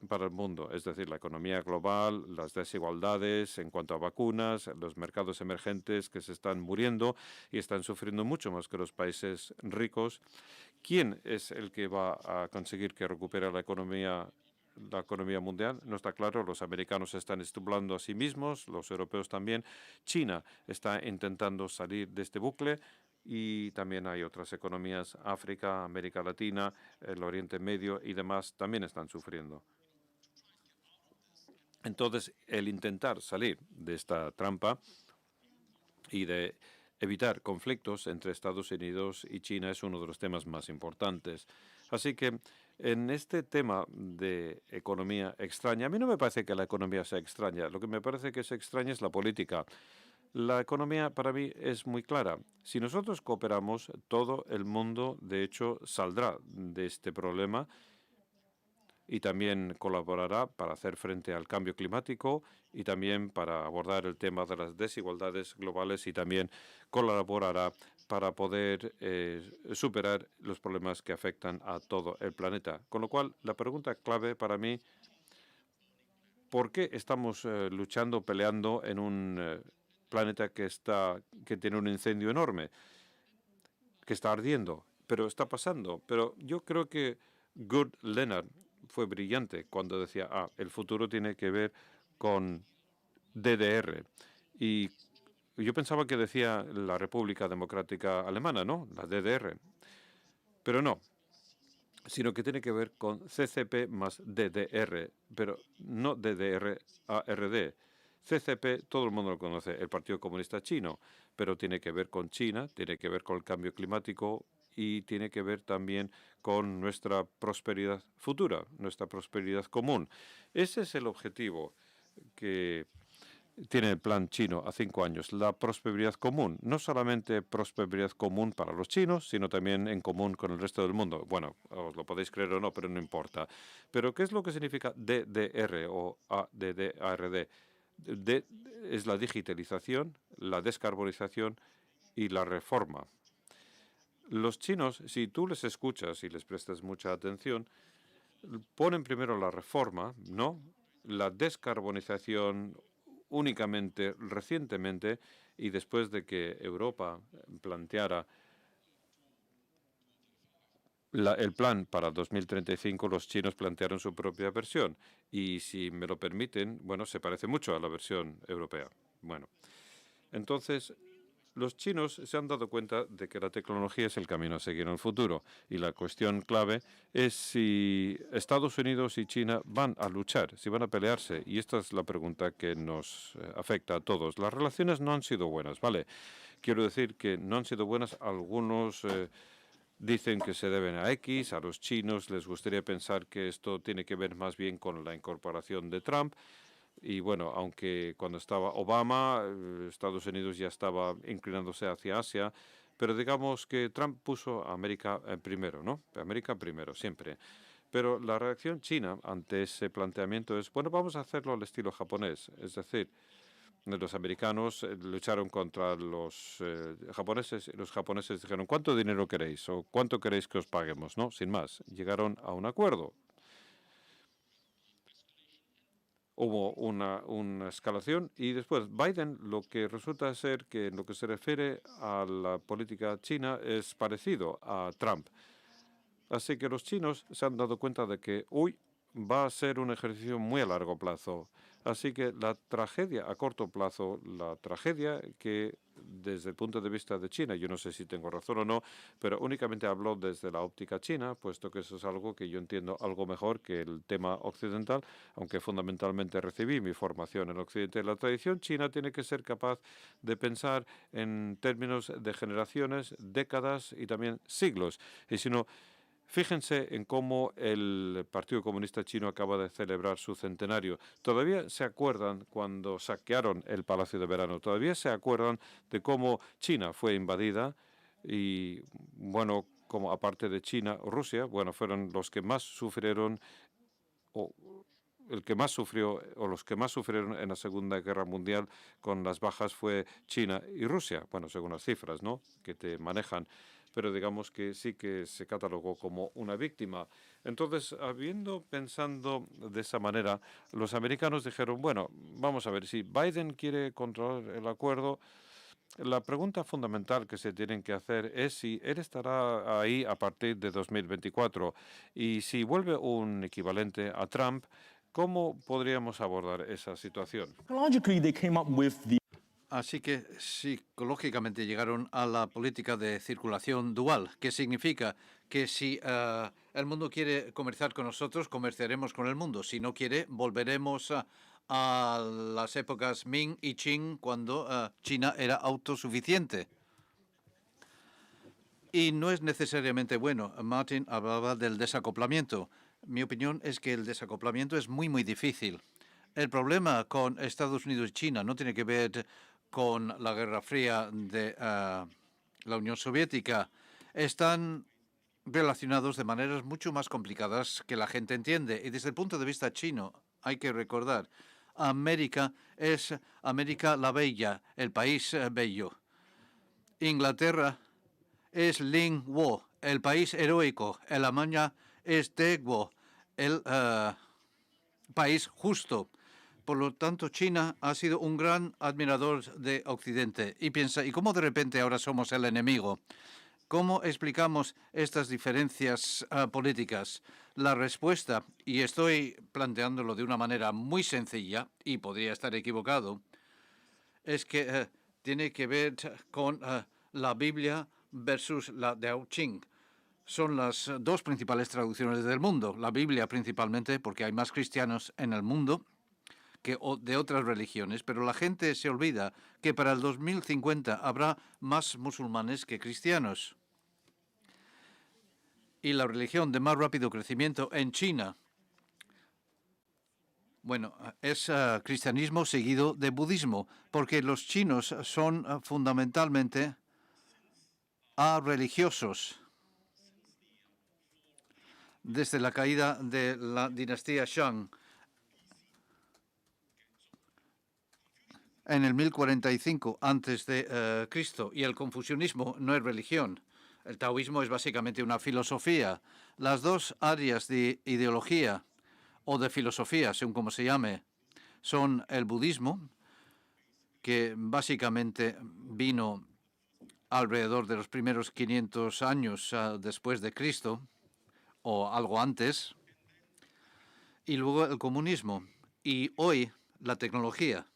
para el mundo, es decir, la economía global, las desigualdades en cuanto a vacunas, los mercados emergentes que se están muriendo y están sufriendo mucho más que los países ricos. ¿Quién es el que va a conseguir que recupere la economía mundial? No está claro. Los americanos se están estudiando a sí mismos, los europeos también. China está intentando salir de este bucle y también hay otras economías, África, América Latina, el Oriente Medio y demás también están sufriendo. Entonces, el intentar salir de esta trampa y de evitar conflictos entre Estados Unidos y China es uno de los temas más importantes. Así que en este tema de economía extraña, a mí no me parece que la economía sea extraña. Lo que me parece que es extraña es la política. La economía para mí es muy clara. Si nosotros cooperamos, todo el mundo, de hecho, saldrá de este problema y también colaborará para hacer frente al cambio climático y también para abordar el tema de las desigualdades globales y también colaborará para poder superar los problemas que afectan a todo el planeta. Con lo cual, la pregunta clave para mí, ¿por qué estamos luchando, peleando en un planeta que tiene un incendio enorme, que está ardiendo, pero está pasando? Pero yo creo que Kurt Leonard fue brillante cuando decía, el futuro tiene que ver con DDR. Y yo pensaba que decía la República Democrática Alemana, ¿no? La DDR. Pero no, sino que tiene que ver con CCP más DDR, pero no DDR-ARD. CCP, todo el mundo lo conoce, el Partido Comunista Chino, pero tiene que ver con China, tiene que ver con el cambio climático y tiene que ver también con nuestra prosperidad futura, nuestra prosperidad común. Ese es el objetivo que tiene el plan chino a 5 años, la prosperidad común. No solamente prosperidad común para los chinos, sino también en común con el resto del mundo. Bueno, os lo podéis creer o no, pero no importa. Pero, ¿qué es lo que significa DDR o ADDARD? D es la digitalización, la descarbonización y la reforma. Los chinos, si tú les escuchas y les prestas mucha atención, ponen primero la reforma, ¿no? La descarbonización únicamente recientemente y después de que Europa planteara el plan para 2035, los chinos plantearon su propia versión. Y si me lo permiten, bueno, se parece mucho a la versión europea. Bueno, entonces los chinos se han dado cuenta de que la tecnología es el camino a seguir en el futuro. Y la cuestión clave es si Estados Unidos y China van a luchar, si van a pelearse. Y esta es la pregunta que nos afecta a todos. Las relaciones no han sido buenas, ¿vale? Quiero decir que no han sido buenas. Algunos dicen que se deben a X, a los chinos les gustaría pensar que esto tiene que ver más bien con la incorporación de Trump. Y bueno, aunque cuando estaba Obama, Estados Unidos ya estaba inclinándose hacia Asia, pero digamos que Trump puso a América primero, ¿no? América primero, siempre. Pero la reacción china ante ese planteamiento es, bueno, vamos a hacerlo al estilo japonés. Es decir, los americanos lucharon contra los japoneses y los japoneses dijeron, ¿cuánto dinero queréis? ¿O cuánto queréis que os paguemos? ¿No? Sin más, llegaron a un acuerdo. Hubo una escalación y después Biden, lo que resulta ser que en lo que se refiere a la política china es parecido a Trump. Así que los chinos se han dado cuenta de que va a ser un ejercicio muy a largo plazo. Así que la tragedia a corto plazo, la tragedia que desde el punto de vista de China, yo no sé si tengo razón o no, pero únicamente hablo desde la óptica china, puesto que eso es algo que yo entiendo algo mejor que el tema occidental, aunque fundamentalmente recibí mi formación en Occidente. La tradición china tiene que ser capaz de pensar en términos de generaciones, décadas y también siglos. Y si no, fíjense en cómo el Partido Comunista Chino acaba de celebrar su centenario. Todavía se acuerdan cuando saquearon el Palacio de Verano. Todavía se acuerdan de cómo China fue invadida y, bueno, como aparte de China, Rusia, bueno, fueron los que más sufrieron el que más sufrió o los que más sufrieron en la Segunda Guerra Mundial con las bajas fue China y Rusia. Bueno, según las cifras, ¿no?, que te manejan. Pero digamos que sí que se catalogó como una víctima. Entonces, pensando de esa manera, los americanos dijeron, bueno, vamos a ver, si Biden quiere controlar el acuerdo, la pregunta fundamental que se tienen que hacer es si él estará ahí a partir de 2024 y si vuelve un equivalente a Trump, ¿cómo podríamos abordar esa situación? Así que psicológicamente llegaron a la política de circulación dual, que significa que si el mundo quiere comerciar con nosotros, comerciaremos con el mundo. Si no quiere, volveremos a las épocas Ming y Qing, cuando China era autosuficiente. Y no es necesariamente bueno. Martin hablaba del desacoplamiento. Mi opinión es que el desacoplamiento es muy, muy difícil. El problema con Estados Unidos y China no tiene que ver con la Guerra Fría de la Unión Soviética. Están relacionados de maneras mucho más complicadas que la gente entiende. Y desde el punto de vista chino, hay que recordar, América es América la Bella, el país bello. Inglaterra es Ling Wo, el país heroico. Alemania es De Guo, el país justo. Por lo tanto, China ha sido un gran admirador de Occidente y piensa, ¿y cómo de repente ahora somos el enemigo? ¿Cómo explicamos estas diferencias políticas? La respuesta, y estoy planteándolo de una manera muy sencilla, y podría estar equivocado, es que tiene que ver con la Biblia versus la Tao Te Ching. Son las dos principales traducciones del mundo. La Biblia principalmente porque hay más cristianos en el mundo que de otras religiones, pero la gente se olvida que para el 2050 habrá más musulmanes que cristianos. Y la religión de más rápido crecimiento en China, bueno, es cristianismo seguido de budismo, porque los chinos son fundamentalmente religiosos. Desde la caída de la dinastía Shang en el 1045 antes de Cristo, y el confucianismo no es religión. El taoísmo es básicamente una filosofía. Las dos áreas de ideología o de filosofía, según como se llame, son el budismo, que básicamente vino alrededor de los primeros 500 años después de Cristo, o algo antes, y luego el comunismo, y hoy la tecnología.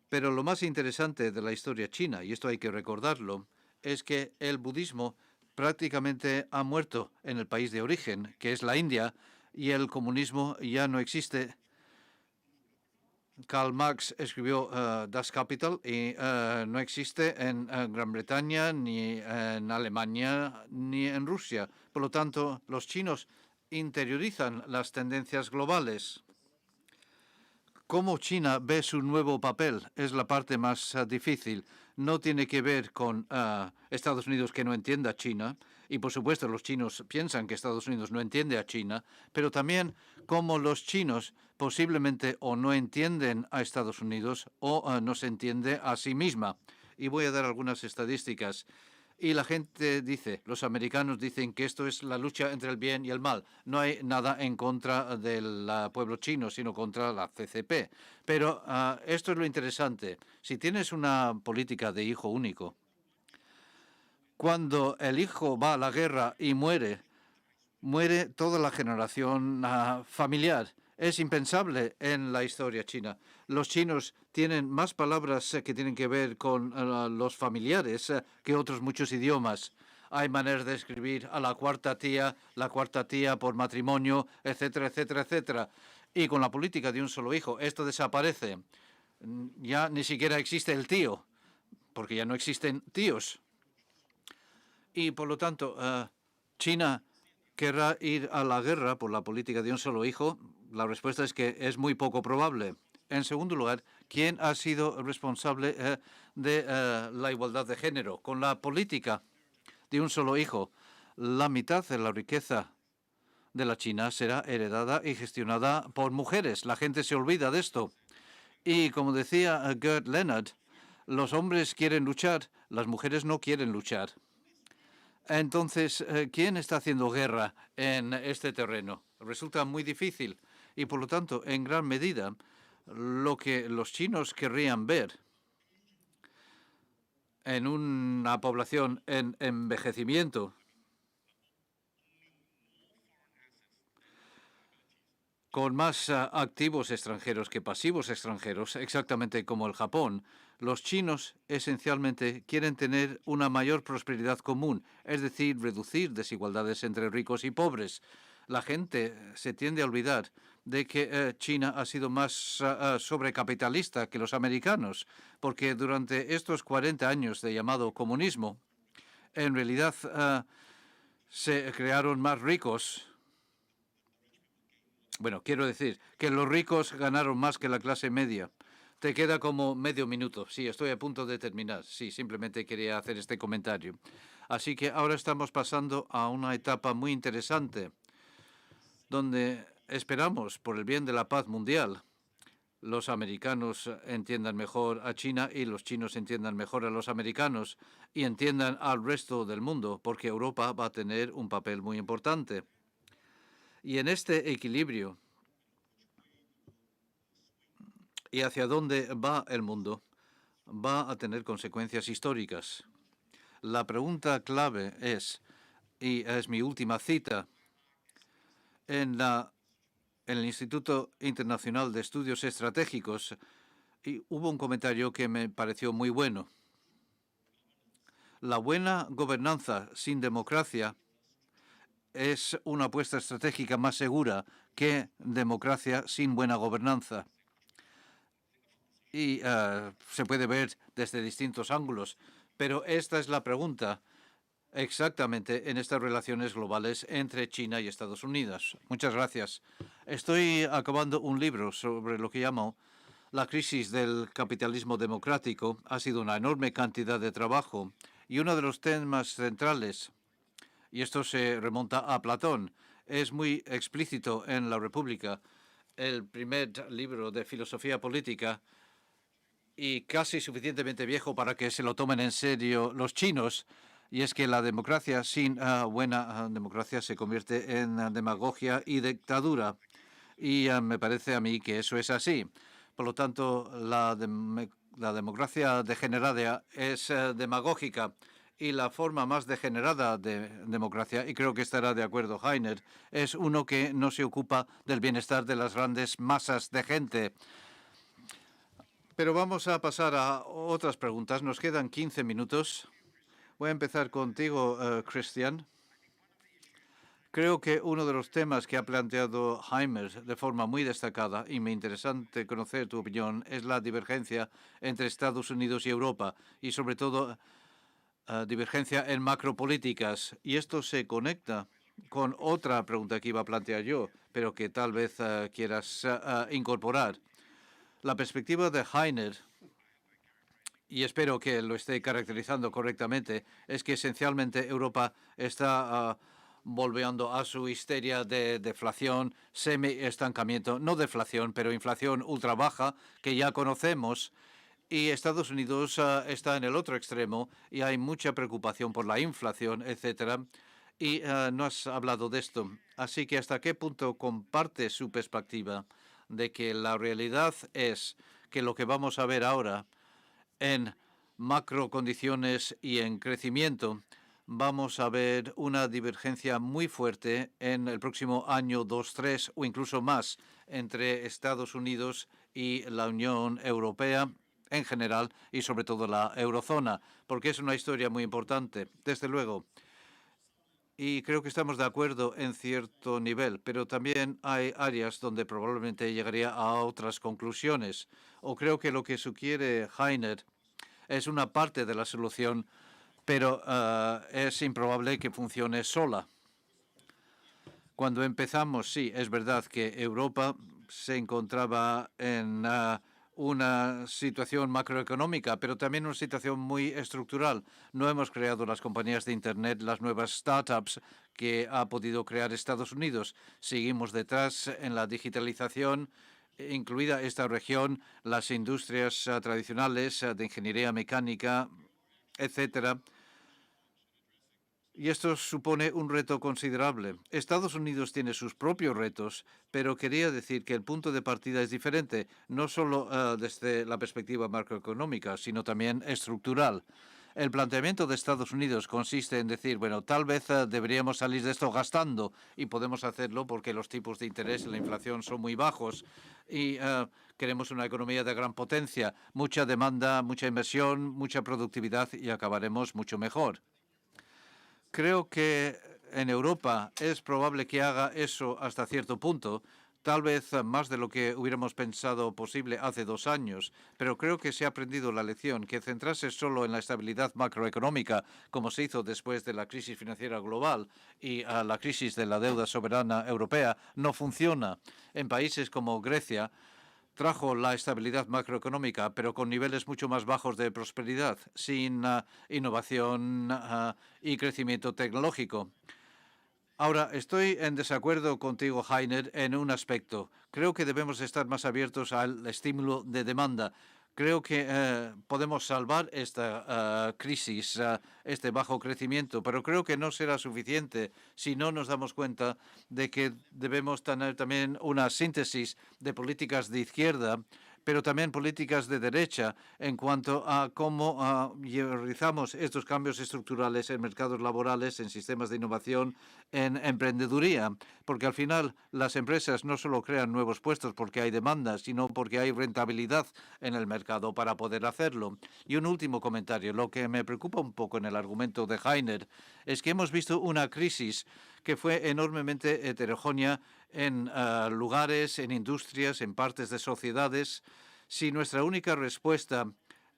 Pero lo más interesante de la historia china, y esto hay que recordarlo, es que el budismo prácticamente ha muerto en el país de origen, que es la India, y el comunismo ya no existe. Karl Marx escribió Das Kapital y no existe en Gran Bretaña, ni en Alemania, ni en Rusia. Por lo tanto, los chinos interiorizan las tendencias globales. ¿Cómo China ve su nuevo papel? Es la parte más difícil. No tiene que ver con Estados Unidos, que no entienda a China, y por supuesto los chinos piensan que Estados Unidos no entiende a China, pero también cómo los chinos posiblemente o no entienden a Estados Unidos o no se entiende a sí misma. Y voy a dar algunas estadísticas. Y la gente dice, los americanos dicen que esto es la lucha entre el bien y el mal. No hay nada en contra del pueblo chino, sino contra la CCP. Pero esto es lo interesante. Si tienes una política de hijo único, cuando el hijo va a la guerra y muere toda la generación familiar. Es impensable en la historia china. Los chinos tienen más palabras que tienen que ver con los familiares que otros muchos idiomas. Hay maneras de escribir a la cuarta tía por matrimonio, etcétera, etcétera, etcétera. Y con la política de un solo hijo, esto desaparece. Ya ni siquiera existe el tío, porque ya no existen tíos. Y por lo tanto, China querrá ir a la guerra por la política de un solo hijo. La respuesta es que es muy poco probable. En segundo lugar, ¿quién ha sido responsable de la igualdad de género? Con la política de un solo hijo, la mitad de la riqueza de la China será heredada y gestionada por mujeres. La gente se olvida de esto. Y como decía Gerd Leonard, los hombres quieren luchar, las mujeres no quieren luchar. Entonces, ¿quién está haciendo guerra en este terreno? Resulta muy difícil y, por lo tanto, en gran medida, lo que los chinos querrían ver en una población en envejecimiento con más activos extranjeros que pasivos extranjeros, exactamente como el Japón, los chinos esencialmente quieren tener una mayor prosperidad común, es decir, reducir desigualdades entre ricos y pobres. La gente se tiende a olvidar de que China ha sido más sobrecapitalista que los americanos, porque durante estos 40 años de llamado comunismo, en realidad se crearon más ricos. Bueno, quiero decir que los ricos ganaron más que la clase media. Te queda como medio minuto. Sí, estoy a punto de terminar. Sí, simplemente quería hacer este comentario. Así que ahora estamos pasando a una etapa muy interesante, donde esperamos, por el bien de la paz mundial, los americanos entiendan mejor a China y los chinos entiendan mejor a los americanos y entiendan al resto del mundo, porque Europa va a tener un papel muy importante. Y en este equilibrio y hacia dónde va el mundo, va a tener consecuencias históricas. La pregunta clave es, y es mi última cita, en el Instituto Internacional de Estudios Estratégicos, y hubo un comentario que me pareció muy bueno. La buena gobernanza sin democracia es una apuesta estratégica más segura que democracia sin buena gobernanza. Y se puede ver desde distintos ángulos, pero esta es la pregunta exactamente en estas relaciones globales entre China y Estados Unidos. Muchas gracias. Estoy acabando un libro sobre lo que llamo la crisis del capitalismo democrático. Ha sido una enorme cantidad de trabajo y uno de los temas centrales, y esto se remonta a Platón, es muy explícito en La República, el primer libro de filosofía política, y casi suficientemente viejo para que se lo tomen en serio los chinos, y es que la democracia sin buena democracia se convierte en demagogia y dictadura. Y me parece a mí que eso es así. Por lo tanto, la democracia degenerada es demagógica, y la forma más degenerada de democracia, y creo que estará de acuerdo Heiner, es uno que no se ocupa del bienestar de las grandes masas de gente. Pero vamos a pasar a otras preguntas. Nos quedan 15 minutos. Voy a empezar contigo, Christian. Creo que uno de los temas que ha planteado Heiner de forma muy destacada, y me interesante conocer tu opinión, es la divergencia entre Estados Unidos y Europa, y sobre todo divergencia en macropolíticas. Y esto se conecta con otra pregunta que iba a plantear yo, pero que tal vez quieras incorporar. La perspectiva de Heiner, y espero que lo esté caracterizando correctamente, es que esencialmente Europa está volviendo a su histeria de deflación, semi-estancamiento, no deflación, pero inflación ultra baja, que ya conocemos, y Estados Unidos está en el otro extremo y hay mucha preocupación por la inflación, etcétera, y no has hablado de esto. Así que ¿hasta qué punto comparte su perspectiva de que la realidad es que lo que vamos a ver ahora en macrocondiciones y en crecimiento, vamos a ver una divergencia muy fuerte en el próximo año, 2, 3 o incluso más entre Estados Unidos y la Unión Europea en general y sobre todo la eurozona, porque es una historia muy importante, desde luego. Y creo que estamos de acuerdo en cierto nivel, pero también hay áreas donde probablemente llegaría a otras conclusiones. O creo que lo que sugiere Heiner es una parte de la solución, pero es improbable que funcione sola. Cuando empezamos, sí, es verdad que Europa se encontraba en una situación macroeconómica, pero también una situación muy estructural. No hemos creado las compañías de Internet, las nuevas startups que ha podido crear Estados Unidos. Seguimos detrás en la digitalización, incluida esta región, las industrias tradicionales de ingeniería mecánica, etcétera. Y esto supone un reto considerable. Estados Unidos tiene sus propios retos, pero quería decir que el punto de partida es diferente, no solo desde la perspectiva macroeconómica, sino también estructural. El planteamiento de Estados Unidos consiste en decir, bueno, tal vez deberíamos salir de esto gastando y podemos hacerlo porque los tipos de interés y la inflación son muy bajos y queremos una economía de gran potencia, mucha demanda, mucha inversión, mucha productividad y acabaremos mucho mejor. Creo que en Europa es probable que haga eso hasta cierto punto, tal vez más de lo que hubiéramos pensado posible hace 2 años, pero creo que se ha aprendido la lección que centrarse solo en la estabilidad macroeconómica, como se hizo después de la crisis financiera global y la crisis de la deuda soberana europea, no funciona. En países como Grecia, trajo la estabilidad macroeconómica, pero con niveles mucho más bajos de prosperidad, sin innovación y crecimiento tecnológico. Ahora, estoy en desacuerdo contigo, Heiner, en un aspecto. Creo que debemos estar más abiertos al estímulo de demanda. Creo que podemos salvar esta crisis, este bajo crecimiento, pero creo que no será suficiente si no nos damos cuenta de que debemos tener también una síntesis de políticas de izquierda, pero también políticas de derecha en cuanto a cómo realizamos estos cambios estructurales en mercados laborales, en sistemas de innovación, en emprendeduría, porque al final las empresas no solo crean nuevos puestos porque hay demanda, sino porque hay rentabilidad en el mercado para poder hacerlo. Y un último comentario. Lo que me preocupa un poco en el argumento de Heiner es que hemos visto una crisis que fue enormemente heterogénea en lugares, en industrias, en partes de sociedades. Si nuestra única respuesta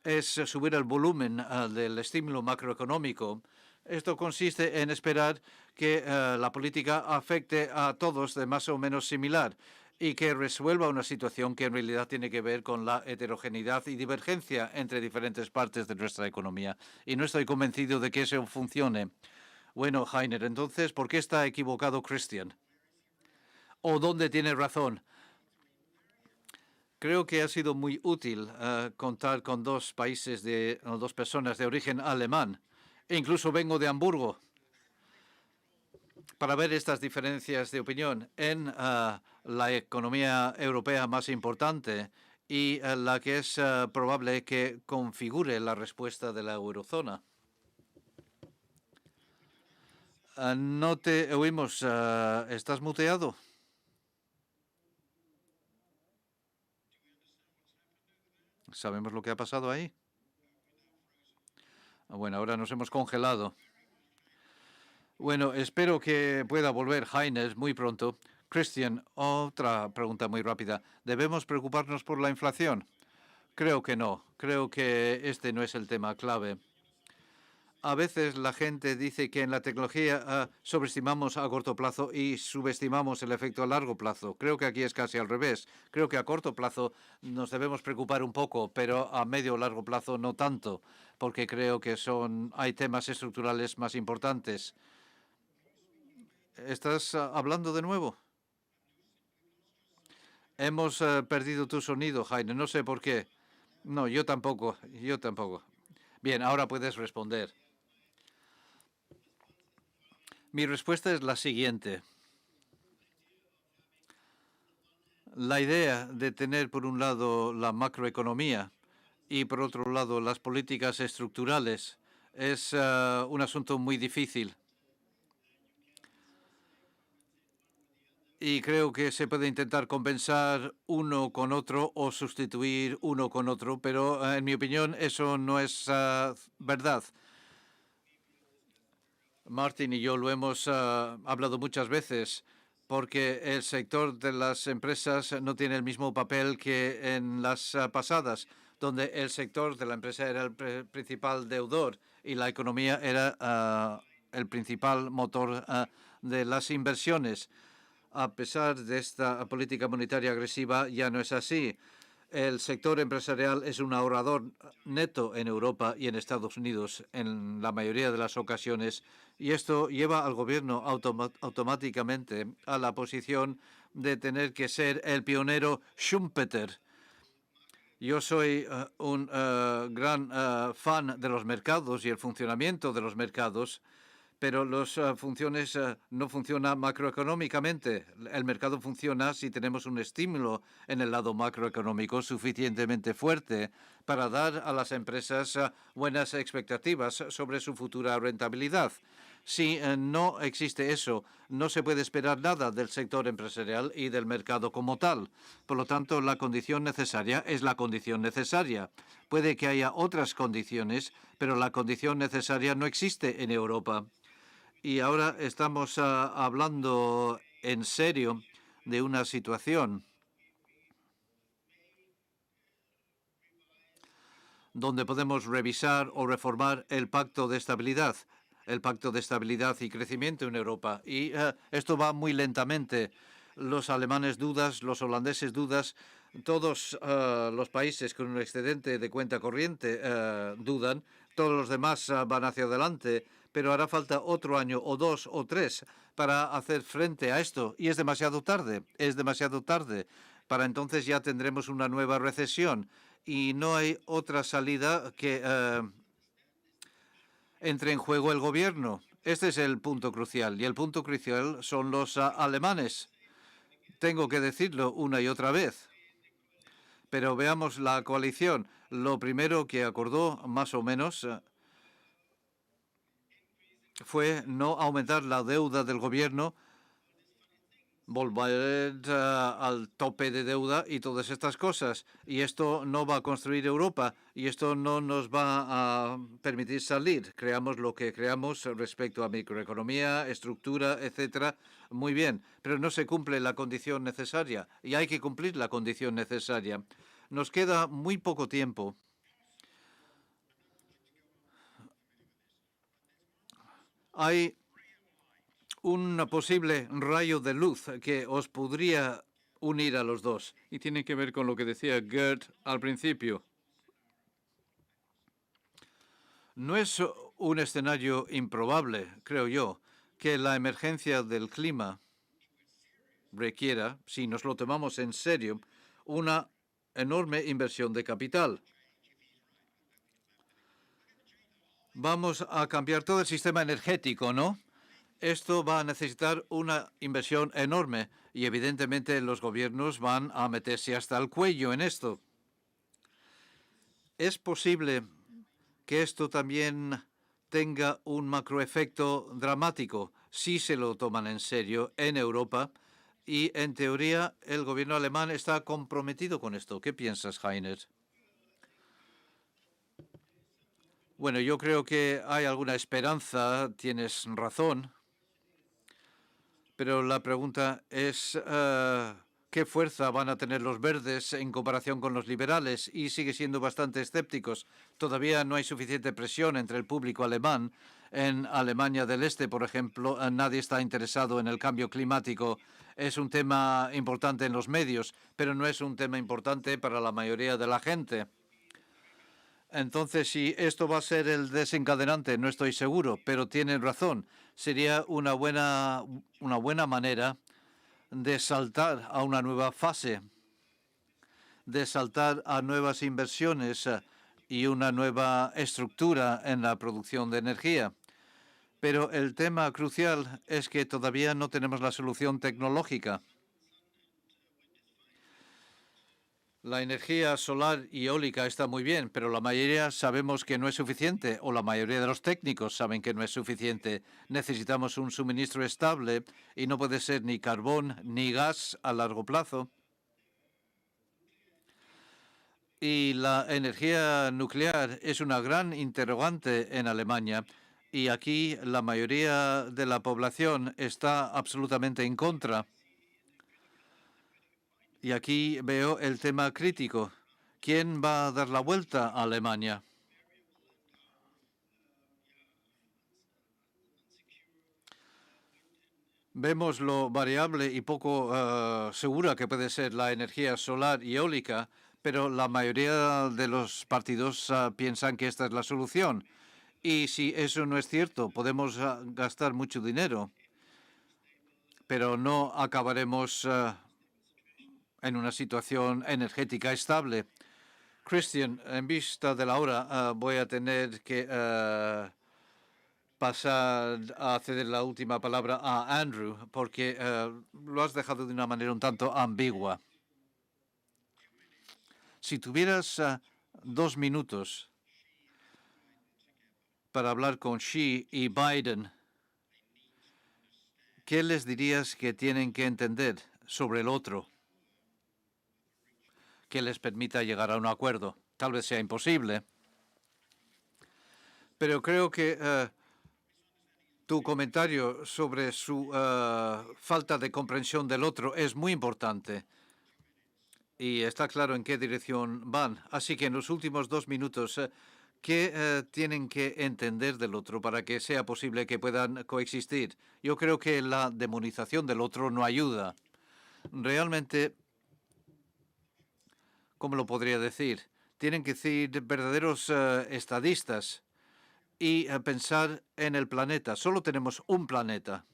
es subir el volumen del estímulo macroeconómico, esto consiste en esperar que la política afecte a todos de más o menos similar y que resuelva una situación que en realidad tiene que ver con la heterogeneidad y divergencia entre diferentes partes de nuestra economía. Y no estoy convencido de que eso funcione. Bueno, Heiner, entonces, ¿por qué está equivocado Christian? ¿O dónde tiene razón? Creo que ha sido muy útil contar con dos personas de origen alemán. E incluso vengo de Hamburgo para ver estas diferencias de opinión en la economía europea más importante y la que es probable que configure la respuesta de la eurozona. No te oímos. ¿Estás muteado? ¿Sabemos lo que ha pasado ahí? Bueno, ahora nos hemos congelado. Bueno, espero que pueda volver Heiner muy pronto. Christian, otra pregunta muy rápida. ¿Debemos preocuparnos por la inflación? Creo que no. Creo que este no es el tema clave. A veces la gente dice que en la tecnología sobreestimamos a corto plazo y subestimamos el efecto a largo plazo. Creo que aquí es casi al revés. Creo que a corto plazo nos debemos preocupar un poco, pero a medio o largo plazo no tanto, porque creo que hay temas estructurales más importantes. ¿Estás hablando de nuevo? Hemos perdido tu sonido, Jaime. No sé por qué. No, yo tampoco. Yo tampoco. Bien, ahora puedes responder. Mi respuesta es la siguiente. La idea de tener, por un lado, la macroeconomía y, por otro lado, las políticas estructurales es un asunto muy difícil. Y creo que se puede intentar compensar uno con otro o sustituir uno con otro, pero en mi opinión eso no es verdad. Martin y yo lo hemos hablado muchas veces, porque el sector de las empresas no tiene el mismo papel que en las pasadas, donde el sector de la empresa era el principal deudor y la economía era el principal motor de las inversiones. A pesar de esta política monetaria agresiva, ya no es así. El sector empresarial es un ahorrador neto en Europa y en Estados Unidos en la mayoría de las ocasiones, y esto lleva al gobierno automáticamente a la posición de tener que ser el pionero Schumpeter. Yo soy un gran fan de los mercados y el funcionamiento de los mercados, pero las funciones no funcionan macroeconómicamente. El mercado funciona si tenemos un estímulo en el lado macroeconómico suficientemente fuerte para dar a las empresas buenas expectativas sobre su futura rentabilidad. Si no existe eso, no se puede esperar nada del sector empresarial y del mercado como tal. Por lo tanto, la condición necesaria es la condición necesaria. Puede que haya otras condiciones, pero la condición necesaria no existe en Europa. Y ahora estamos hablando en serio de una situación donde podemos revisar o reformar el Pacto de Estabilidad y Crecimiento en Europa. Y esto va muy lentamente. Los alemanes dudas, los holandeses dudas, todos los países con un excedente de cuenta corriente dudan, todos los demás van hacia adelante, pero hará falta otro año o 2 o 3 para hacer frente a esto. Y es demasiado tarde, es demasiado tarde. Para entonces ya tendremos una nueva recesión y no hay otra salida que entre en juego el gobierno. Este es el punto crucial, y el punto crucial son los alemanes. Tengo que decirlo una y otra vez. Pero veamos la coalición. Lo primero que acordó, más o menos, fue no aumentar la deuda del gobierno, volver al tope de deuda y todas estas cosas. Y esto no va a construir Europa y esto no nos va a permitir salir. Creamos lo que creamos respecto a microeconomía, estructura, etcétera. Muy bien, pero no se cumple la condición necesaria y hay que cumplir la condición necesaria. Nos queda muy poco tiempo. Hay un posible rayo de luz que os podría unir a los dos. Y tiene que ver con lo que decía Gerd al principio. No es un escenario improbable, creo yo, que la emergencia del clima requiera, si nos lo tomamos en serio, una enorme inversión de capital. Vamos a cambiar todo el sistema energético, ¿no? Esto va a necesitar una inversión enorme y evidentemente los gobiernos van a meterse hasta el cuello en esto. Es posible que esto también tenga un macroefecto dramático si se lo toman en serio en Europa y en teoría el gobierno alemán está comprometido con esto. ¿Qué piensas, Heiner? Bueno, yo creo que hay alguna esperanza, tienes razón. Pero la pregunta es qué fuerza van a tener los verdes en comparación con los liberales y sigue siendo bastante escépticos. Todavía no hay suficiente presión entre el público alemán. En Alemania del Este, por ejemplo, nadie está interesado en el cambio climático. Es un tema importante en los medios, pero no es un tema importante para la mayoría de la gente. Entonces, si esto va a ser el desencadenante, no estoy seguro, pero tienen razón. Sería una buena manera de saltar a una nueva fase, de saltar a nuevas inversiones y una nueva estructura en la producción de energía. Pero el tema crucial es que todavía no tenemos la solución tecnológica. La energía solar y eólica está muy bien, pero la mayoría sabemos que no es suficiente, o la mayoría de los técnicos saben que no es suficiente. Necesitamos un suministro estable y no puede ser ni carbón ni gas a largo plazo. Y la energía nuclear es una gran interrogante en Alemania y aquí la mayoría de la población está absolutamente en contra. Y aquí veo el tema crítico. ¿Quién va a dar la vuelta a Alemania? Vemos lo variable y poco segura que puede ser la energía solar y eólica, pero la mayoría de los partidos piensan que esta es la solución. Y si eso no es cierto, podemos gastar mucho dinero, pero no acabaremos en una situación energética estable. Christian, en vista de la hora, voy a tener que pasar a ceder la última palabra a Andrew, porque lo has dejado de una manera un tanto ambigua. Si tuvieras 2 minutos para hablar con Xi y Biden, ¿qué les dirías que tienen que entender sobre el otro que les permita llegar a un acuerdo? Tal vez sea imposible, pero creo que tu comentario sobre su falta de comprensión del otro es muy importante y está claro en qué dirección van. Así que en los últimos 2 minutos, ¿qué tienen que entender del otro para que sea posible que puedan coexistir? Yo creo que la demonización del otro no ayuda. Realmente, ¿cómo lo podría decir? Tienen que ser verdaderos estadistas y pensar en el planeta. Solo tenemos un planeta.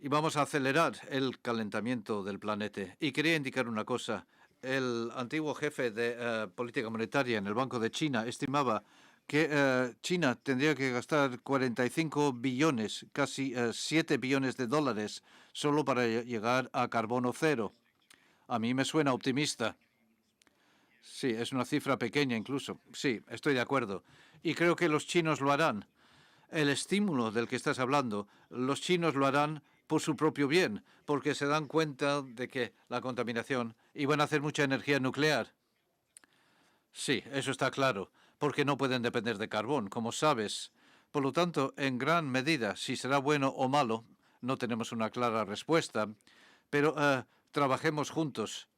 Y vamos a acelerar el calentamiento del planeta. Y quería indicar una cosa. El antiguo jefe de política monetaria en el Banco de China estimaba que China tendría que gastar 45 billones, casi 7 billones de dólares, solo para llegar a carbono cero. A mí me suena optimista. Sí, es una cifra pequeña incluso. Sí, estoy de acuerdo. Y creo que los chinos lo harán. El estímulo del que estás hablando, los chinos lo harán por su propio bien, porque se dan cuenta de que la contaminación, y van a hacer mucha energía nuclear. Sí, eso está claro, porque no pueden depender de carbón, como sabes. Por lo tanto, en gran medida, si será bueno o malo, no tenemos una clara respuesta, pero trabajemos juntos.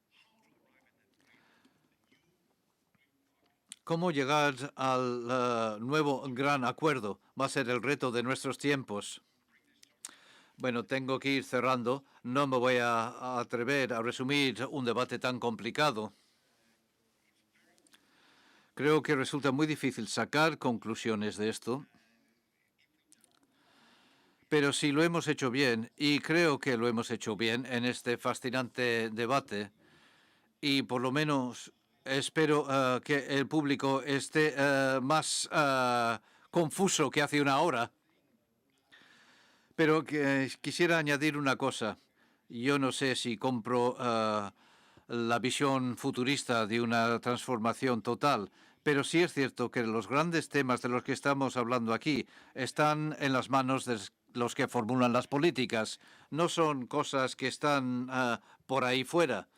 ¿Cómo llegar al nuevo gran acuerdo? Va a ser el reto de nuestros tiempos. Bueno, tengo que ir cerrando. No me voy a atrever a resumir un debate tan complicado. Creo que resulta muy difícil sacar conclusiones de esto. Pero si lo hemos hecho bien, y creo que lo hemos hecho bien en este fascinante debate, y por lo menos espero que el público esté más confuso que hace una hora. Pero quisiera añadir una cosa. Yo no sé si compro la visión futurista de una transformación total, pero sí es cierto que los grandes temas de los que estamos hablando aquí están en las manos de los que formulan las políticas. No son cosas que están por ahí fuera.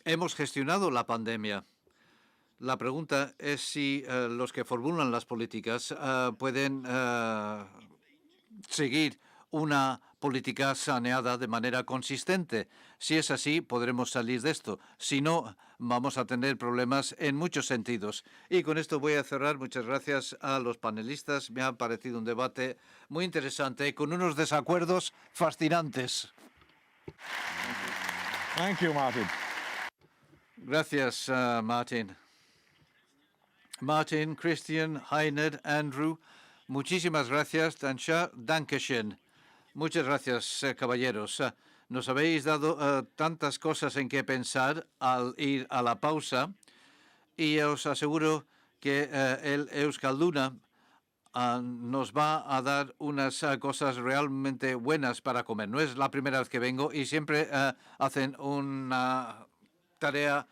Hemos gestionado la pandemia. La pregunta es si los que formulan las políticas pueden seguir una política saneada de manera consistente. Si es así, podremos salir de esto. Si no, vamos a tener problemas en muchos sentidos. Y con esto voy a cerrar. Muchas gracias a los panelistas. Me ha parecido un debate muy interesante con unos desacuerdos fascinantes. Thank you, Martin. Gracias, Martin. Martin, Christian, Heiner, Andrew, muchísimas gracias. Dankeschön. Muchas gracias, caballeros. Nos habéis dado tantas cosas en que pensar al ir a la pausa y os aseguro que el Euskalduna nos va a dar unas cosas realmente buenas para comer. No es la primera vez que vengo y siempre hacen una tarea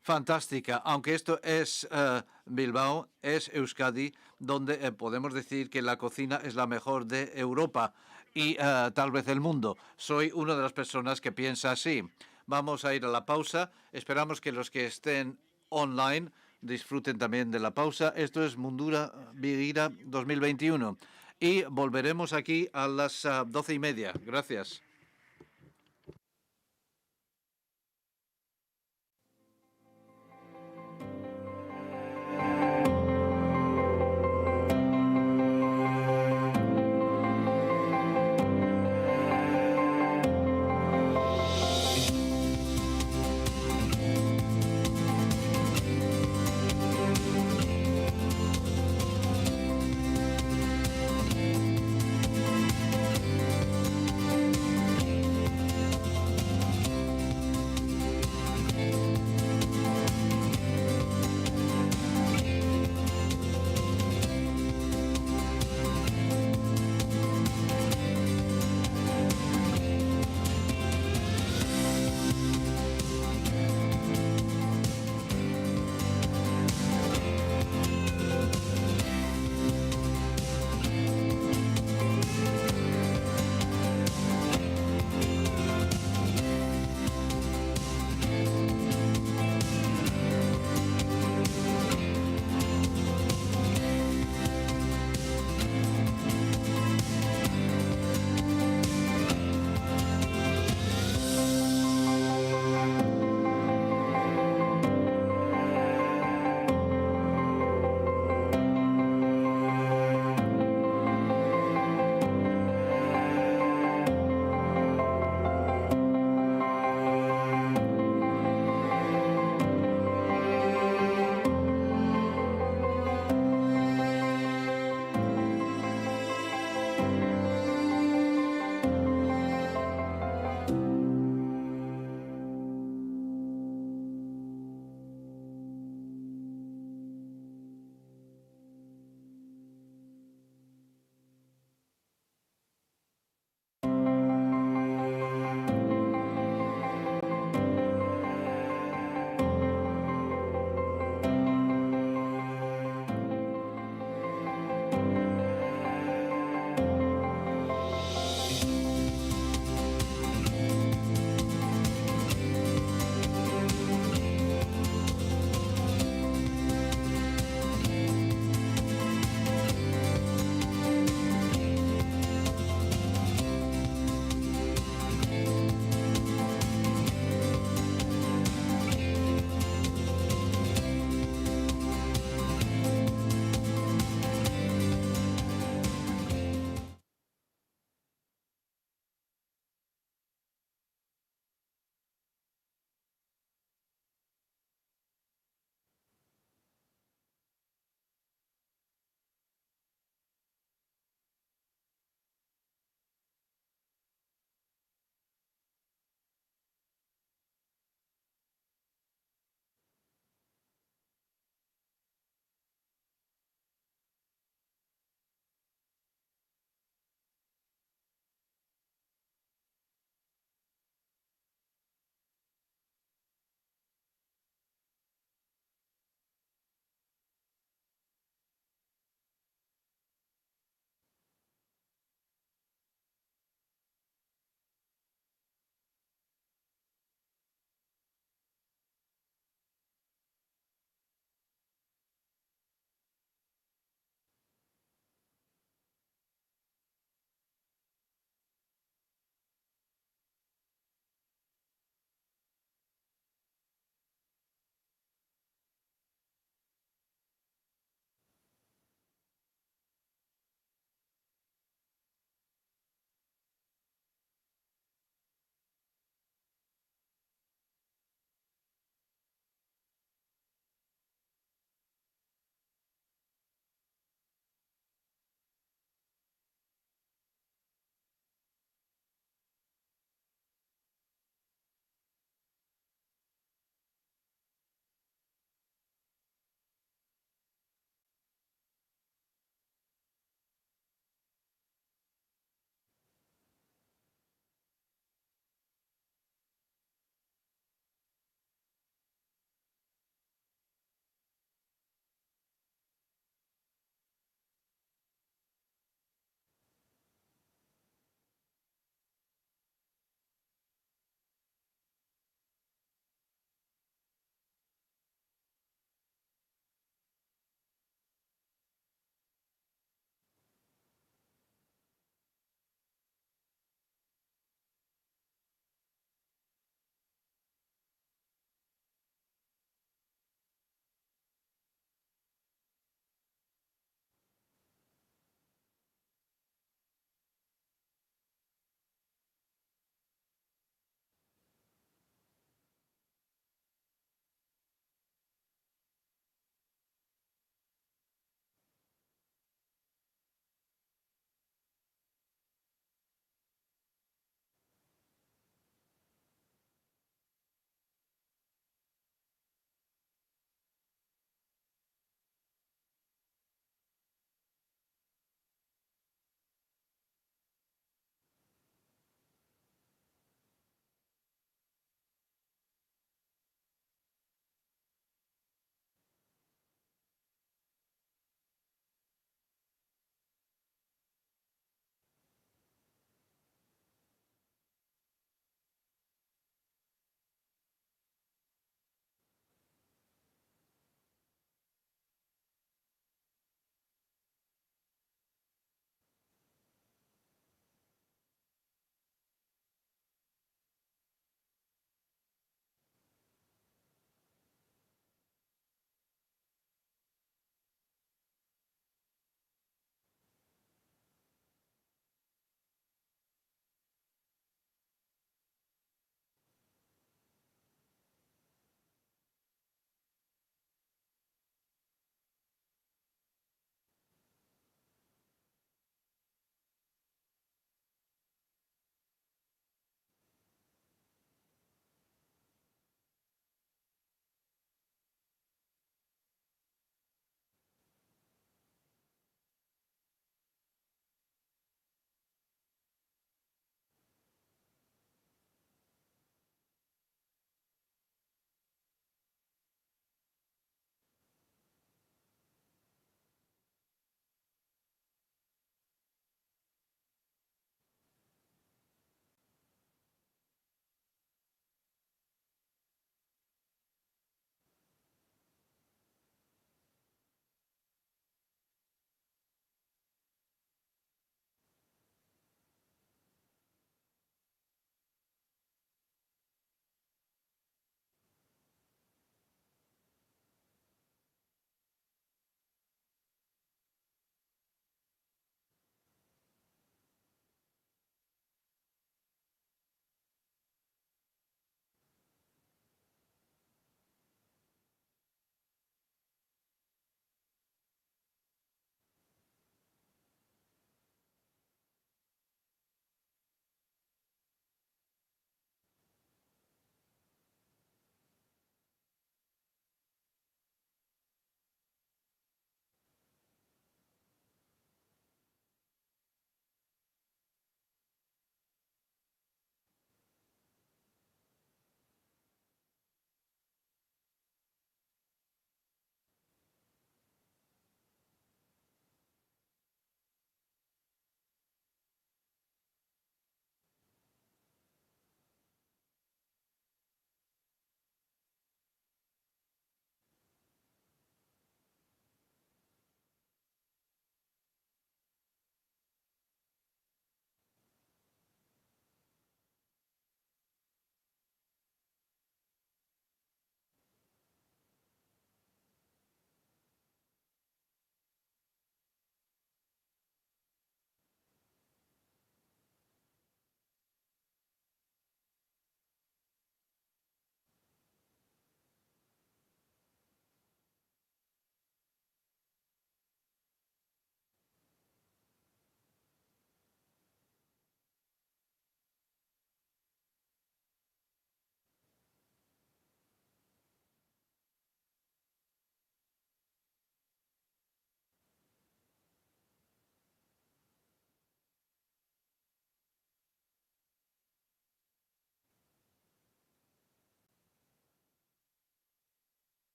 fantástica. Aunque esto es Bilbao, es Euskadi, donde podemos decir que la cocina es la mejor de Europa y tal vez el mundo. Soy una de las personas que piensa así. Vamos a ir a la pausa. Esperamos que los que estén online disfruten también de la pausa. Esto es Mundura Begira 2021. Y volveremos aquí a las 12:30. Gracias.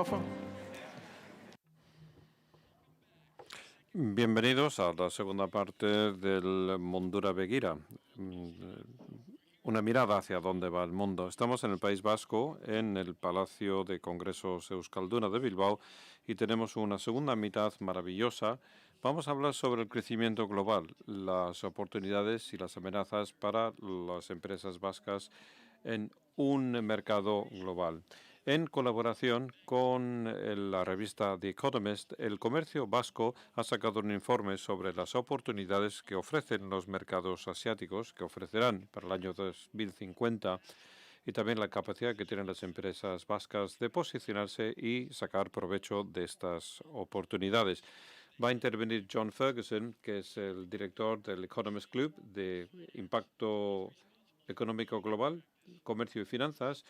microphone. Bienvenidos a la segunda parte del Mundura Begira. Una mirada hacia dónde va el mundo. Estamos en el País Vasco, en el Palacio de Congresos Euskalduna de Bilbao, y tenemos una segunda mitad maravillosa. Vamos a hablar sobre el crecimiento global, las oportunidades y las amenazas para las empresas vascas en un mercado global. En colaboración con la revista The Economist, el comercio vasco ha sacado un informe sobre las oportunidades que ofrecen los mercados asiáticos, que ofrecerán para el año 2050, y también la capacidad que tienen las empresas vascas de posicionarse y sacar provecho de estas oportunidades. Va a intervenir John Ferguson, que es el director del Economist Club de Impacto Económico Global, Comercio y Finanzas,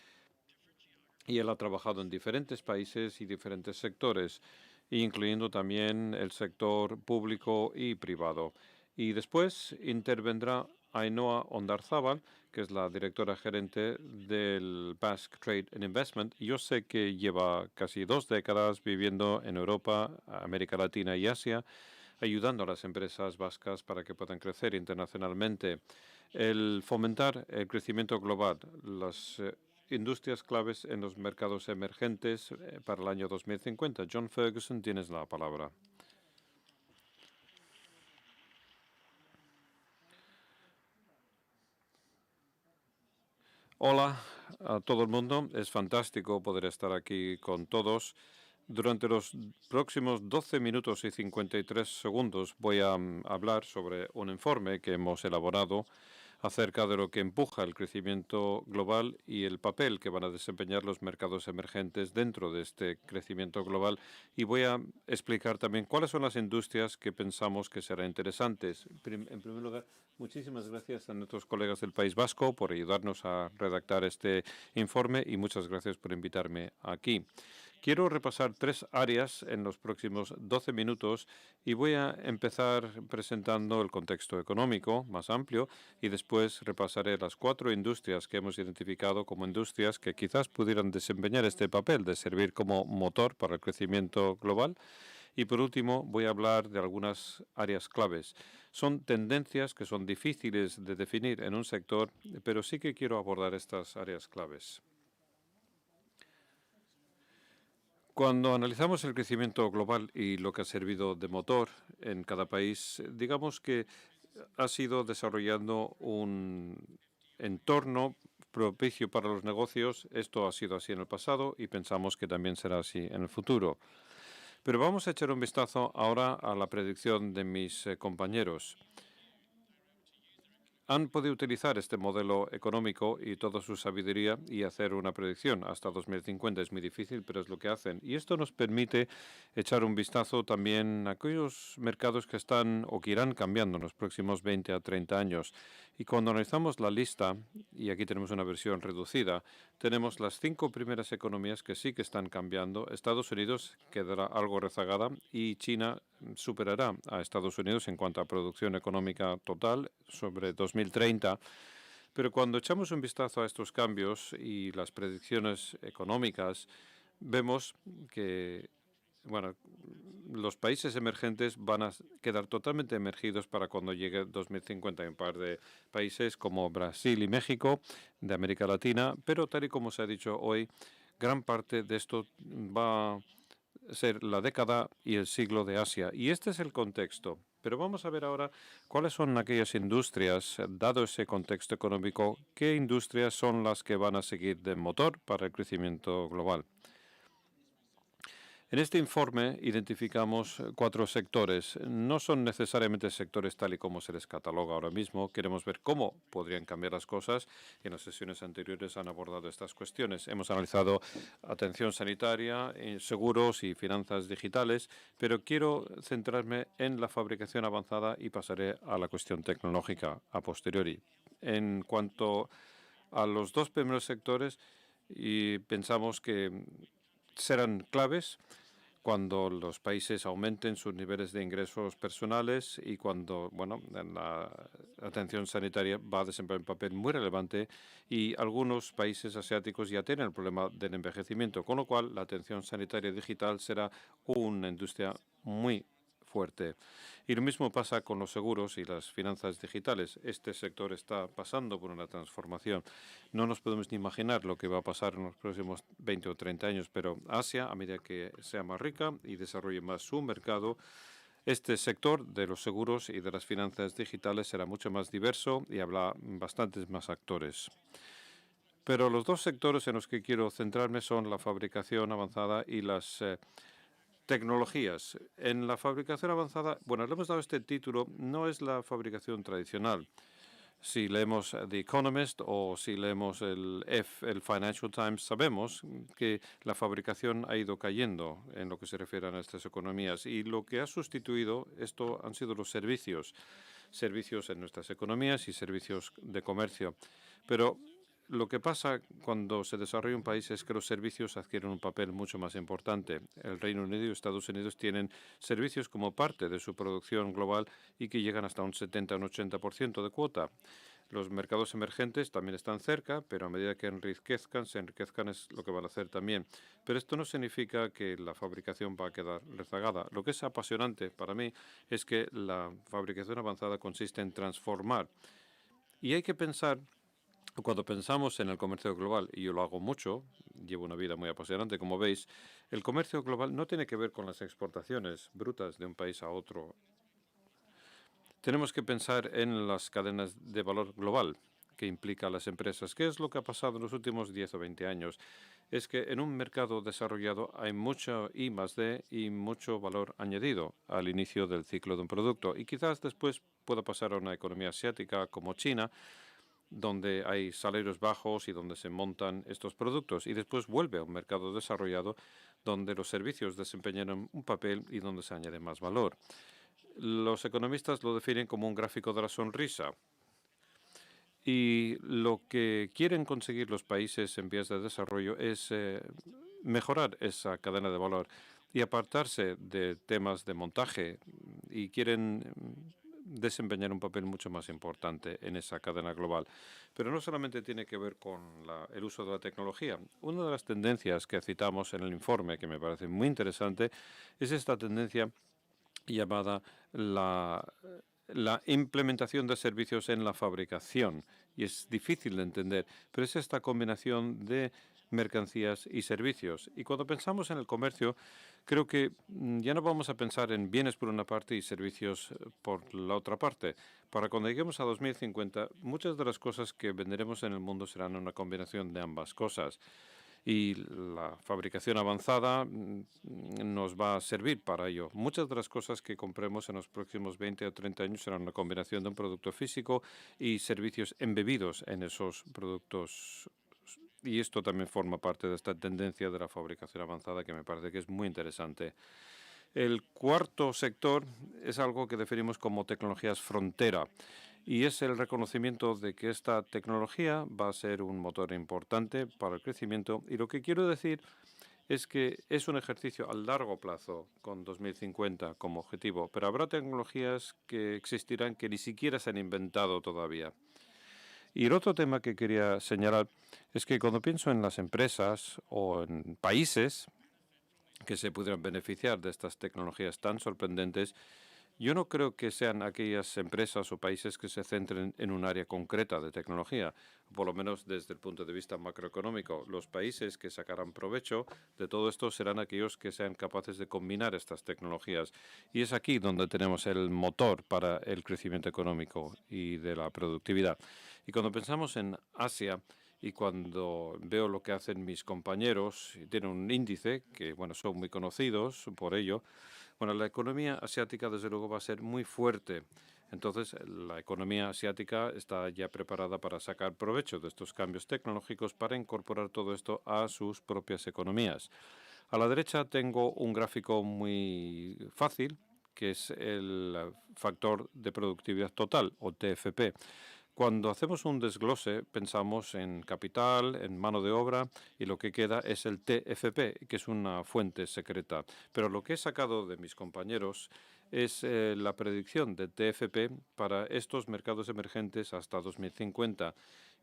y él ha trabajado en diferentes países y diferentes sectores, incluyendo también el sector público y privado. Y después intervendrá Ainhoa Ondarzábal, que es la directora gerente del Basque Trade and Investment. Yo sé que lleva casi 2 décadas viviendo en Europa, América Latina y Asia, ayudando a las empresas vascas para que puedan crecer internacionalmente. El fomentar el crecimiento global, las industrias claves en los mercados emergentes para el año 2050. John Ferguson, tienes la palabra. Hola a todo el mundo. Es fantástico poder estar aquí con todos. Durante los próximos 12 minutos y 53 segundos voy a hablar sobre un informe que hemos elaborado acerca de lo que empuja el crecimiento global y el papel que van a desempeñar los mercados emergentes dentro de este crecimiento global. Y voy a explicar también cuáles son las industrias que pensamos que serán interesantes. En primer lugar, muchísimas gracias a nuestros colegas del País Vasco por ayudarnos a redactar este informe y muchas gracias por invitarme aquí. Quiero repasar 3 áreas en los próximos 12 minutos y voy a empezar presentando el contexto económico más amplio y después repasaré las 4 industrias que hemos identificado como industrias que quizás pudieran desempeñar este papel de servir como motor para el crecimiento global. Y por último, voy a hablar de algunas áreas claves. Son tendencias que son difíciles de definir en un sector, pero sí que quiero abordar estas áreas claves. Cuando analizamos el crecimiento global y lo que ha servido de motor en cada país, digamos que ha sido desarrollando un entorno propicio para los negocios. Esto ha sido así en el pasado y pensamos que también será así en el futuro. Pero vamos a echar un vistazo ahora a la predicción de mis compañeros. Han podido utilizar este modelo económico y toda su sabiduría y hacer una predicción hasta 2050. Es muy difícil, pero es lo que hacen. Y esto nos permite echar un vistazo también a aquellos mercados que están o que irán cambiando en los próximos 20 a 30 años. Y cuando analizamos la lista, y aquí tenemos una versión reducida, tenemos las 5 primeras economías que sí que están cambiando. Estados Unidos quedará algo rezagada y China superará a Estados Unidos en cuanto a producción económica total sobre 2030. Pero cuando echamos un vistazo a estos cambios y las predicciones económicas, vemos que los países emergentes van a quedar totalmente emergidos para cuando llegue 2050. Hay un par de países como Brasil y México de América Latina, pero tal y como se ha dicho hoy, gran parte de esto va a ser la década y el siglo de Asia. Y este es el contexto. Pero vamos a ver ahora cuáles son aquellas industrias, dado ese contexto económico, qué industrias son las que van a seguir de motor para el crecimiento global. En este informe identificamos 4 sectores. No son necesariamente sectores tal y como se les cataloga ahora mismo. Queremos ver cómo podrían cambiar las cosas. En las sesiones anteriores han abordado estas cuestiones. Hemos analizado atención sanitaria, seguros y finanzas digitales, pero quiero centrarme en la fabricación avanzada y pasaré a la cuestión tecnológica a posteriori. En cuanto a los 2 primeros sectores, y pensamos que serán claves. cuando los países aumenten sus niveles de ingresos personales y cuando, bueno, la atención sanitaria va a desempeñar un papel muy relevante y algunos países asiáticos ya tienen el problema del envejecimiento, con lo cual la atención sanitaria digital será una industria muy fuerte. Y lo mismo pasa con los seguros y las finanzas digitales. Este sector está pasando por una transformación. No nos podemos ni imaginar lo que va a pasar en los próximos 20 o 30 años, pero Asia, a medida que sea más rica y desarrolle más su mercado, este sector de los seguros y de las finanzas digitales será mucho más diverso y habrá bastantes más actores. Pero los dos sectores en los que quiero centrarme son la fabricación avanzada y las tecnologías. En la fabricación avanzada, bueno, le hemos dado este título, no es la fabricación tradicional. Si leemos The Economist o si leemos el Financial Times, sabemos que la fabricación ha ido cayendo en lo que se refiere a nuestras economías y lo que ha sustituido esto han sido los servicios en nuestras economías y servicios de comercio. Pero lo que pasa cuando se desarrolla un país es que los servicios adquieren un papel mucho más importante. El Reino Unido y Estados Unidos tienen servicios como parte de su producción global y que llegan hasta un 70 o un 80% de cuota. Los mercados emergentes también están cerca, pero a medida que se enriquezcan es lo que van a hacer también. Pero esto no significa que la fabricación va a quedar rezagada. Lo que es apasionante para mí es que la fabricación avanzada consiste en transformar. Y hay que pensar. Cuando pensamos en el comercio global, y yo lo hago mucho, llevo una vida muy apasionante, como veis, el comercio global no tiene que ver con las exportaciones brutas de un país a otro. Tenemos que pensar en las cadenas de valor global que implica a las empresas. ¿Qué es lo que ha pasado en los últimos 10 o 20 años? Es que en un mercado desarrollado hay mucho I+D y mucho valor añadido al inicio del ciclo de un producto. Y quizás después pueda pasar a una economía asiática como China, donde hay salarios bajos y donde se montan estos productos, y después vuelve a un mercado desarrollado donde los servicios desempeñan un papel y donde se añade más valor. Los economistas lo definen como un gráfico de la sonrisa. Y lo que quieren conseguir los países en vías de desarrollo es mejorar esa cadena de valor y apartarse de temas de montaje, y quieren desempeñar un papel mucho más importante en esa cadena global. Pero no solamente tiene que ver con el uso de la tecnología. Una de las tendencias que citamos en el informe, que me parece muy interesante, es esta tendencia llamada la implementación de servicios en la fabricación. Y es difícil de entender, pero es esta combinación de mercancías y servicios. Y cuando pensamos en el comercio, creo que ya no vamos a pensar en bienes por una parte y servicios por la otra parte. Para cuando lleguemos a 2050, muchas de las cosas que venderemos en el mundo serán una combinación de ambas cosas. Y la fabricación avanzada nos va a servir para ello. Muchas de las cosas que compremos en los próximos 20 o 30 años serán una combinación de un producto físico y servicios embebidos en esos productos. Y esto también forma parte de esta tendencia de la fabricación avanzada, que me parece que es muy interesante. El cuarto sector es algo que definimos como tecnologías frontera, y es el reconocimiento de que esta tecnología va a ser un motor importante para el crecimiento. Y lo que quiero decir es que es un ejercicio a largo plazo, con 2050 como objetivo, pero habrá tecnologías que existirán que ni siquiera se han inventado todavía. Y el otro tema que quería señalar es que cuando pienso en las empresas o en países que se pudieran beneficiar de estas tecnologías tan sorprendentes, yo no creo que sean aquellas empresas o países que se centren en un área concreta de tecnología, por lo menos desde el punto de vista macroeconómico. Los países que sacarán provecho de todo esto serán aquellos que sean capaces de combinar estas tecnologías. Y es aquí donde tenemos el motor para el crecimiento económico y de la productividad. Y cuando pensamos en Asia, y cuando veo lo que hacen mis compañeros, tienen un índice que, bueno, son muy conocidos por ello. Bueno, la economía asiática, desde luego, va a ser muy fuerte. Entonces, la economía asiática está ya preparada para sacar provecho de estos cambios tecnológicos para incorporar todo esto a sus propias economías. A la derecha tengo un gráfico muy fácil, que es el factor de productividad total, o TFP. Cuando hacemos un desglose, pensamos en capital, en mano de obra, y lo que queda es el TFP, que es una fuente secreta. Pero lo que he sacado de mis compañeros es la predicción de TFP para estos mercados emergentes hasta 2050.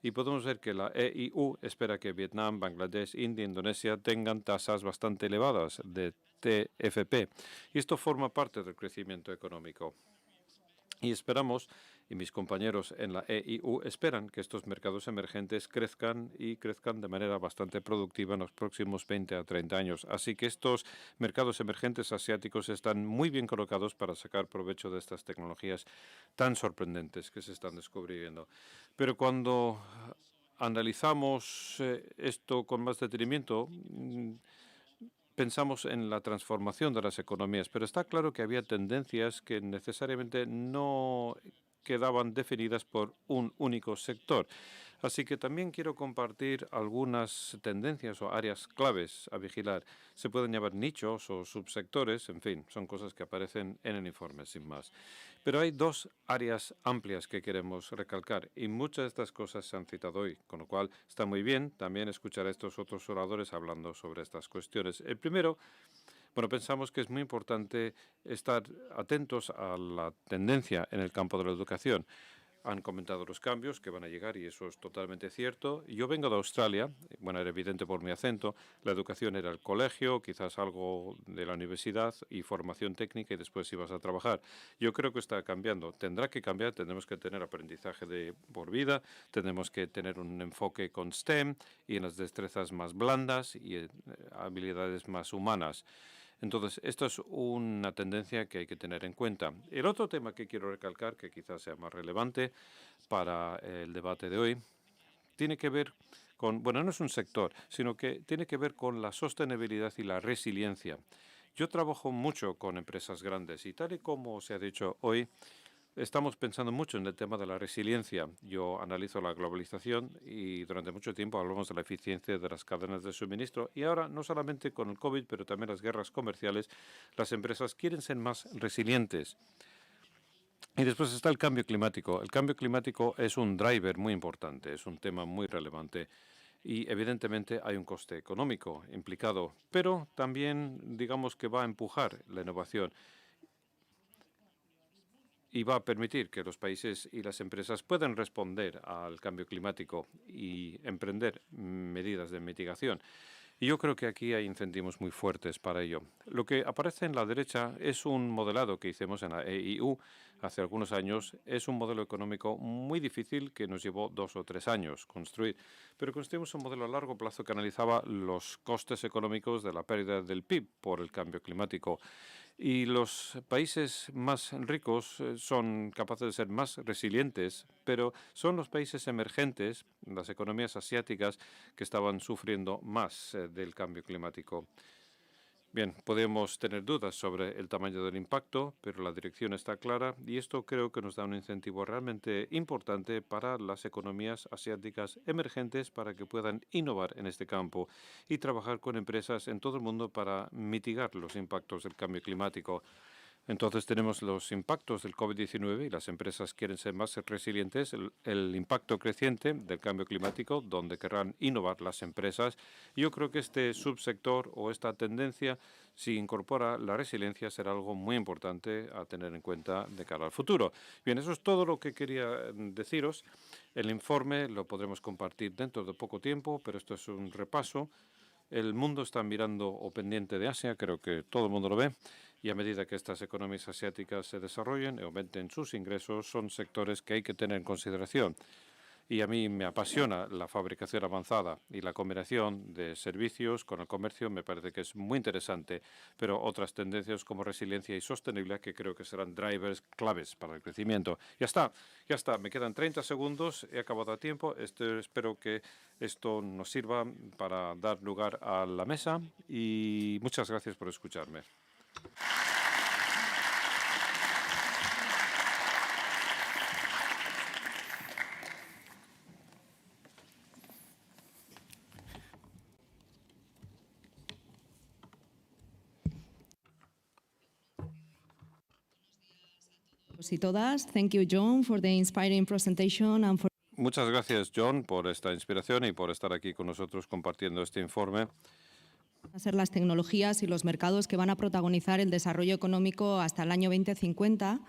Y podemos ver que la EIU espera que Vietnam, Bangladesh, India e Indonesia tengan tasas bastante elevadas de TFP. Y esto forma parte del crecimiento económico. Y esperamos, y mis compañeros en la EIU esperan, que estos mercados emergentes crezcan y crezcan de manera bastante productiva en los próximos 20 a 30 años. Así que estos mercados emergentes asiáticos están muy bien colocados para sacar provecho de estas tecnologías tan sorprendentes que se están descubriendo. Pero cuando analizamos esto con más detenimiento, pensamos en la transformación de las economías, pero está claro que había tendencias que necesariamente no quedaban definidas por un único sector. Así que también quiero compartir algunas tendencias o áreas claves a vigilar. Se pueden llamar nichos o subsectores, en fin, son cosas que aparecen en el informe, sin más. Pero hay dos áreas amplias que queremos recalcar y muchas de estas cosas se han citado hoy, con lo cual está muy bien también escuchar a estos otros oradores hablando sobre estas cuestiones. El primero, bueno, pensamos que es muy importante estar atentos a la tendencia en el campo de la educación. Han comentado los cambios que van a llegar y eso es totalmente cierto. Yo vengo de Australia, bueno, era evidente por mi acento, la educación era el colegio, quizás algo de la universidad y formación técnica y después ibas a trabajar. Yo creo que está cambiando, tendrá que cambiar, tenemos que tener aprendizaje de por vida, tenemos que tener un enfoque con STEM y en las destrezas más blandas y habilidades más humanas. Entonces, esto es una tendencia que hay que tener en cuenta. El otro tema que quiero recalcar, que quizás sea más relevante para el debate de hoy, tiene que ver con, bueno, no es un sector, sino que tiene que ver con la sostenibilidad y la resiliencia. Yo trabajo mucho con empresas grandes y tal y como se ha dicho hoy, estamos pensando mucho en el tema de la resiliencia. Yo analizo la globalización y durante mucho tiempo hablamos de la eficiencia de las cadenas de suministro y ahora no solamente con el COVID, pero también las guerras comerciales, las empresas quieren ser más resilientes. Y después está el cambio climático. El cambio climático es un driver muy importante, es un tema muy relevante y evidentemente hay un coste económico implicado, pero también digamos que va a empujar la innovación y va a permitir que los países y las empresas puedan responder al cambio climático y emprender medidas de mitigación. Y yo creo que aquí hay incentivos muy fuertes para ello. Lo que aparece en la derecha es un modelado que hicimos en la EIU hace algunos años. Es un modelo económico muy difícil que nos llevó 2 o 3 años construir. Pero construimos un modelo a largo plazo que analizaba los costes económicos de la pérdida del PIB por el cambio climático. Y los países más ricos son capaces de ser más resilientes, pero son los países emergentes, las economías asiáticas, que estaban sufriendo más del cambio climático. Bien, podemos tener dudas sobre el tamaño del impacto, pero la dirección está clara y esto creo que nos da un incentivo realmente importante para las economías asiáticas emergentes para que puedan innovar en este campo y trabajar con empresas en todo el mundo para mitigar los impactos del cambio climático. Entonces tenemos los impactos del COVID-19 y las empresas quieren ser más resilientes, el impacto creciente del cambio climático, donde querrán innovar las empresas. Yo creo que este subsector o esta tendencia, si incorpora la resiliencia, será algo muy importante a tener en cuenta de cara al futuro. Bien, eso es todo lo que quería deciros. El informe lo podremos compartir dentro de poco tiempo, pero esto es un repaso. El mundo está mirando o pendiente de Asia, creo que todo el mundo lo ve, y a medida que estas economías asiáticas se desarrollen y aumenten sus ingresos, son sectores que hay que tener en consideración. Y a mí me apasiona la fabricación avanzada y la combinación de servicios con el comercio me parece que es muy interesante, pero otras tendencias como resiliencia y sostenibilidad que creo que serán drivers claves para el crecimiento. Ya está, me quedan 30 segundos, he acabado a tiempo, espero que esto nos sirva para dar lugar a la mesa y muchas gracias por escucharme. y todas. Thank you, John, for the inspiring presentation and for Muchas gracias, John, por esta inspiración y por estar aquí con nosotros compartiendo este informe. ser las tecnologías y los mercados que van a protagonizar el desarrollo económico hasta el año 2050.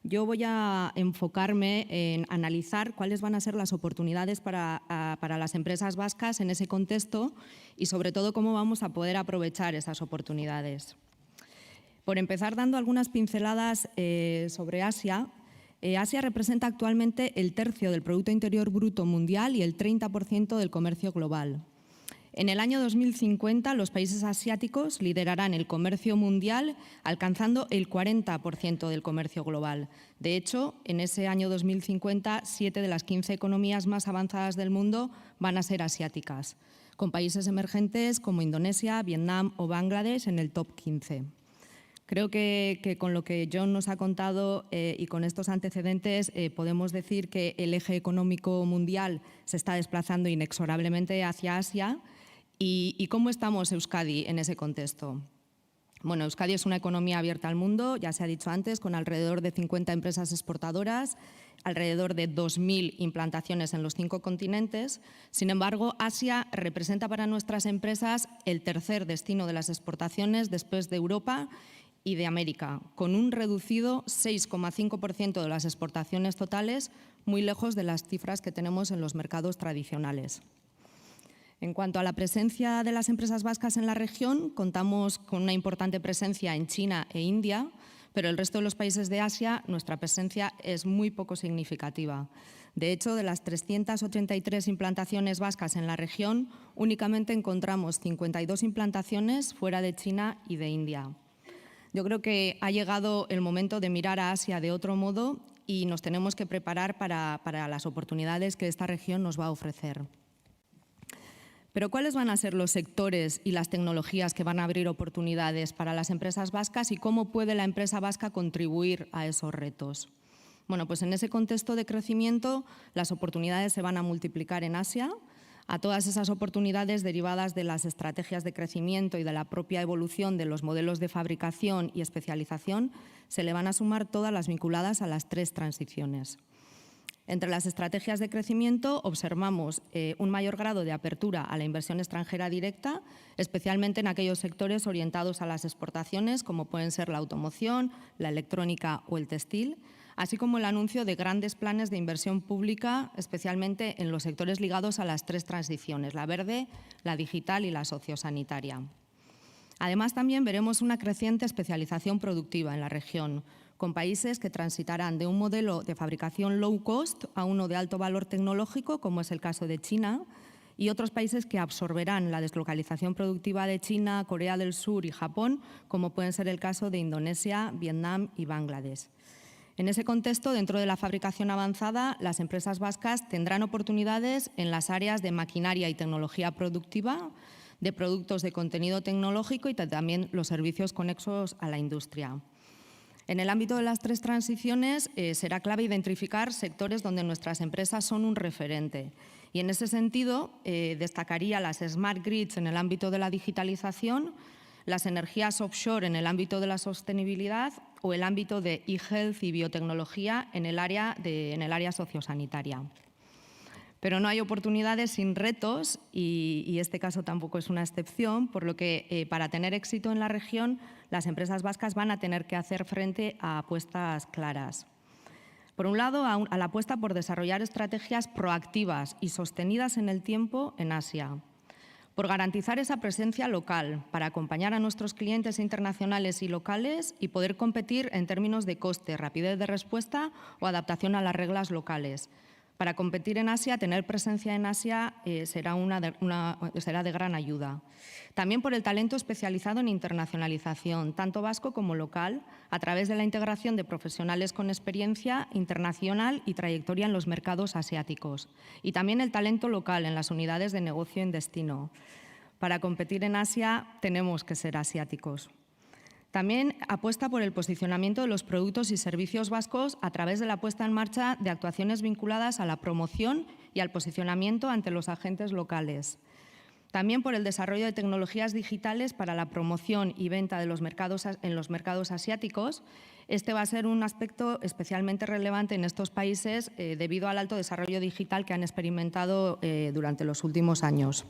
Yo voy a enfocarme en analizar cuáles van a ser las oportunidades para las empresas vascas en ese contexto y, sobre todo, cómo vamos a poder aprovechar esas oportunidades. Por empezar, dando algunas pinceladas sobre Asia. Asia representa actualmente el tercio del Producto Interior Bruto mundial y el 30% del comercio global. En el año 2050, los países asiáticos liderarán el comercio mundial, alcanzando el 40% del comercio global. De hecho, en ese año 2050, 7 de las 15 economías más avanzadas del mundo van a ser asiáticas, con países emergentes como Indonesia, Vietnam o Bangladesh en el top 15. Creo que con lo que John nos ha contado y con estos antecedentes podemos decir que el eje económico mundial se está desplazando inexorablemente hacia Asia. ¿Y cómo estamos Euskadi en ese contexto? Bueno, Euskadi es una economía abierta al mundo, ya se ha dicho antes, con alrededor de 50 empresas exportadoras, alrededor de 2.000 implantaciones en los 5 continentes. Sin embargo, Asia representa para nuestras empresas el tercer destino de las exportaciones después de Europa y de América, con un reducido 6,5% de las exportaciones totales, muy lejos de las cifras que tenemos en los mercados tradicionales. En cuanto a la presencia de las empresas vascas en la región, contamos con una importante presencia en China e India, pero el resto de los países de Asia, nuestra presencia es muy poco significativa. De hecho, de las 383 implantaciones vascas en la región, únicamente encontramos 52 implantaciones fuera de China y de India. Yo creo que ha llegado el momento de mirar a Asia de otro modo y nos tenemos que preparar para las oportunidades que esta región nos va a ofrecer. Pero ¿cuáles van a ser los sectores y las tecnologías que van a abrir oportunidades para las empresas vascas y cómo puede la empresa vasca contribuir a esos retos? Bueno, pues en ese contexto de crecimiento, las oportunidades se van a multiplicar en Asia. A todas esas oportunidades derivadas de las estrategias de crecimiento y de la propia evolución de los modelos de fabricación y especialización, se le van a sumar todas las vinculadas a las 3 transiciones. Entre las estrategias de crecimiento observamos un mayor grado de apertura a la inversión extranjera directa, especialmente en aquellos sectores orientados a las exportaciones, como pueden ser la automoción, la electrónica o el textil, así como el anuncio de grandes planes de inversión pública, especialmente en los sectores ligados a las 3 transiciones, la verde, la digital y la sociosanitaria. Además, también veremos una creciente especialización productiva en la región, con países que transitarán de un modelo de fabricación low cost a uno de alto valor tecnológico, como es el caso de China, y otros países que absorberán la deslocalización productiva de China, Corea del Sur y Japón, como pueden ser el caso de Indonesia, Vietnam y Bangladesh. En ese contexto, dentro de la fabricación avanzada, las empresas vascas tendrán oportunidades en las áreas de maquinaria y tecnología productiva, de productos de contenido tecnológico y también los servicios conexos a la industria. En el ámbito de las 3 transiciones será clave identificar sectores donde nuestras empresas son un referente. Y en ese sentido destacaría las Smart Grids en el ámbito de la digitalización, las energías offshore en el ámbito de la sostenibilidad o el ámbito de e-health y biotecnología en el área sociosanitaria. Pero no hay oportunidades sin retos y este caso tampoco es una excepción, por lo que para tener éxito en la región las empresas vascas van a tener que hacer frente a apuestas claras. Por un lado, a la apuesta por desarrollar estrategias proactivas y sostenidas en el tiempo en Asia, por garantizar esa presencia local para acompañar a nuestros clientes internacionales y locales y poder competir en términos de coste, rapidez de respuesta o adaptación a las reglas locales. Para competir en Asia, tener presencia en Asia será de gran ayuda. También por el talento especializado en internacionalización, tanto vasco como local, a través de la integración de profesionales con experiencia internacional y trayectoria en los mercados asiáticos. Y también el talento local en las unidades de negocio en destino. Para competir en Asia tenemos que ser asiáticos. También apuesta por el posicionamiento de los productos y servicios vascos a través de la puesta en marcha de actuaciones vinculadas a la promoción y al posicionamiento ante los agentes locales. También por el desarrollo de tecnologías digitales para la promoción y venta de en los mercados asiáticos. Este va a ser un aspecto especialmente relevante en estos países debido al alto desarrollo digital que han experimentado durante los últimos años.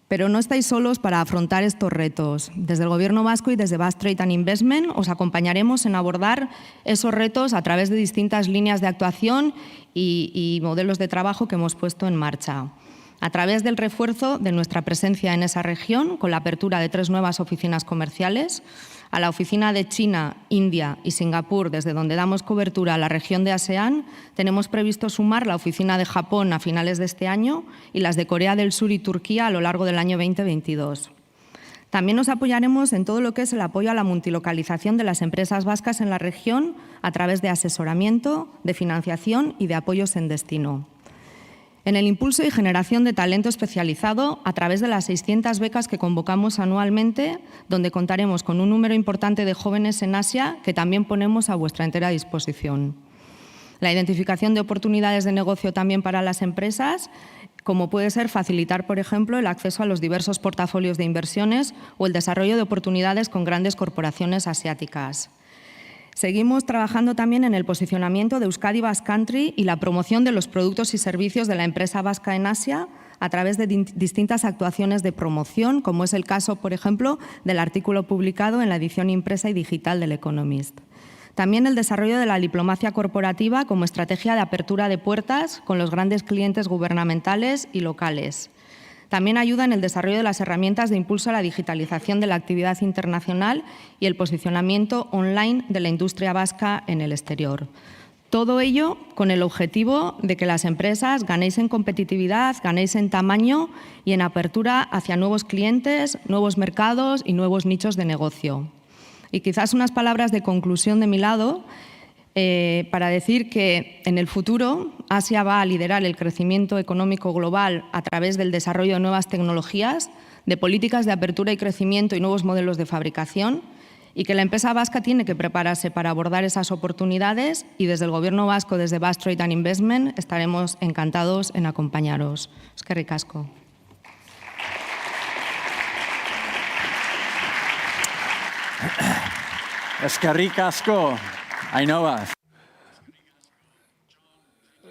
Pero no estáis solos para afrontar estos retos. Desde el Gobierno vasco y desde Basque Trade and Investment os acompañaremos en abordar esos retos a través de distintas líneas de actuación y modelos de trabajo que hemos puesto en marcha. A través del refuerzo de nuestra presencia en esa región, con la apertura de 3 nuevas oficinas comerciales, a la oficina de China, India y Singapur, desde donde damos cobertura a la región de ASEAN, tenemos previsto sumar la oficina de Japón a finales de este año y las de Corea del Sur y Turquía a lo largo del año 2022. También nos apoyaremos en todo lo que es el apoyo a la multilocalización de las empresas vascas en la región a través de asesoramiento, de financiación y de apoyos en destino. En el impulso y generación de talento especializado a través de las 600 becas que convocamos anualmente, donde contaremos con un número importante de jóvenes en Asia que también ponemos a vuestra entera disposición. La identificación de oportunidades de negocio también para las empresas, como puede ser facilitar, por ejemplo, el acceso a los diversos portafolios de inversiones o el desarrollo de oportunidades con grandes corporaciones asiáticas. Seguimos trabajando también en el posicionamiento de Euskadi Basque Country y la promoción de los productos y servicios de la empresa vasca en Asia a través de distintas actuaciones de promoción, como es el caso, por ejemplo, del artículo publicado en la edición impresa y digital del Economist. También el desarrollo de la diplomacia corporativa como estrategia de apertura de puertas con los grandes clientes gubernamentales y locales. También ayuda en el desarrollo de las herramientas de impulso a la digitalización de la actividad internacional y el posicionamiento online de la industria vasca en el exterior. Todo ello con el objetivo de que las empresas ganéis en competitividad, ganéis en tamaño y en apertura hacia nuevos clientes, nuevos mercados y nuevos nichos de negocio. Y quizás unas palabras de conclusión de mi lado para decir que en el futuro Asia va a liderar el crecimiento económico global a través del desarrollo de nuevas tecnologías, de políticas de apertura y crecimiento y nuevos modelos de fabricación, y que la empresa vasca tiene que prepararse para abordar esas oportunidades y desde el Gobierno vasco, desde Basque Trade and Investment, estaremos encantados en acompañaros. Eskerrik asko. Eskerrik asko, Ainhoa.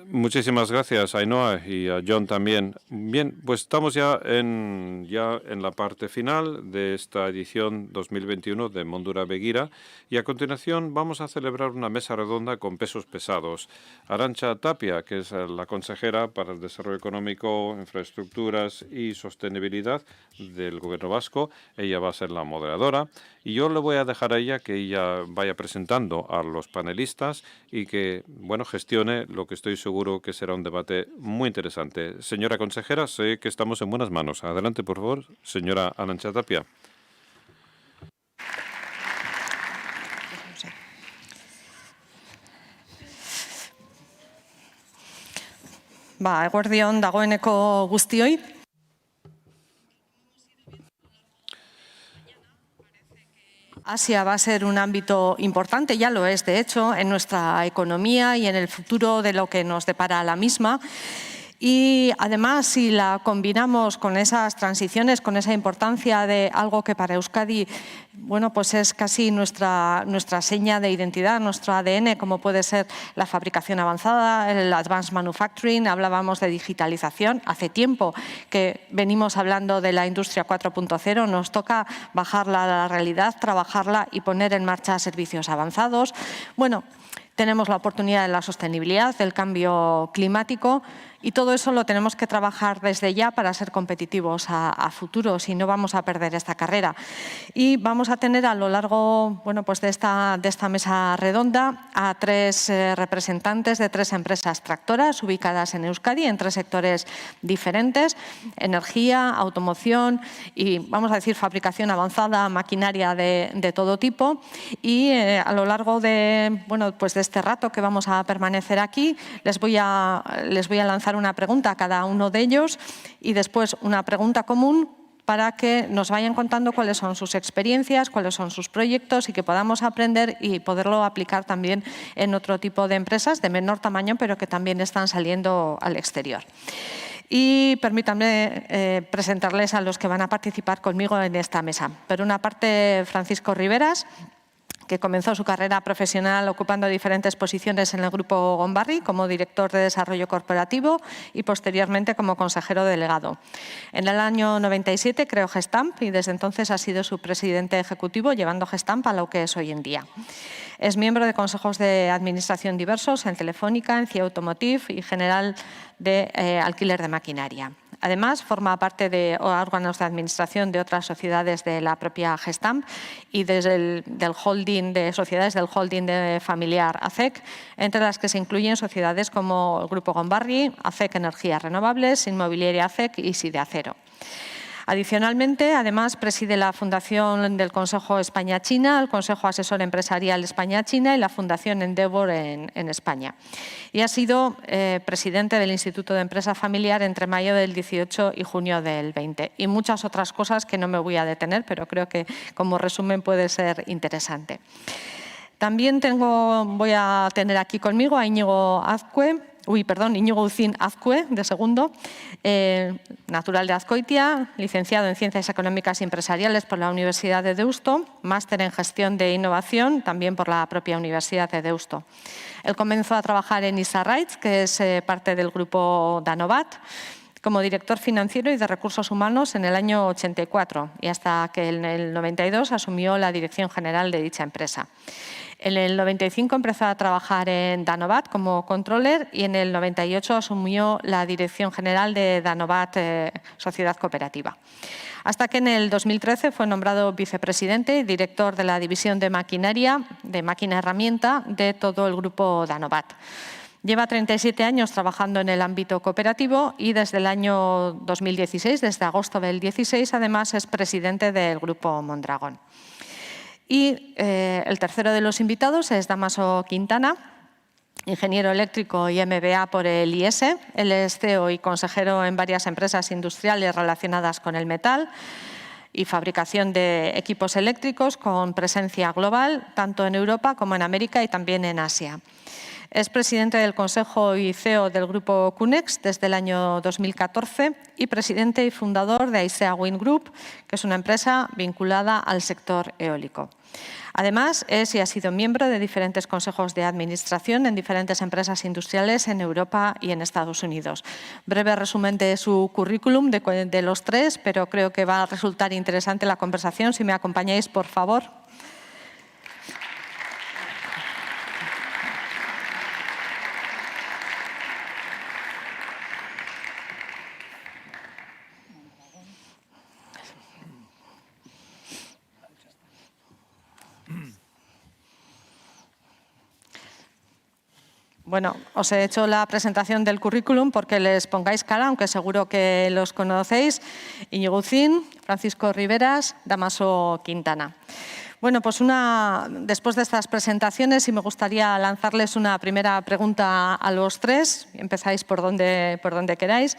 Muchísimas gracias, Ainhoa, y a John también. Bien, pues estamos ya en la parte final de esta edición 2021 de Mondura Begira, y a continuación vamos a celebrar una mesa redonda con pesos pesados. Arantxa Tapia, que es la consejera para el Desarrollo Económico, Infraestructuras y Sostenibilidad del Gobierno vasco, ella va a ser la moderadora, y yo le voy a dejar a ella que ella vaya presentando a los panelistas y que, bueno, gestione lo que estoy seguro que será un debate muy interesante. Señora consejera, sé que estamos en buenas manos. Adelante, por favor, señora Arantxa Tapia. Eguerdi on dagoeneko guztioi. Asia va a ser un ámbito importante, ya lo es de hecho, en nuestra economía y en el futuro de lo que nos depara la misma. Y además, si la combinamos con esas transiciones, con esa importancia de algo que para Euskadi, bueno, pues es casi nuestra seña de identidad, nuestro ADN, como puede ser la fabricación avanzada, el advanced manufacturing, hablábamos de digitalización. Hace tiempo que venimos hablando de la industria 4.0, nos toca bajarla a la realidad, trabajarla y poner en marcha servicios avanzados. Bueno, tenemos la oportunidad de la sostenibilidad, del cambio climático, y todo eso lo tenemos que trabajar desde ya para ser competitivos a futuro, si no vamos a perder esta carrera. Y vamos a tener a lo largo, bueno, pues de esta mesa redonda a 3 representantes de 3 empresas tractoras ubicadas en Euskadi en 3 sectores diferentes: energía, automoción y, vamos a decir, fabricación avanzada, maquinaria de todo tipo. Y a lo largo de, bueno, pues de este rato que vamos a permanecer aquí, les voy a lanzar una pregunta a cada uno de ellos y después una pregunta común para que nos vayan contando cuáles son sus experiencias, cuáles son sus proyectos y que podamos aprender y poderlo aplicar también en otro tipo de empresas de menor tamaño, pero que también están saliendo al exterior. Y permítanme presentarles a los que van a participar conmigo en esta mesa. Por una parte, Francisco Riveras, que comenzó su carrera profesional ocupando diferentes posiciones en el Grupo Gombarri como director de desarrollo corporativo y posteriormente como consejero delegado. En el año 97 creó Gestamp y desde entonces ha sido su presidente ejecutivo, llevando Gestamp a lo que es hoy en día. Es miembro de consejos de administración diversos en Telefónica, en CIA Automotive y General de Alquiler de Maquinaria. Además, forma parte de órganos de administración de otras sociedades de la propia Gestamp y desde del holding de sociedades del holding de familiar ACEC, entre las que se incluyen sociedades como el Grupo Gombarri, ACEC Energías Renovables, Inmobiliaria ACEC y Sideacero. Adicionalmente, además, preside la Fundación del Consejo España-China, el Consejo Asesor Empresarial España-China y la Fundación Endeavor en España. Y ha sido presidente del Instituto de Empresa Familiar entre mayo del 18 y junio del 20. Y muchas otras cosas que no me voy a detener, pero creo que como resumen puede ser interesante. También voy a tener aquí conmigo a Íñigo Ucín Azcue, de segundo, natural de Azkoitia, licenciado en Ciencias Económicas y Empresariales por la Universidad de Deusto, máster en Gestión de Innovación, también por la propia Universidad de Deusto. Él comenzó a trabajar en ISA Rights, que es parte del grupo Danovat, como director financiero y de recursos humanos en el año 84 y hasta que en el 92 asumió la dirección general de dicha empresa. En el 95 empezó a trabajar en Danovat como controller y en el 98 asumió la dirección general de Danovat Sociedad Cooperativa. Hasta que en el 2013 fue nombrado vicepresidente y director de la división de maquinaria, de máquina herramienta de todo el grupo Danovat. Lleva 37 años trabajando en el ámbito cooperativo y desde el año 2016, desde agosto del 16, además es presidente del grupo Mondragón. Y el tercero de los invitados es Dámaso Quintana, ingeniero eléctrico y MBA por el IES. Él es CEO y consejero en varias empresas industriales relacionadas con el metal y fabricación de equipos eléctricos con presencia global, tanto en Europa como en América y también en Asia. Es presidente del Consejo y CEO del grupo Cunex desde el año 2014 y presidente y fundador de Aisea Wind Group, que es una empresa vinculada al sector eólico. Además, es y ha sido miembro de diferentes consejos de administración en diferentes empresas industriales en Europa y en Estados Unidos. Breve resumen de su currículum de los tres, pero creo que va a resultar interesante la conversación. Si me acompañáis, por favor. Bueno, os he hecho la presentación del currículum porque les pongáis cara, aunque seguro que los conocéis. Íñigo Ucín, Francisco Riveras, Dámaso Quintana. Bueno, pues después de estas presentaciones sí me gustaría lanzarles una primera pregunta a los tres. Empezáis por donde queráis.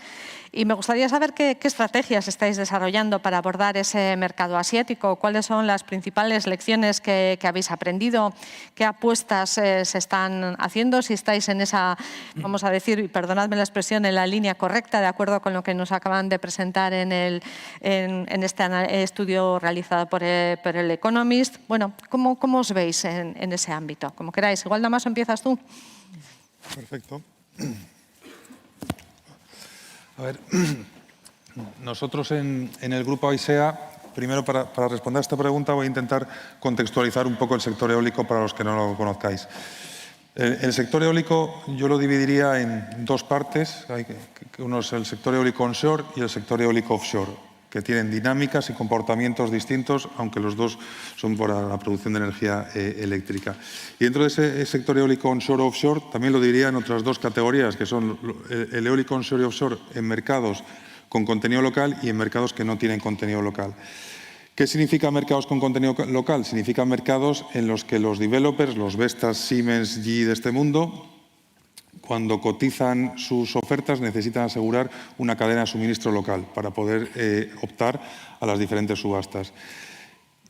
Y me gustaría saber qué estrategias estáis desarrollando para abordar ese mercado asiático, cuáles son las principales lecciones que habéis aprendido, qué apuestas se están haciendo, si estáis en esa, vamos a decir, y perdonadme la expresión, en la línea correcta, de acuerdo con lo que nos acaban de presentar en este estudio realizado por el Economist. Bueno, ¿cómo os veis en ese ámbito? Como queráis. Igual, Dámaso, empiezas tú. Perfecto. A ver, nosotros en el grupo Aisea, primero para responder a esta pregunta voy a intentar contextualizar un poco el sector eólico para los que no lo conozcáis. El sector eólico yo lo dividiría en dos partes. Uno es el sector eólico onshore y el sector eólico offshore, que tienen dinámicas y comportamientos distintos, aunque los dos son para la producción de energía eléctrica. Y dentro de ese sector eólico onshore-offshore también lo diría en otras dos categorías, que son el eólico onshore y offshore en mercados con contenido local y en mercados que no tienen contenido local. ¿Qué significa mercados con contenido local? Significa mercados en los que los developers, los Vestas, Siemens, GE de este mundo, cuando cotizan sus ofertas necesitan asegurar una cadena de suministro local para poder optar a las diferentes subastas.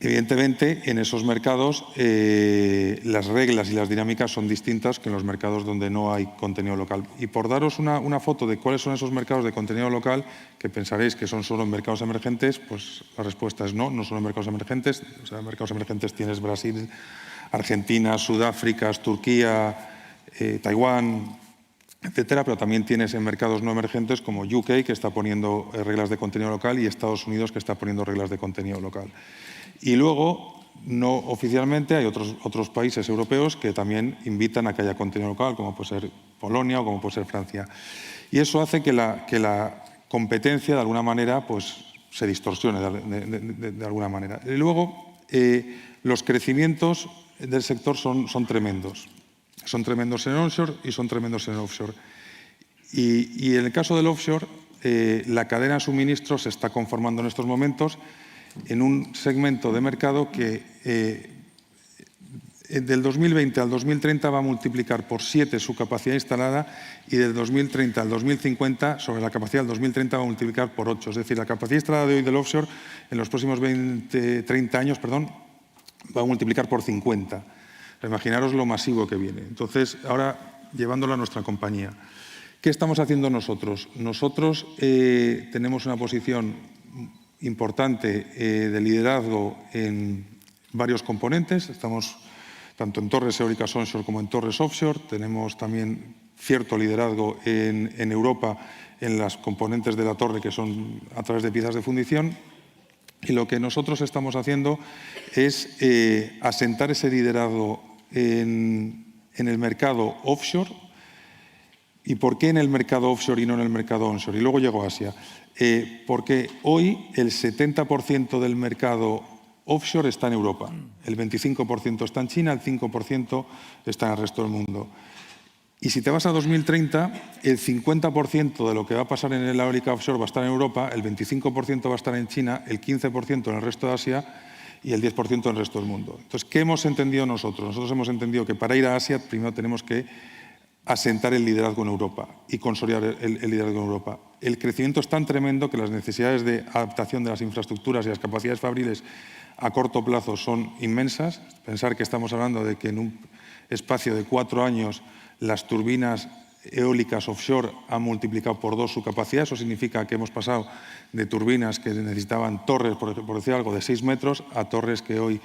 Evidentemente, en esos mercados las reglas y las dinámicas son distintas que en los mercados donde no hay contenido local. Y por daros una foto de cuáles son esos mercados de contenido local, que pensaréis que son solo en mercados emergentes, pues la respuesta es no, no son en mercados emergentes. O sea, en mercados emergentes tienes Brasil, Argentina, Sudáfrica, Turquía, Taiwán, etcétera, pero también tienes en mercados no emergentes como UK, que está poniendo reglas de contenido local, y Estados Unidos, que está poniendo reglas de contenido local. Y luego, no oficialmente, hay otros países europeos que también invitan a que haya contenido local, como puede ser Polonia o como puede ser Francia. Y eso hace que la competencia, de alguna manera, pues, se distorsione de alguna manera. Y luego, los crecimientos del sector son tremendos. Son tremendos en onshore y son tremendos en offshore. Y en el caso del offshore, la cadena de suministro se está conformando en estos momentos en un segmento de mercado que del 2020 al 2030 va a multiplicar por 7 su capacidad instalada, y del 2030 al 2050, sobre la capacidad del 2030, va a multiplicar por 8. Es decir, la capacidad instalada de hoy del offshore en los próximos 30 años va a multiplicar por 50. Imaginaros lo masivo que viene. Entonces, ahora llevándolo a nuestra compañía. ¿Qué estamos haciendo nosotros? Nosotros tenemos una posición importante de liderazgo en varios componentes. Estamos tanto en torres eólicas onshore como en torres offshore. Tenemos también cierto liderazgo en Europa en las componentes de la torre, que son a través de piezas de fundición. Y lo que nosotros estamos haciendo es asentar ese liderazgo en el mercado offshore. ¿Y por qué en el mercado offshore y no en el mercado onshore? Y luego llego a Asia. Porque hoy el 70% del mercado offshore está en Europa, el 25% está en China, el 5% está en el resto del mundo. Y si te vas a 2030, el 50% de lo que va a pasar en la eólica offshore va a estar en Europa, el 25% va a estar en China, el 15% en el resto de Asia y el 10% en el resto del mundo. Entonces, ¿qué hemos entendido nosotros? Nosotros hemos entendido que para ir a Asia primero tenemos que asentar el liderazgo en Europa y consolidar el liderazgo en Europa. El crecimiento es tan tremendo que las necesidades de adaptación de las infraestructuras y las capacidades fabriles a corto plazo son inmensas. Pensar que estamos hablando de que en un espacio de 4 años las turbinas eólicas offshore han multiplicado por 2 su capacidad. Eso significa que hemos pasado de turbinas que necesitaban torres, por decir algo, de 6 metros a torres que hoy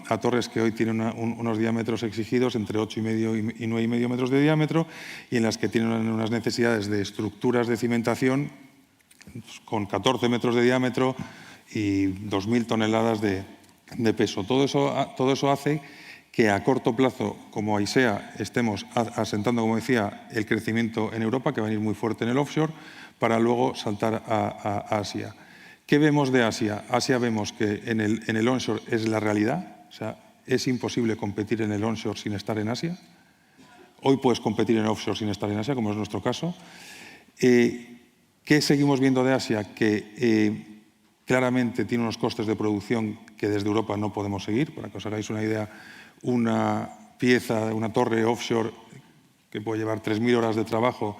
a torres que hoy tienen unos diámetros exigidos entre 8,5 y 9,5 metros de diámetro, y en las que tienen unas necesidades de estructuras de cimentación con 14 metros de diámetro y 2.000 toneladas de peso. Todo eso hace que a corto plazo, como AISEA, estemos asentando, como decía, el crecimiento en Europa, que va a venir muy fuerte en el offshore, para luego saltar a Asia. ¿Qué vemos de Asia? Asia vemos que en el onshore es la realidad. O sea, es imposible competir en el onshore sin estar en Asia. Hoy puedes competir en offshore sin estar en Asia, como es nuestro caso. ¿Qué seguimos viendo de Asia? Que claramente tiene unos costes de producción que desde Europa no podemos seguir. Para que os hagáis una idea, una torre offshore que puede llevar 3.000 horas de trabajo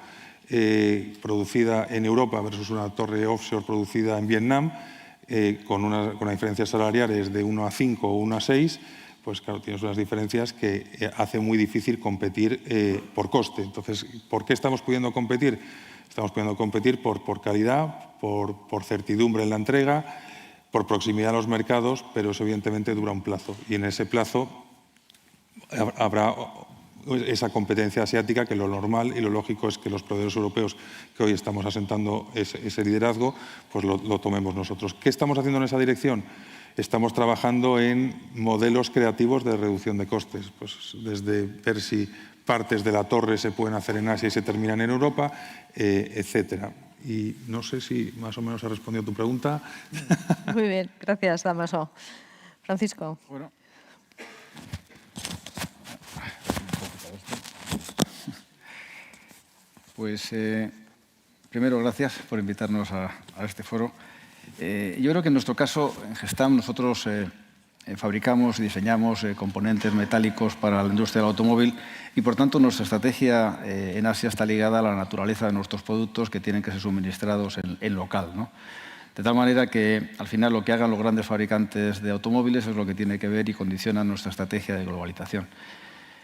producida en Europa versus una torre offshore producida en Vietnam, con diferencias salariales de 1 a 5 o 1 a 6, pues claro, tienes unas diferencias que hace muy difícil competir por coste. Entonces, ¿por qué estamos pudiendo competir? Estamos pudiendo competir por calidad, por certidumbre en la entrega, por proximidad a los mercados, pero eso evidentemente dura un plazo. Y en ese plazo habrá esa competencia asiática, que lo normal y lo lógico es que los proveedores europeos que hoy estamos asentando ese liderazgo, pues lo tomemos nosotros. ¿Qué estamos haciendo en esa dirección? Estamos trabajando en modelos creativos de reducción de costes, pues desde ver si partes de la torre se pueden hacer en Asia y se terminan en Europa, etcétera. Y no sé si más o menos ha respondido a tu pregunta. Muy bien, gracias, Dámaso. Francisco. Bueno. Pues primero, gracias por invitarnos a este foro. Yo creo que en nuestro caso, en Gestamp, nosotros fabricamos y diseñamos componentes metálicos para la industria del automóvil y, por tanto, nuestra estrategia en Asia está ligada a la naturaleza de nuestros productos, que tienen que ser suministrados en local, ¿no? De tal manera que, al final, lo que hagan los grandes fabricantes de automóviles es lo que tiene que ver y condiciona nuestra estrategia de globalización.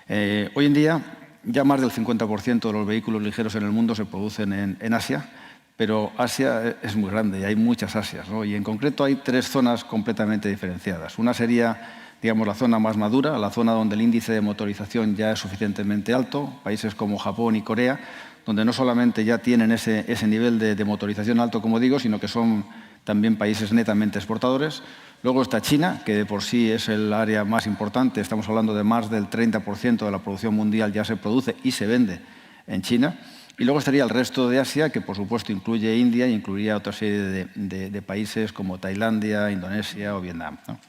Hoy en día, ya más del 50% de los vehículos ligeros en el mundo se producen en Asia, pero Asia es muy grande y hay muchas Asias, ¿no? Y en concreto hay 3 zonas completamente diferenciadas. Una sería, digamos, la zona más madura, la zona donde el índice de motorización ya es suficientemente alto, países como Japón y Corea, donde no solamente ya tienen ese nivel de motorización alto, como digo, sino que son también países netamente exportadores. Luego está China, que de por sí es el área más importante. Estamos hablando de más del 30% de la producción mundial ya se produce y se vende en China. Y luego estaría el resto de Asia, que por supuesto incluye India e incluiría otra serie de países como Tailandia, Indonesia o Vietnam, ¿no?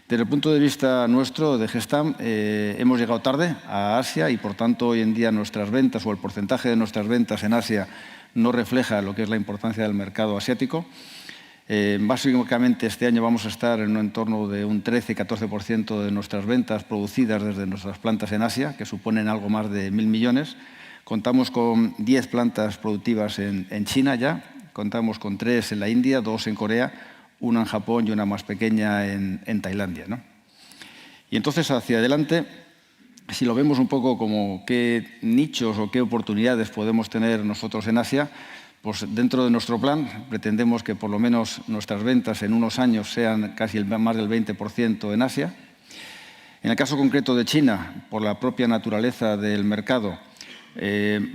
Desde el punto de vista nuestro, de Gestamp, hemos llegado tarde a Asia y, por tanto, hoy en día nuestras ventas o el porcentaje de nuestras ventas en Asia no refleja lo que es la importancia del mercado asiático. Básicamente, este año vamos a estar en un entorno de un 13-14% de nuestras ventas producidas desde nuestras plantas en Asia, que suponen algo más de 1.000 millones. Contamos con 10 plantas productivas en China ya, contamos con 3 en la India, 2 en Corea, una en Japón y una más pequeña en Tailandia, ¿no? Y entonces, hacia adelante, si lo vemos un poco como qué nichos o qué oportunidades podemos tener nosotros en Asia, pues dentro de nuestro plan pretendemos que por lo menos nuestras ventas en unos años sean casi más del 20% en Asia. En el caso concreto de China, por la propia naturaleza del mercado,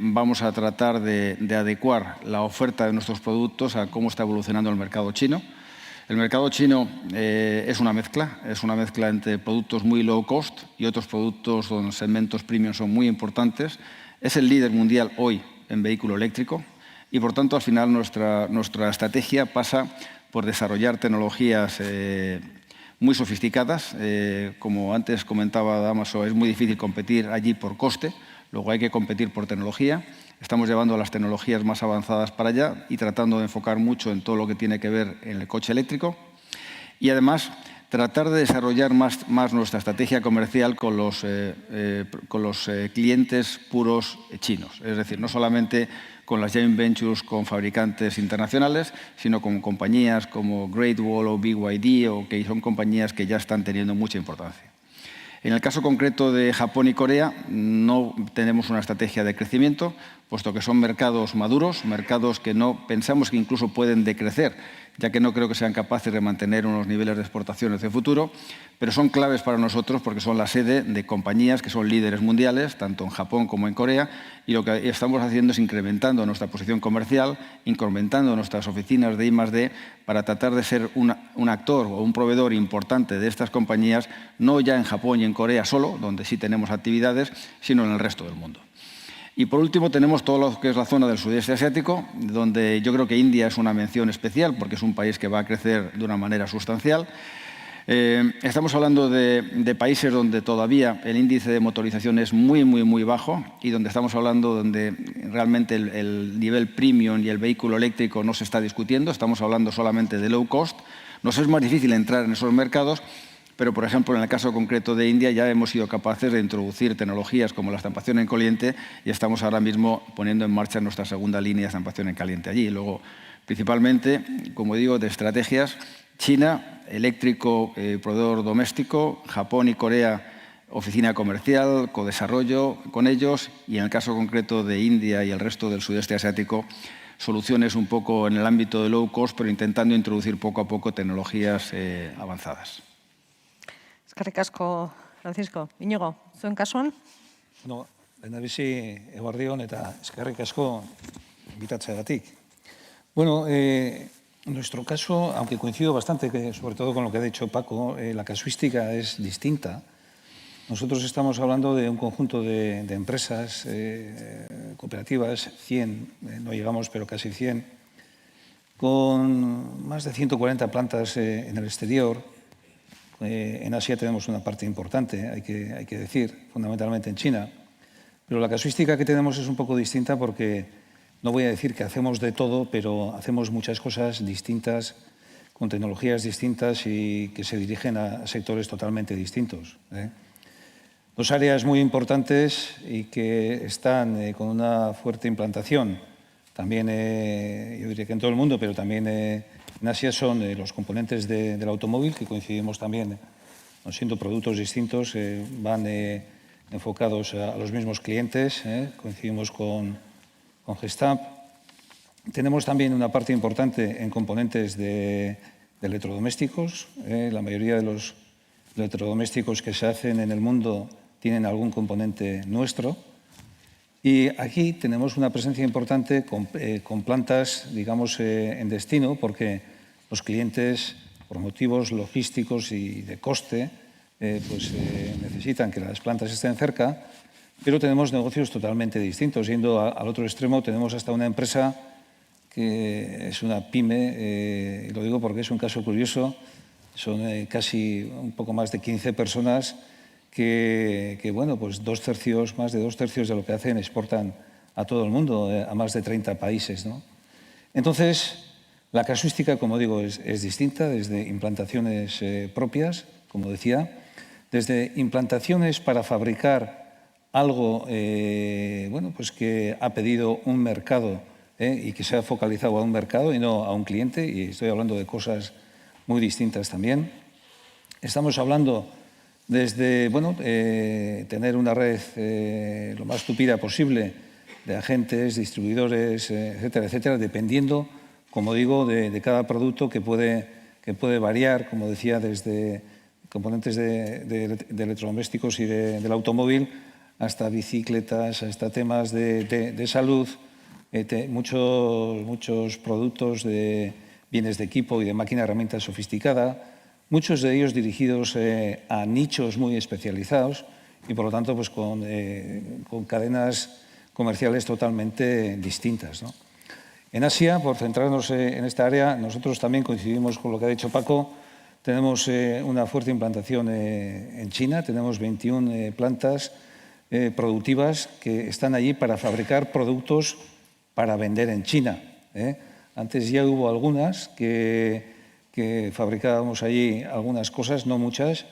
vamos a tratar de adecuar la oferta de nuestros productos a cómo está evolucionando el mercado chino. El mercado chino es una mezcla entre productos muy low cost y otros productos donde segmentos premium son muy importantes. Es el líder mundial hoy en vehículo eléctrico y, por tanto, al final nuestra estrategia pasa por desarrollar tecnologías muy sofisticadas. Como antes comentaba Dámaso, es muy difícil competir allí por coste, luego hay que competir por tecnología. Estamos llevando las tecnologías más avanzadas para allá y tratando de enfocar mucho en todo lo que tiene que ver en el coche eléctrico. Y además, tratar de desarrollar más nuestra estrategia comercial con los clientes puros chinos. Es decir, no solamente con las joint ventures con fabricantes internacionales, sino con compañías como Great Wall o BYD, o que son compañías que ya están teniendo mucha importancia. En el caso concreto de Japón y Corea, no tenemos una estrategia de crecimiento, puesto que son mercados maduros, mercados que no pensamos que incluso pueden decrecer, ya que no creo que sean capaces de mantener unos niveles de exportaciones de futuro, pero son claves para nosotros porque son la sede de compañías que son líderes mundiales, tanto en Japón como en Corea, y lo que estamos haciendo es incrementando nuestra posición comercial, incrementando nuestras oficinas de I+D para tratar de ser un actor o un proveedor importante de estas compañías, no ya en Japón y en Corea solo, donde sí tenemos actividades, sino en el resto del mundo. Y por último tenemos todo lo que es la zona del sudeste asiático, donde yo creo que India es una mención especial porque es un país que va a crecer de una manera sustancial. Estamos hablando de países donde todavía el índice de motorización es muy bajo y donde estamos hablando donde realmente el nivel premium y el vehículo eléctrico no se está discutiendo, estamos hablando solamente de low cost. Nos es más difícil entrar en esos mercados, pero, por ejemplo, en el caso concreto de India ya hemos sido capaces de introducir tecnologías como la estampación en caliente y estamos ahora mismo poniendo en marcha nuestra segunda línea de estampación en caliente allí. Y luego, principalmente, como digo, de estrategias, China, eléctrico, proveedor doméstico, Japón y Corea, oficina comercial, codesarrollo con ellos y, en el caso concreto de India y el resto del sudeste asiático, soluciones un poco en el ámbito de low cost, pero intentando introducir poco a poco tecnologías avanzadas. Eskerrik asko, Francisco. Iñigo, zuen kasuan? No, lehendabizi eguerdion eta eskerrik asko inbitatzeagatik. Bueno, en nuestro caso, aunque coincido bastante, sobre todo con lo que ha dicho Paco, la casuística es distinta. Nosotros estamos hablando de un conjunto de empresas cooperativas, 100, no llegamos, pero casi 100, con más de 140 plantas en el exterior. En Asia tenemos una parte importante, hay que decir, fundamentalmente en China. Pero la casuística que tenemos es un poco distinta porque no voy a decir que hacemos de todo, pero hacemos muchas cosas distintas, con tecnologías distintas y que se dirigen a sectores totalmente distintos. Dos áreas muy importantes y que están con una fuerte implantación, también yo diría que en todo el mundo, pero también En Asia son los componentes del automóvil, que coincidimos también, no siendo productos distintos, van enfocados a los mismos clientes, coincidimos con Gestamp. Tenemos también una parte importante en componentes de electrodomésticos. La mayoría de los electrodomésticos que se hacen en el mundo tienen algún componente nuestro. Y aquí tenemos una presencia importante con plantas, digamos, en destino, porque los clientes, por motivos logísticos y de coste, necesitan que las plantas estén cerca, pero tenemos negocios totalmente distintos. Yendo al otro extremo, tenemos hasta una empresa que es una pyme, y lo digo porque es un caso curioso, son casi un poco más de 15 personas que bueno, pues más de dos tercios de lo que hacen exportan a todo el mundo, a más de 30 países, ¿no? Entonces, la casuística, como digo, es distinta, desde implantaciones propias, como decía, desde implantaciones para fabricar algo bueno, pues que ha pedido un mercado y que se ha focalizado a un mercado y no a un cliente, y estoy hablando de cosas muy distintas también. Estamos hablando desde bueno, tener una red lo más tupida posible de agentes, distribuidores, etcétera, etcétera, dependiendo, como digo, de cada producto que puede variar, como decía, desde componentes de electrodomésticos y del automóvil hasta bicicletas, hasta temas de salud, muchos productos de bienes de equipo y de máquina herramienta sofisticada, muchos de ellos dirigidos a nichos muy especializados y, por lo tanto, pues con cadenas comerciales totalmente distintas, ¿no? En Asia, por centrarnos en esta área, nosotros también coincidimos con lo que ha dicho Paco. Tenemos una fuerte implantación en China, tenemos 21 plantas productivas que están allí para fabricar productos para vender en China. Antes ya hubo algunas que fabricábamos allí algunas cosas, no muchas,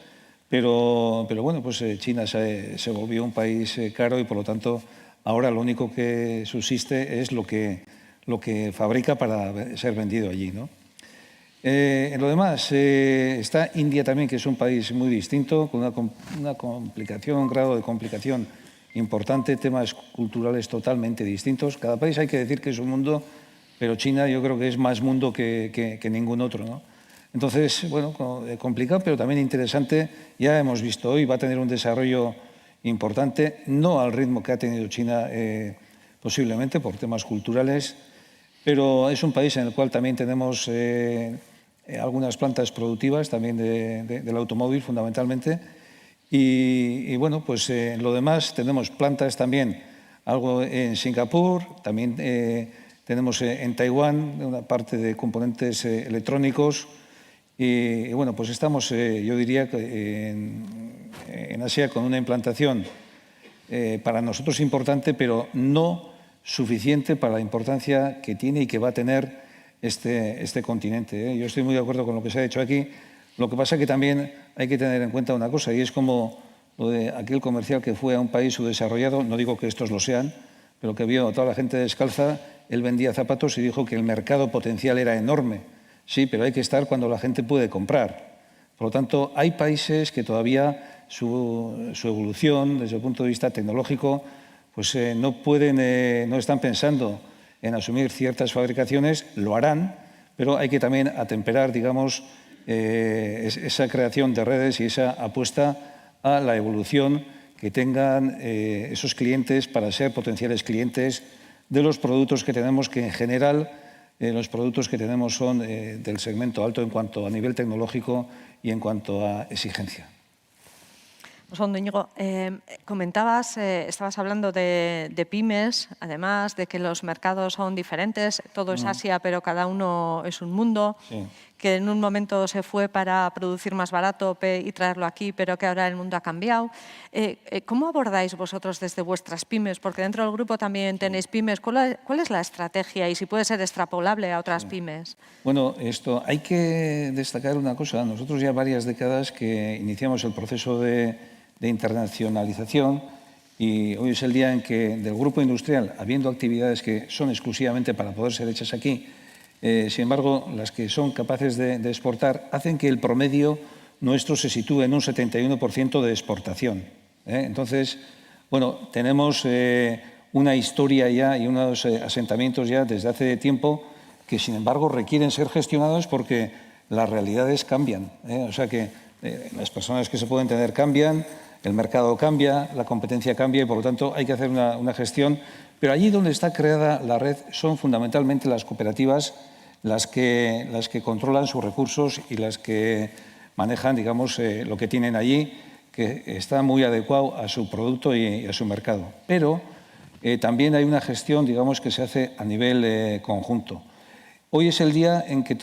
pero bueno, pues China se volvió un país caro y, por lo tanto, ahora lo único que subsiste es lo que fabrica para ser vendido allí, ¿no? En lo demás, está India también, que es un país muy distinto, con una complicación, un grado de complicación importante, temas culturales totalmente distintos. Cada país hay que decir que es un mundo, pero China yo creo que es más mundo que ningún otro, ¿no? Entonces, bueno, complicado, pero también interesante. Ya hemos visto hoy, va a tener un desarrollo importante, no al ritmo que ha tenido China posiblemente por temas culturales, pero es un país en el cual también tenemos algunas plantas productivas, también del automóvil fundamentalmente, y bueno, pues en lo demás tenemos plantas también, algo en Singapur, también tenemos en Taiwán una parte de componentes electrónicos, y bueno, pues estamos, yo diría, en Asia con una implantación para nosotros importante, pero no suficiente para la importancia que tiene y que va a tener este continente. Yo estoy muy de acuerdo con lo que se ha dicho aquí. Lo que pasa es que también hay que tener en cuenta una cosa, y es como lo de aquel comercial que fue a un país subdesarrollado, no digo que estos lo sean, pero que vio a toda la gente descalza, él vendía zapatos y dijo que el mercado potencial era enorme. Sí, pero hay que estar cuando la gente puede comprar. Por lo tanto, hay países que todavía su evolución desde el punto de vista tecnológico pues no están pensando en asumir ciertas fabricaciones, lo harán, pero hay que también atemperar, digamos, esa creación de redes y esa apuesta a la evolución que tengan esos clientes para ser potenciales clientes de los productos que tenemos, que en general los productos que tenemos son del segmento alto en cuanto a nivel tecnológico y en cuanto a exigencia. Osondo, Íñigo, estabas hablando de pymes, además de que los mercados son diferentes, todo es Asia, pero cada uno es un mundo, sí, que en un momento se fue para producir más barato y traerlo aquí, pero que ahora el mundo ha cambiado. ¿Cómo abordáis vosotros desde vuestras pymes? Porque dentro del grupo también tenéis pymes. ¿Cuál es la estrategia y si puede ser extrapolable a otras pymes? Bueno, hay que destacar una cosa. Nosotros ya varias décadas que iniciamos el proceso de internacionalización, y hoy es el día en que del grupo industrial, habiendo actividades que son exclusivamente para poder ser hechas aquí, Sin embargo, las que son capaces de exportar hacen que el promedio nuestro se sitúe en un 71% de exportación. Entonces, bueno, tenemos una historia ya y unos asentamientos ya desde hace tiempo que, sin embargo, requieren ser gestionados porque las realidades cambian. O sea que las personas que se pueden tener cambian, el mercado cambia, la competencia cambia y, por lo tanto, hay que hacer una gestión. Pero allí donde está creada la red son fundamentalmente las cooperativas las que controlan sus recursos y las que manejan, digamos, lo que tienen allí, que está muy adecuado a su producto y a su mercado. Pero también hay una gestión, digamos, que se hace a nivel conjunto. Hoy es el día en que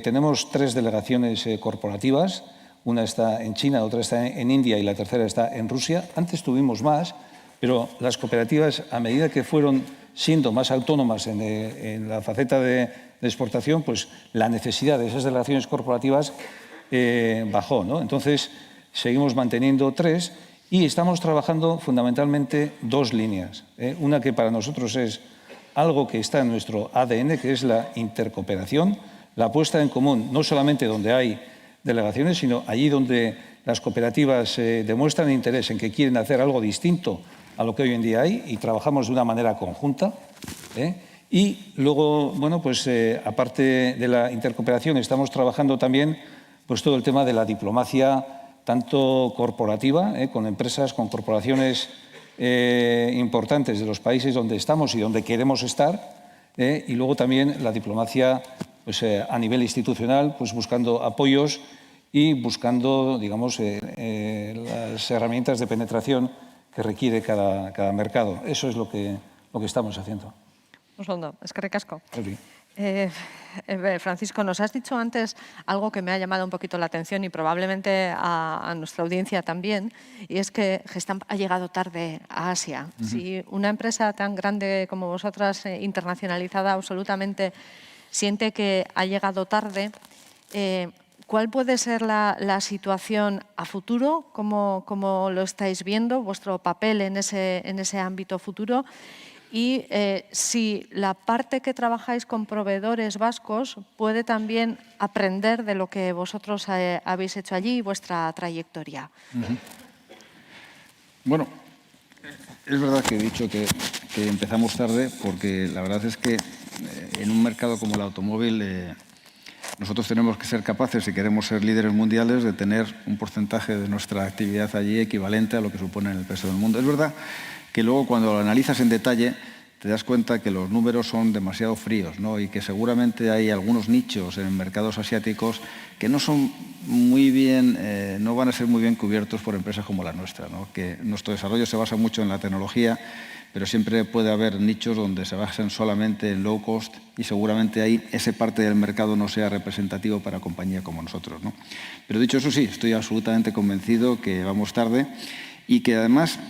tenemos 3 delegaciones corporativas. Una está en China, otra está en India y la tercera está en Rusia. Antes tuvimos más, pero las cooperativas, a medida que fueron siendo más autónomas en la faceta de exportación, pues la necesidad de esas delegaciones corporativas bajó, ¿no? Entonces, seguimos manteniendo 3 y estamos trabajando fundamentalmente 2 líneas. Una que para nosotros es algo que está en nuestro ADN, que es la intercooperación, la puesta en común, no solamente donde hay delegaciones, sino allí donde las cooperativas demuestran interés en que quieren hacer algo distinto a lo que hoy en día hay y trabajamos de una manera conjunta. Y luego, bueno, pues aparte de la intercooperación, estamos trabajando también pues todo el tema de la diplomacia, tanto corporativa, con empresas, con corporaciones importantes de los países donde estamos y donde queremos estar, y luego también la diplomacia pues, a nivel institucional, pues buscando apoyos y buscando, digamos, las herramientas de penetración que requiere cada mercado. Eso es lo que estamos haciendo. Osondo, eskerrik asko. Sí. Francisco, nos has dicho antes algo que me ha llamado un poquito la atención y probablemente a nuestra audiencia también, y es que Gestamp ha llegado tarde a Asia. Si una empresa tan grande como vosotras, internacionalizada absolutamente, siente que ha llegado tarde, ¿cuál puede ser la situación a futuro? ¿Cómo lo estáis viendo, vuestro papel en ese ámbito futuro? Y si la parte que trabajáis con proveedores vascos puede también aprender de lo que vosotros habéis hecho allí y vuestra trayectoria. Bueno, es verdad que he dicho que empezamos tarde porque la verdad es que en un mercado como el automóvil nosotros tenemos que ser capaces, si queremos ser líderes mundiales, de tener un porcentaje de nuestra actividad allí equivalente a lo que supone en el peso del mundo. Es verdad que luego cuando lo analizas en detalle te das cuenta que los números son demasiado fríos, ¿no? Y que seguramente hay algunos nichos en mercados asiáticos que no son muy bien, no van a ser muy bien cubiertos por empresas como la nuestra, ¿no? Que nuestro desarrollo se basa mucho en la tecnología, pero siempre puede haber nichos donde se basan solamente en low cost y seguramente ahí esa parte del mercado no sea representativo para compañías como nosotros, ¿no? Pero dicho eso, sí, estoy absolutamente convencido que vamos tarde y que además,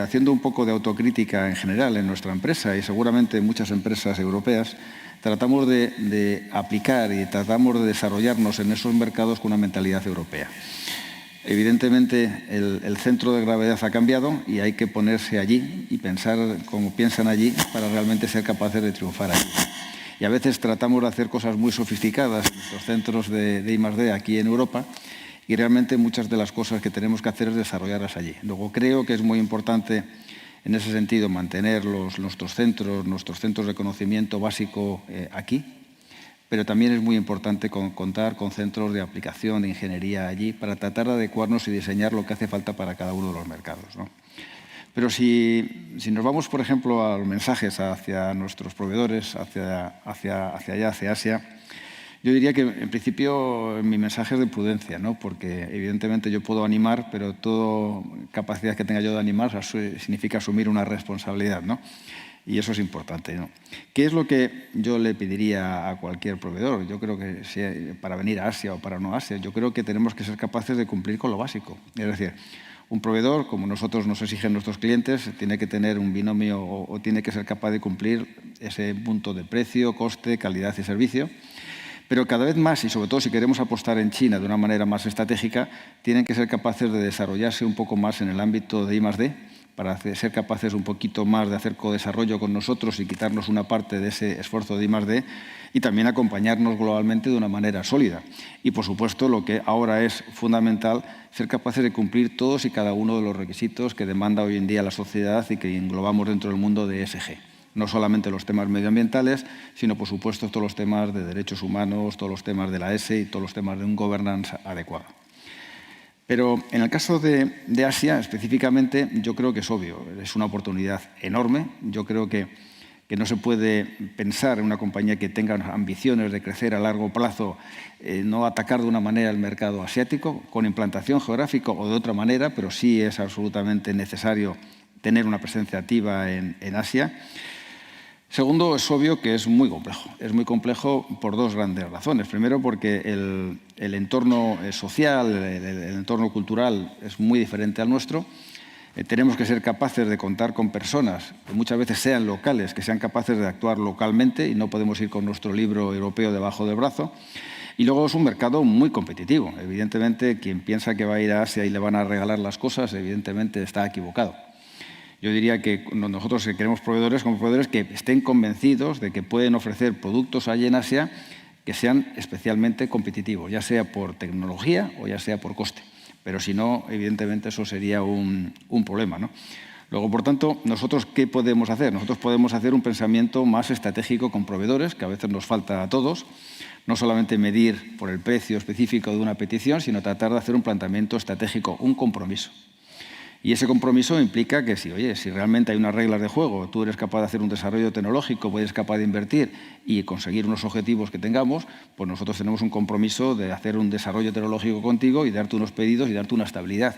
haciendo un poco de autocrítica en general en nuestra empresa y seguramente en muchas empresas europeas, tratamos de aplicar y tratamos de desarrollarnos en esos mercados con una mentalidad europea. Evidentemente, el centro de gravedad ha cambiado y hay que ponerse allí y pensar como piensan allí para realmente ser capaces de triunfar allí. Y a veces tratamos de hacer cosas muy sofisticadas en nuestros centros de I+D aquí en Europa y realmente muchas de las cosas que tenemos que hacer es desarrollarlas allí. Luego creo que es muy importante en ese sentido mantener nuestros centros de conocimiento básico aquí, pero también es muy importante contar con centros de aplicación, de ingeniería allí, para tratar de adecuarnos y diseñar lo que hace falta para cada uno de los mercados, ¿no? Pero si nos vamos, por ejemplo, a los mensajes hacia nuestros proveedores, hacia allá, hacia Asia, yo diría que, en principio, mi mensaje es de prudencia, ¿no? Porque, evidentemente, yo puedo animar, pero toda capacidad que tenga yo de animar significa asumir una responsabilidad, ¿no? Y eso es importante, ¿no? ¿Qué es lo que yo le pediría a cualquier proveedor? Yo creo que para venir a Asia o para no Asia, yo creo que tenemos que ser capaces de cumplir con lo básico. Es decir, un proveedor, como nosotros nos exigen nuestros clientes, tiene que tener un binomio o tiene que ser capaz de cumplir ese punto de precio, coste, calidad y servicio. Pero cada vez más, y sobre todo si queremos apostar en China de una manera más estratégica, tienen que ser capaces de desarrollarse un poco más en el ámbito de I+D para ser capaces un poquito más de hacer codesarrollo con nosotros y quitarnos una parte de ese esfuerzo de I+D, y también acompañarnos globalmente de una manera sólida. Y, por supuesto, lo que ahora es fundamental, ser capaces de cumplir todos y cada uno de los requisitos que demanda hoy en día la sociedad y que englobamos dentro del mundo de ESG. No solamente los temas medioambientales, sino, por supuesto, todos los temas de derechos humanos, todos los temas de la ESG y todos los temas de un governance adecuado. Pero en el caso de Asia, específicamente, yo creo que es obvio, es una oportunidad enorme. Yo creo que no se puede pensar en una compañía que tenga ambiciones de crecer a largo plazo, no atacar de una manera el mercado asiático, con implantación geográfica o de otra manera, pero sí es absolutamente necesario tener una presencia activa en Asia. Segundo, es obvio que es muy complejo. Es muy complejo por dos grandes razones. Primero, porque el entorno social, el entorno cultural es muy diferente al nuestro. Tenemos que ser capaces de contar con personas que muchas veces sean locales, que sean capaces de actuar localmente y no podemos ir con nuestro libro europeo debajo del brazo. Y luego es un mercado muy competitivo. Evidentemente, quien piensa que va a ir a Asia y le van a regalar las cosas, evidentemente está equivocado. Yo diría que nosotros queremos proveedores que estén convencidos de que pueden ofrecer productos allí en Asia que sean especialmente competitivos, ya sea por tecnología o ya sea por coste. Pero si no, evidentemente eso sería un problema, ¿no? Luego, por tanto, ¿nosotros qué podemos hacer? Nosotros podemos hacer un pensamiento más estratégico con proveedores, que a veces nos falta a todos, no solamente medir por el precio específico de una petición, sino tratar de hacer un planteamiento estratégico, un compromiso. Y ese compromiso implica que si realmente hay unas reglas de juego, tú eres capaz de hacer un desarrollo tecnológico, eres capaz de invertir y conseguir unos objetivos que tengamos, pues nosotros tenemos un compromiso de hacer un desarrollo tecnológico contigo y darte unos pedidos y darte una estabilidad.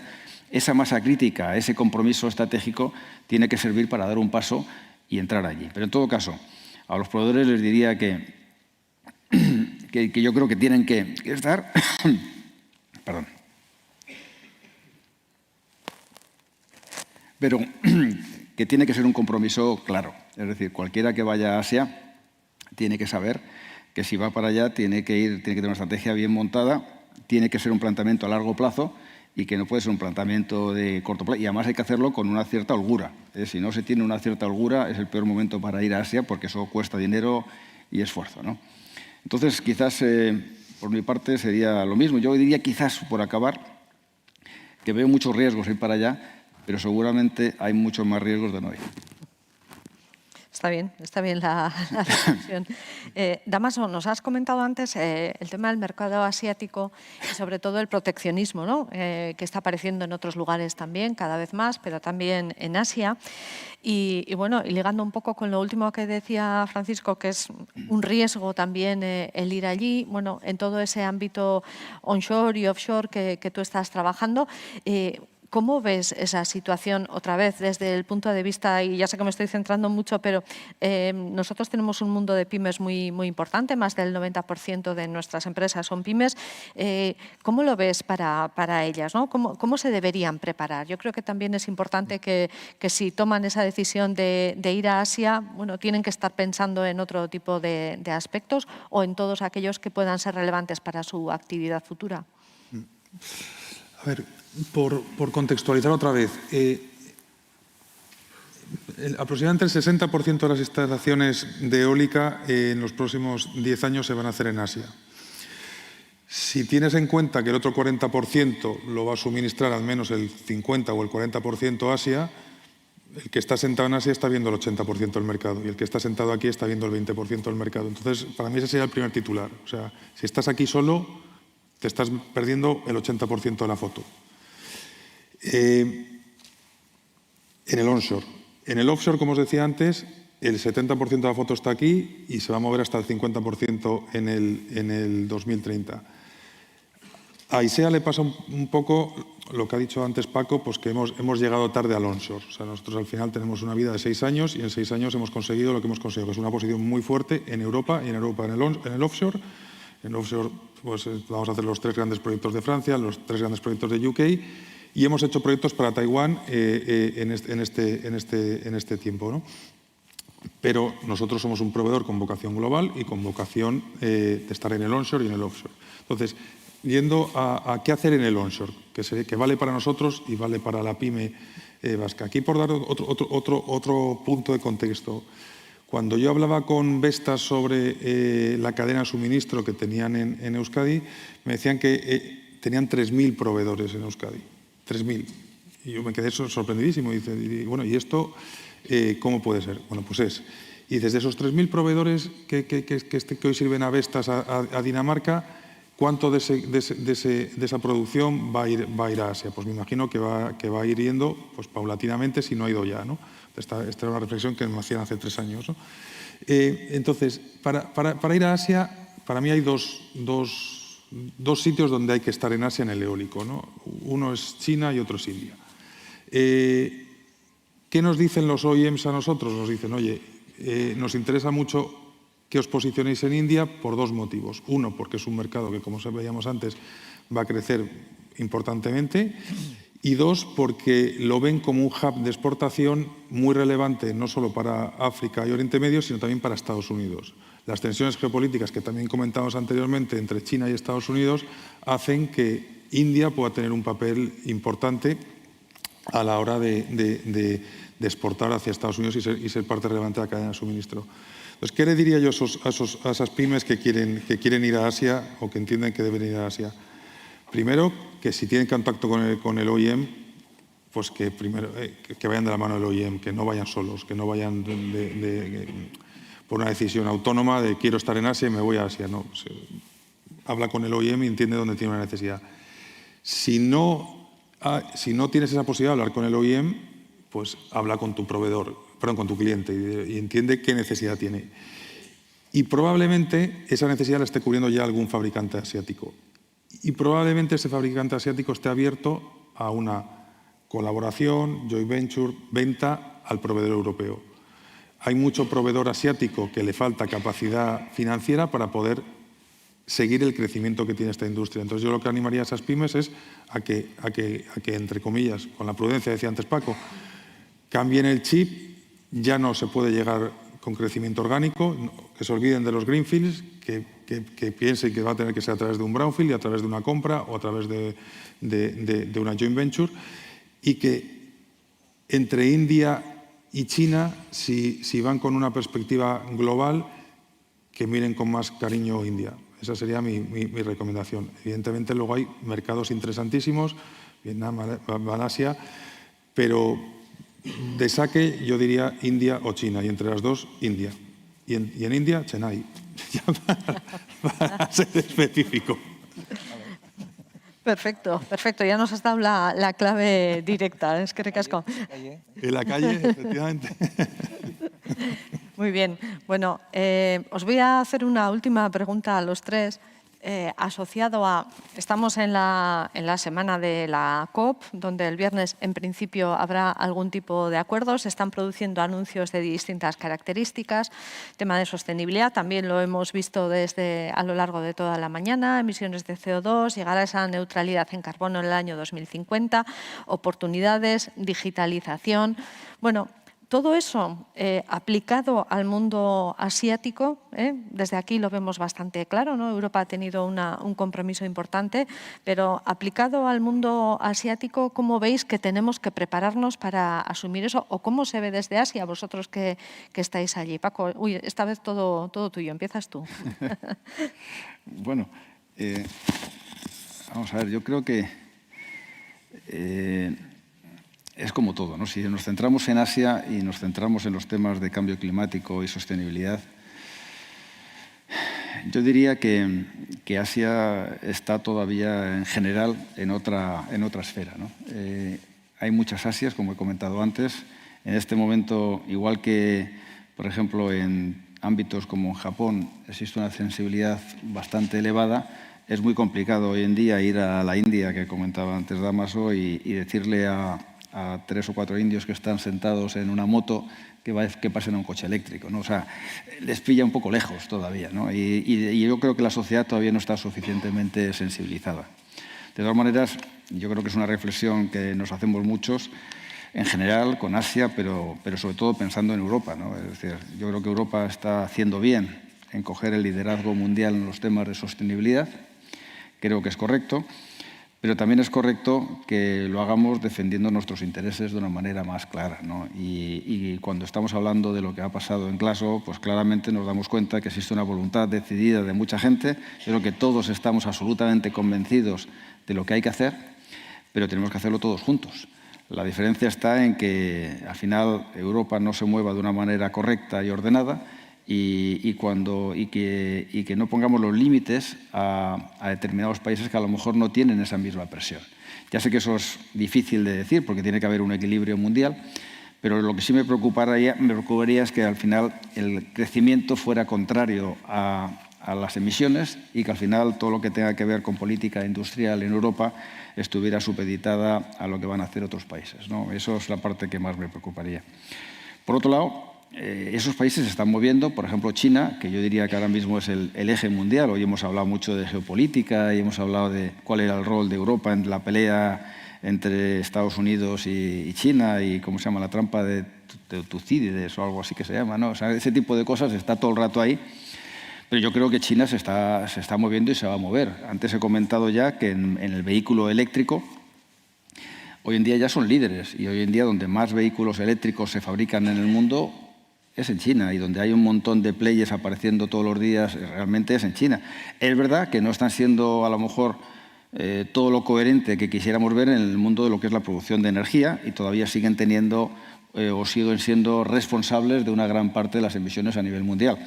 Esa masa crítica, ese compromiso estratégico tiene que servir para dar un paso y entrar allí. Pero en todo caso, a los proveedores les diría que yo creo que tienen que estar... Perdón. Pero que tiene que ser un compromiso claro. Es decir, cualquiera que vaya a Asia tiene que saber que si va para allá tiene que tener una estrategia bien montada, tiene que ser un planteamiento a largo plazo y que no puede ser un planteamiento de corto plazo. Y además hay que hacerlo con una cierta holgura. Si no se tiene una cierta holgura, es el peor momento para ir a Asia porque eso cuesta dinero y esfuerzo, ¿no? Entonces, quizás por mi parte sería lo mismo. Yo diría quizás, por acabar, que veo muchos riesgos ir para allá, pero seguramente hay muchos más riesgos de no ir. Está bien la reflexión. Damaso, nos has comentado antes el tema del mercado asiático y sobre todo el proteccionismo, ¿no? Que está apareciendo en otros lugares también, cada vez más, pero también en Asia. Y bueno, y ligando un poco con lo último que decía Francisco, que es un riesgo también el ir allí, bueno, en todo ese ámbito onshore y offshore que tú estás trabajando, ¿cómo ves esa situación otra vez desde el punto de vista, y ya sé que me estoy centrando mucho, pero nosotros tenemos un mundo de pymes muy importante, más del 90% de nuestras empresas son pymes. ¿Cómo lo ves para ellas, ¿no? ¿Cómo se deberían preparar? Yo creo que también es importante que si toman esa decisión de ir a Asia, bueno, tienen que estar pensando en otro tipo de aspectos o en todos aquellos que puedan ser relevantes para su actividad futura. A ver, por contextualizar otra vez, aproximadamente el 60% de las instalaciones de eólica en los próximos 10 años se van a hacer en Asia. Si tienes en cuenta que el otro 40% lo va a suministrar al menos el 50 o el 40% Asia, el que está sentado en Asia está viendo el 80% del mercado y el que está sentado aquí está viendo el 20% del mercado. Entonces, para mí ese sería el primer titular. O sea, si estás aquí solo, te estás perdiendo el 80% de la foto. En el onshore. En el offshore, como os decía antes, el 70% de la foto está aquí y se va a mover hasta el 50% en el 2030. A ISEA le pasa un poco lo que ha dicho antes Paco, pues que hemos llegado tarde al onshore. O sea, nosotros al final tenemos una vida de 6 años y en 6 años hemos conseguido lo que hemos conseguido, que es una posición muy fuerte en Europa y en Europa en el offshore. En offshore pues, vamos a hacer los 3 grandes proyectos de Francia, los 3 grandes proyectos de UK y hemos hecho proyectos para Taiwán en este tiempo, ¿no? Pero nosotros somos un proveedor con vocación global y con vocación de estar en el onshore y en el offshore. Entonces, yendo a qué hacer en el onshore, que vale para nosotros y vale para la pyme vasca. Aquí, por dar otro punto de contexto, cuando yo hablaba con Vestas sobre la cadena de suministro que tenían en Euskadi, me decían que tenían 3.000 proveedores en Euskadi. 3.000. Y yo me quedé sorprendidísimo. Y bueno, ¿y esto cómo puede ser? Bueno, pues es. Y desde esos 3.000 proveedores que hoy sirven a Vestas a Dinamarca, ¿cuánto de esa producción va a ir a Asia? Pues me imagino que va a ir yendo pues, paulatinamente, si no ha ido ya, ¿no? Esta era una reflexión que me hacían hace 3 años, ¿no? Entonces, para ir a Asia, para mí hay dos sitios donde hay que estar en Asia en el eólico, ¿no? Uno es China y otro es India. ¿Qué nos dicen los OEMs a nosotros? Nos dicen, oye, nos interesa mucho que os posicionéis en India por 2 motivos. Uno, porque es un mercado que, como veíamos antes, va a crecer importantemente. Y 2, porque lo ven como un hub de exportación muy relevante, no solo para África y Oriente Medio, sino también para Estados Unidos. Las tensiones geopolíticas que también comentamos anteriormente entre China y Estados Unidos hacen que India pueda tener un papel importante a la hora de exportar hacia Estados Unidos y ser parte relevante de la cadena de suministro. Entonces, ¿qué le diría yo a esas pymes que quieren ir a Asia o que entienden que deben ir a Asia? Primero, que si tienen contacto con el OEM, pues que primero que vayan de la mano del OEM, que no vayan solos, que no vayan por una decisión autónoma de quiero estar en Asia y me voy a Asia. No, habla con el OEM y entiende dónde tiene una necesidad. Si no tienes esa posibilidad de hablar con el OEM, pues habla con tu con tu cliente y entiende qué necesidad tiene. Y probablemente esa necesidad la esté cubriendo ya algún fabricante asiático. Y probablemente ese fabricante asiático esté abierto a una colaboración, joint venture, venta al proveedor europeo. Hay mucho proveedor asiático que le falta capacidad financiera para poder seguir el crecimiento que tiene esta industria. Entonces, yo lo que animaría a esas pymes es a que entre comillas, con la prudencia, decía antes Paco, cambien el chip, ya no se puede llegar con crecimiento orgánico, que se olviden de los greenfields, que piensen que va a tener que ser a través de un brownfield y a través de una compra o a través de una joint venture, y que entre India y China, si van con una perspectiva global, que miren con más cariño India. Esa sería mi recomendación. Evidentemente, luego hay mercados interesantísimos, Vietnam, Malasia, pero de saque yo diría India o China, y entre las dos, India. Y en India, Chennai, para ser específico. Perfecto, perfecto. Ya nos has dado la clave directa. Es que ricasco. En la calle, efectivamente. Muy bien. Bueno, os voy a hacer una última pregunta a los tres. Asociado a... Estamos en la semana de la COP, donde el viernes, en principio, habrá algún tipo de acuerdos. Se están produciendo anuncios de distintas características. Tema de sostenibilidad, también lo hemos visto a lo largo de toda la mañana. Emisiones de CO2, llegar a esa neutralidad en carbono en el año 2050, oportunidades, digitalización. Bueno, todo eso aplicado al mundo asiático, desde aquí lo vemos bastante claro, ¿no? Europa ha tenido un compromiso importante, pero aplicado al mundo asiático, ¿cómo veis que tenemos que prepararnos para asumir eso? ¿O cómo se ve desde Asia, vosotros que estáis allí? Paco, esta vez todo tuyo, empiezas tú. Bueno, vamos a ver, yo creo que es como todo, ¿no? Si nos centramos en Asia y nos centramos en los temas de cambio climático y sostenibilidad, yo diría que Asia está todavía en general en otra esfera, ¿no? Hay muchas Asias, como he comentado antes. En este momento, igual que, por ejemplo, en ámbitos como en Japón existe una sensibilidad bastante elevada, es muy complicado hoy en día ir a la India, que comentaba antes Dámaso, y decirle a 3 o 4 indios que están sentados en una moto que pasen a un coche eléctrico, ¿no? O sea, les pilla un poco lejos todavía, ¿no? Y yo creo que la sociedad todavía no está suficientemente sensibilizada. De todas maneras, yo creo que es una reflexión que nos hacemos muchos, en general, con Asia, pero sobre todo pensando en Europa, ¿no? Es decir, yo creo que Europa está haciendo bien en coger el liderazgo mundial en los temas de sostenibilidad, creo que es correcto, pero también es correcto que lo hagamos defendiendo nuestros intereses de una manera más clara, ¿no? Y cuando estamos hablando de lo que ha pasado en Glasgow, pues claramente nos damos cuenta que existe una voluntad decidida de mucha gente. Yo creo que todos estamos absolutamente convencidos de lo que hay que hacer, pero tenemos que hacerlo todos juntos. La diferencia está en que al final Europa no se mueva de una manera correcta y ordenada y que no pongamos los límites a determinados países que a lo mejor no tienen esa misma presión. Ya sé que eso es difícil de decir porque tiene que haber un equilibrio mundial, pero lo que sí me preocuparía es que al final el crecimiento fuera contrario a las emisiones y que al final todo lo que tenga que ver con política industrial en Europa estuviera supeditada a lo que van a hacer otros países, ¿no? Eso es la parte que más me preocuparía. Por otro lado, esos países se están moviendo, por ejemplo China, que yo diría que ahora mismo es el eje mundial. Hoy hemos hablado mucho de geopolítica y hemos hablado de cuál era el rol de Europa en la pelea entre Estados Unidos y China y cómo se llama la trampa de Tucídides o algo así que se llama, ¿no? O sea, ese tipo de cosas está todo el rato ahí. Pero yo creo que China se está moviendo y se va a mover. Antes he comentado ya que en el vehículo eléctrico hoy en día ya son líderes y hoy en día donde más vehículos eléctricos se fabrican en el mundo es en China y donde hay un montón de players apareciendo todos los días realmente es en China. Es verdad que no están siendo a lo mejor todo lo coherente que quisiéramos ver en el mundo de lo que es la producción de energía y todavía siguen teniendo o siguen siendo responsables de una gran parte de las emisiones a nivel mundial.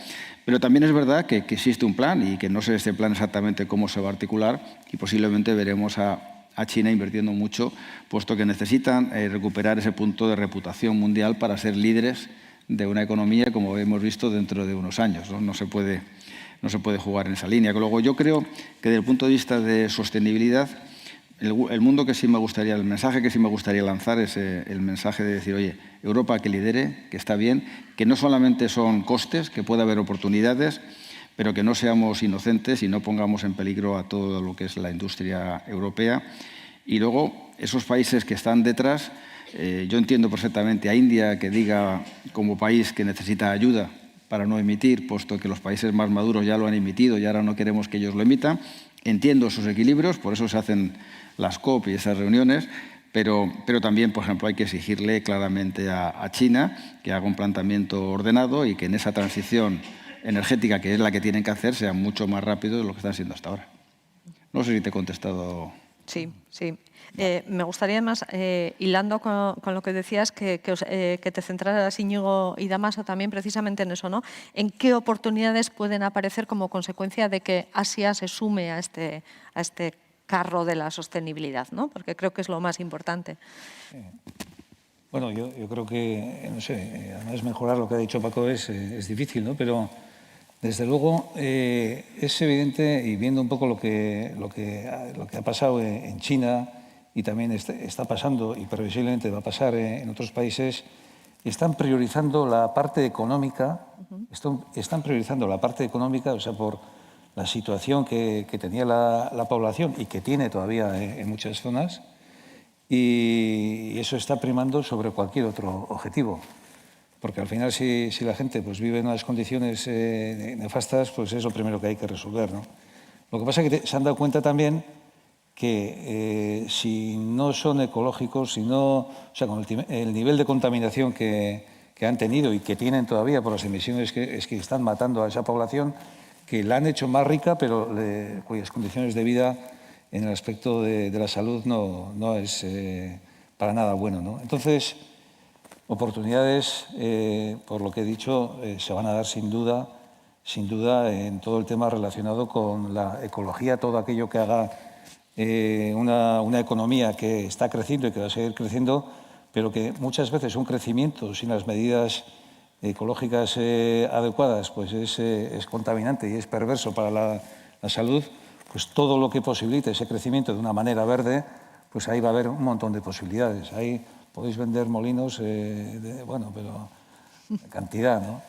Pero también es verdad que existe un plan y que no sé este plan exactamente cómo se va a articular y posiblemente veremos a China invirtiendo mucho, puesto que necesitan recuperar ese punto de reputación mundial para ser líderes de una economía, como hemos visto, dentro de unos años, ¿no? No se puede jugar en esa línea. Luego, yo creo que desde el punto de vista de sostenibilidad, el mundo que sí me gustaría, el mensaje que sí me gustaría lanzar es el mensaje de decir, oye, Europa que lidere, que está bien, que no solamente son costes, que puede haber oportunidades, pero que no seamos inocentes y no pongamos en peligro a todo lo que es la industria europea. Y luego, esos países que están detrás, yo entiendo perfectamente a India que diga como país que necesita ayuda para no emitir, puesto que los países más maduros ya lo han emitido y ahora no queremos que ellos lo emitan. Entiendo esos equilibrios, por eso se hacen las COP y esas reuniones, pero también, por ejemplo, hay que exigirle claramente a China que haga un planteamiento ordenado y que en esa transición energética, que es la que tienen que hacer, sea mucho más rápido de lo que están siendo hasta ahora. No sé si te he contestado. Sí, sí. Me gustaría además, hilando con lo que decías, que te centraras, Íñigo y Dámaso, también precisamente en eso, ¿no? ¿En qué oportunidades pueden aparecer como consecuencia de que Asia se sume a este carro de la sostenibilidad, ¿no? Porque creo que es lo más importante. Bueno, yo creo que, no sé, además mejorar lo que ha dicho Paco es difícil, ¿no? Pero desde luego es evidente, y viendo un poco lo que ha pasado en China y también está pasando y previsiblemente va a pasar en otros países, están priorizando la parte económica, están priorizando la parte económica, o sea, por la situación que tenía la población y que tiene todavía en muchas zonas, y eso está primando sobre cualquier otro objetivo. Porque al final, si la gente pues, vive en unas condiciones nefastas, pues es lo primero que hay que resolver, ¿no? Lo que pasa es que se han dado cuenta también que si no son ecológicos, o sea, con el nivel de contaminación que han tenido y que tienen todavía por las emisiones que están matando a esa población, que la han hecho más rica, pero cuyas condiciones de vida en el aspecto de la salud no es para nada bueno, ¿no? Entonces, oportunidades, por lo que he dicho, se van a dar sin duda en todo el tema relacionado con la ecología, todo aquello que haga una economía que está creciendo y que va a seguir creciendo, pero que muchas veces un crecimiento sin las medidas ecológicas adecuadas pues es contaminante y es perverso para la salud. Pues todo lo que posibilite ese crecimiento de una manera verde, pues ahí va a haber un montón de posibilidades. Ahí podéis vender molinos, bueno, pero cantidad, ¿no?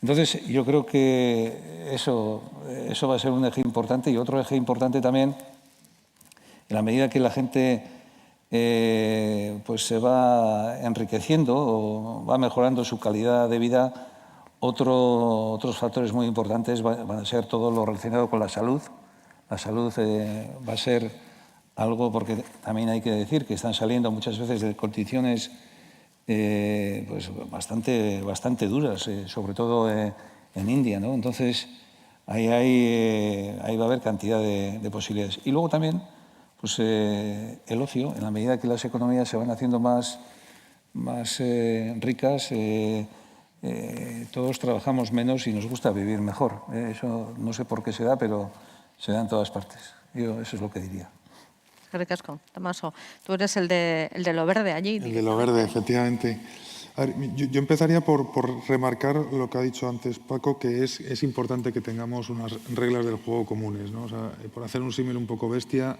Entonces, yo creo que eso va a ser un eje importante, y otro eje importante también, en la medida que la gente pues se va enriqueciendo o va mejorando su calidad de vida, otros factores muy importantes van a ser todo lo relacionado con la salud La salud va a ser algo, porque también hay que decir que están saliendo muchas veces de condiciones pues bastante duras, sobre todo en India, ¿no? Entonces, ahí va a haber cantidad de posibilidades. Y luego también, pues el ocio, en la medida que las economías se van haciendo más ricas, todos trabajamos menos y nos gusta vivir mejor. Eso no sé por qué se da, pero se da en todas partes. Yo eso es lo que diría. Ricasco, Damaso, tú eres el de lo verde allí. El de lo verde, efectivamente. A ver, yo empezaría por remarcar lo que ha dicho antes Paco, que es importante que tengamos unas reglas del juego comunes, ¿no? O sea, por hacer un símil un poco bestia,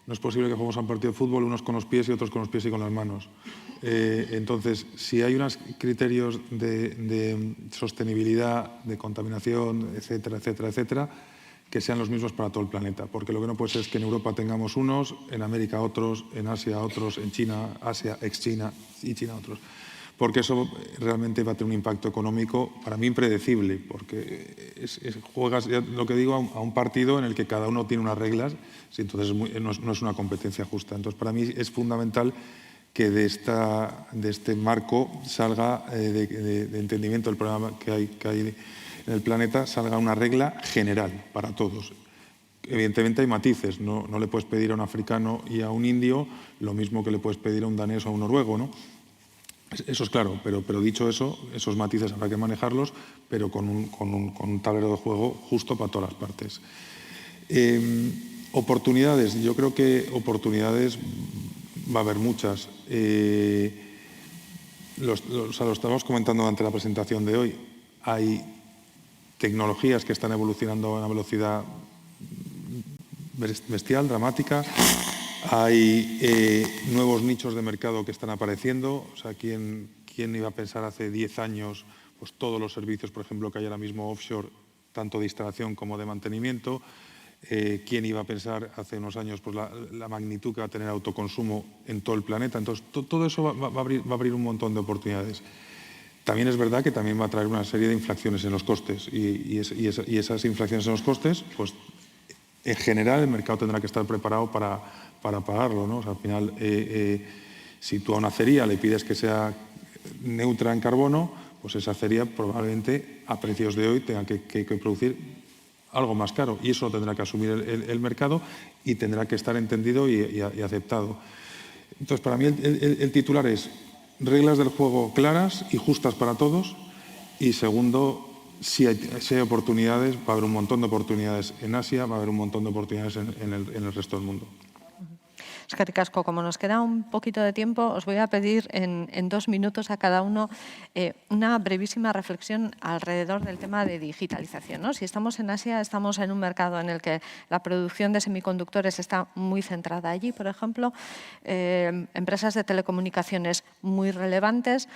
no es posible que juguemos a un partido de fútbol unos con los pies y otros con los pies y con las manos. Entonces, si hay unos criterios de sostenibilidad, de contaminación, etcétera, etcétera, etcétera, que sean los mismos para todo el planeta. Porque lo que no puede ser es que en Europa tengamos unos, en América otros, en Asia otros, en China, Asia, ex-China y China otros. Porque eso realmente va a tener un impacto económico, para mí, impredecible, porque juegas, ya lo que digo, a un partido en el que cada uno tiene unas reglas, y entonces no es una competencia justa. Entonces, para mí es fundamental que de este marco salga, de entendimiento del problema que hay en el planeta, salga una regla general para todos. Evidentemente hay matices, no le puedes pedir a un africano y a un indio lo mismo que le puedes pedir a un danés o a un noruego, ¿no? Eso es claro, pero dicho eso, esos matices habrá que manejarlos, pero con un tablero de juego justo para todas las partes. Oportunidades, yo creo que oportunidades va a haber muchas. Lo estábamos comentando durante la presentación de hoy. Hay tecnologías que están evolucionando a una velocidad bestial, dramática. Hay nuevos nichos de mercado que están apareciendo. O sea, ¿quién iba a pensar hace 10 años pues, todos los servicios, por ejemplo, que hay ahora mismo offshore, tanto de instalación como de mantenimiento? ¿Quién iba a pensar hace unos años pues, la magnitud que va a tener autoconsumo en todo el planeta? Entonces, todo eso va a abrir un montón de oportunidades. También es verdad que también va a traer una serie de inflaciones en los costes y esas inflaciones en los costes, pues en general el mercado tendrá que estar preparado para pagarlo, ¿no? O sea, al final, si tú a una acería le pides que sea neutra en carbono, pues esa acería probablemente a precios de hoy tenga que producir algo más caro y eso lo tendrá que asumir el mercado y tendrá que estar entendido y aceptado. Entonces, para mí el titular es reglas del juego claras y justas para todos y segundo, si hay oportunidades, va a haber un montón de oportunidades en Asia, va a haber un montón de oportunidades en el resto del mundo. Es que ricasco, como nos queda un poquito de tiempo, os voy a pedir en 2 minutos a cada uno una brevísima reflexión alrededor del tema de digitalización, ¿no? Si estamos en Asia, estamos en un mercado en el que la producción de semiconductores está muy centrada allí, por ejemplo, empresas de telecomunicaciones muy relevantes.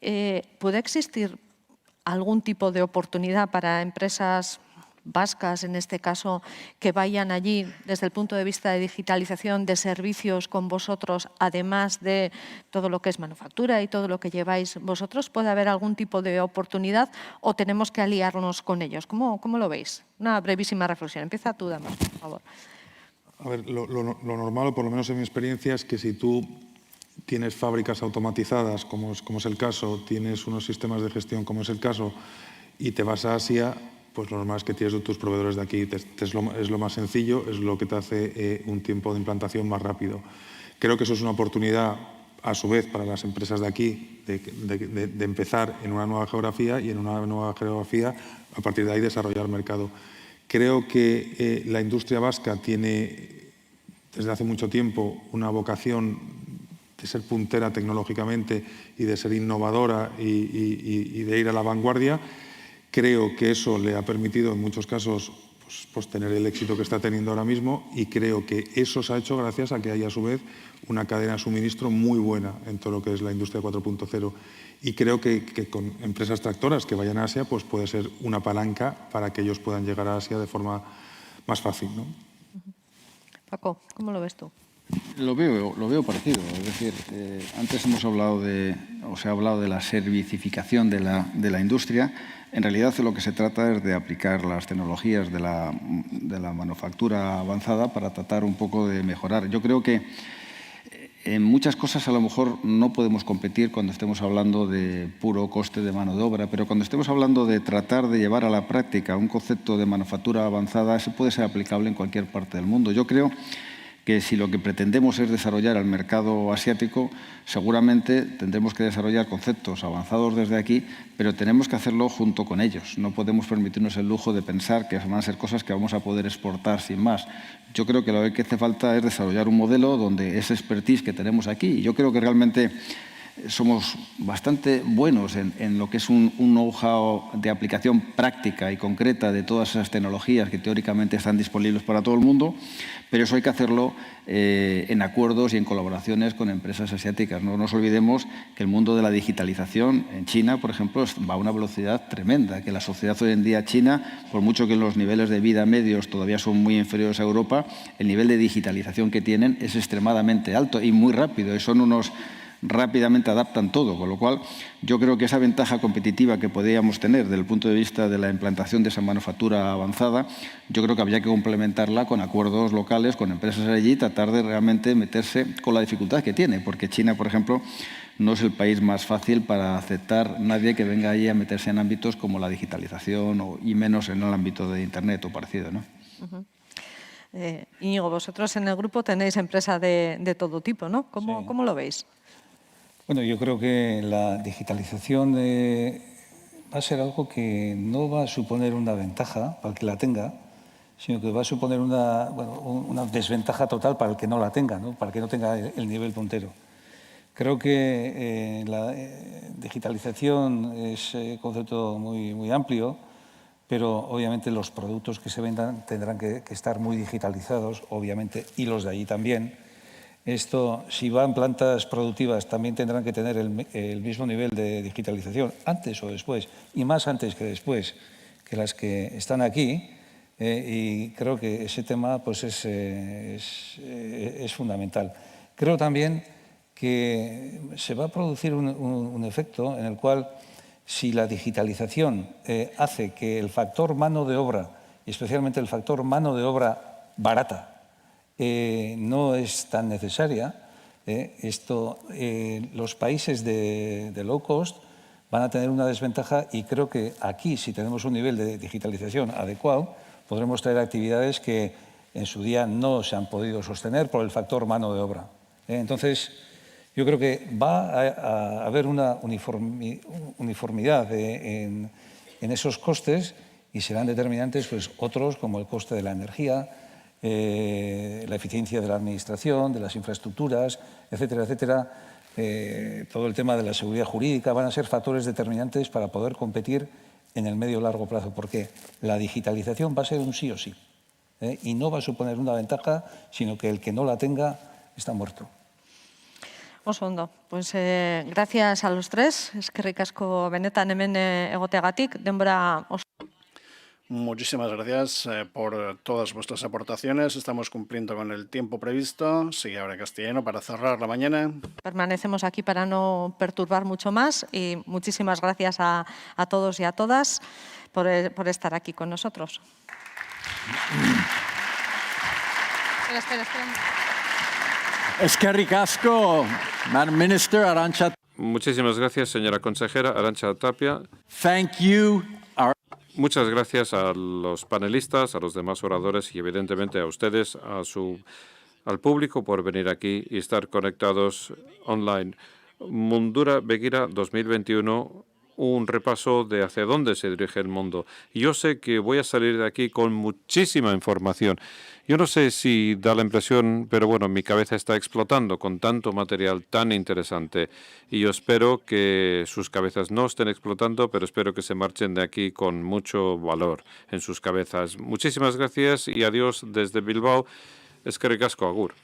¿Puede existir algún tipo de oportunidad para empresas vascas, en este caso, que vayan allí desde el punto de vista de digitalización de servicios con vosotros, además de todo lo que es manufactura y todo lo que lleváis vosotros? ¿Puede haber algún tipo de oportunidad o tenemos que aliarnos con ellos? ¿Cómo lo veis? Una brevísima reflexión. Empieza tú, Damas, por favor. A ver, lo normal, o por lo menos en mi experiencia, es que si tú tienes fábricas automatizadas, como es el caso, tienes unos sistemas de gestión, como es el caso, y te vas a Asia, pues lo normal es que tienes tus proveedores de aquí. Es lo más sencillo, es lo que te hace un tiempo de implantación más rápido. Creo que eso es una oportunidad, a su vez, para las empresas de aquí, de empezar en una nueva geografía y en una nueva geografía, a partir de ahí, desarrollar el mercado. Creo que la industria vasca tiene, desde hace mucho tiempo, una vocación de ser puntera tecnológicamente y de ser innovadora y de ir a la vanguardia. Creo que eso le ha permitido en muchos casos pues tener el éxito que está teniendo ahora mismo y creo que eso se ha hecho gracias a que hay a su vez una cadena de suministro muy buena en todo lo que es la industria 4.0 y creo que con empresas tractoras que vayan a Asia pues puede ser una palanca para que ellos puedan llegar a Asia de forma más fácil, ¿no? Paco, ¿cómo lo ves tú? Lo veo parecido. Es decir, antes hemos hablado se ha hablado de la servicificación de la industria. En realidad, lo que se trata es de aplicar las tecnologías de la manufactura avanzada para tratar un poco de mejorar. Yo creo que en muchas cosas a lo mejor no podemos competir cuando estemos hablando de puro coste de mano de obra, pero cuando estemos hablando de tratar de llevar a la práctica un concepto de manufactura avanzada, ese puede ser aplicable en cualquier parte del mundo. Yo creo que si lo que pretendemos es desarrollar el mercado asiático, seguramente tendremos que desarrollar conceptos avanzados desde aquí, pero tenemos que hacerlo junto con ellos. No podemos permitirnos el lujo de pensar que van a ser cosas que vamos a poder exportar sin más. Yo creo que lo que hace falta es desarrollar un modelo donde ese expertise que tenemos aquí, y yo creo que realmente somos bastante buenos en lo que es un know-how de aplicación práctica y concreta de todas esas tecnologías que teóricamente están disponibles para todo el mundo, pero eso hay que hacerlo en acuerdos y en colaboraciones con empresas asiáticas. No nos olvidemos que el mundo de la digitalización en China, por ejemplo, va a una velocidad tremenda, que la sociedad hoy en día china, por mucho que los niveles de vida medios todavía son muy inferiores a Europa, el nivel de digitalización que tienen es extremadamente alto y muy rápido, y son unos rápidamente adaptan todo, con lo cual yo creo que esa ventaja competitiva que podríamos tener desde el punto de vista de la implantación de esa manufactura avanzada, yo creo que habría que complementarla con acuerdos locales, con empresas allí, tratar de realmente meterse con la dificultad que tiene, porque China, por ejemplo, no es el país más fácil para aceptar nadie que venga allí a meterse en ámbitos como la digitalización y menos en el ámbito de Internet o parecido, ¿no? Íñigo, vosotros en el grupo tenéis empresas de todo tipo, ¿no? ¿Cómo lo veis? Bueno, yo creo que la digitalización va a ser algo que no va a suponer una ventaja para el que la tenga, sino que va a suponer una desventaja total para el que no la tenga, ¿no? Para el que no tenga el nivel puntero. Creo que la digitalización es un concepto muy amplio, pero obviamente los productos que se vendan tendrán que estar muy digitalizados, obviamente, y los de allí también. Esto, si van plantas productivas, también tendrán que tener el mismo nivel de digitalización, antes o después, y más antes que después, que las que están aquí. Y creo que ese tema pues, es fundamental. Creo también que se va a producir un efecto en el cual, si la digitalización hace que el factor mano de obra, y especialmente el factor mano de obra barata, no es tan necesaria, los países de low cost van a tener una desventaja, y creo que aquí, si tenemos un nivel de digitalización adecuado, podremos traer actividades que en su día no se han podido sostener por el factor mano de obra. Entonces, yo creo que va a haber una uniformidad en esos costes, y serán determinantes pues, otros, como el coste de la energía, la eficiencia de la administración, de las infraestructuras, etcétera, etcétera. Todo el tema de la seguridad jurídica van a ser factores determinantes para poder competir en el medio y largo plazo, porque la digitalización va a ser un sí o sí, y no va a suponer una ventaja, sino que el que no la tenga está muerto. Oso ondo. Pues gracias a los tres. Eskerrik asko benetan hemen egoteagatik. Denbora oso. Muchísimas gracias por todas vuestras aportaciones. Estamos cumpliendo con el tiempo previsto. Sigue ahora castellano para cerrar la mañana. Permanecemos aquí para no perturbar mucho más, y muchísimas gracias a todos y a todas por estar aquí con nosotros. Espera. Eskerrik asko, Madam Minister Arantxa. Muchísimas gracias, señora consejera Arantxa Tapia. Thank you. Muchas gracias a los panelistas, a los demás oradores y evidentemente a ustedes, al público por venir aquí y estar conectados online. Mundura Begira 2021, un repaso de hacia dónde se dirige el mundo. Yo sé que voy a salir de aquí con muchísima información. Yo no sé si da la impresión, pero bueno, mi cabeza está explotando con tanto material tan interesante. Y yo espero que sus cabezas no estén explotando, pero espero que se marchen de aquí con mucho valor en sus cabezas. Muchísimas gracias y adiós desde Bilbao. Eskerrik asko, agur.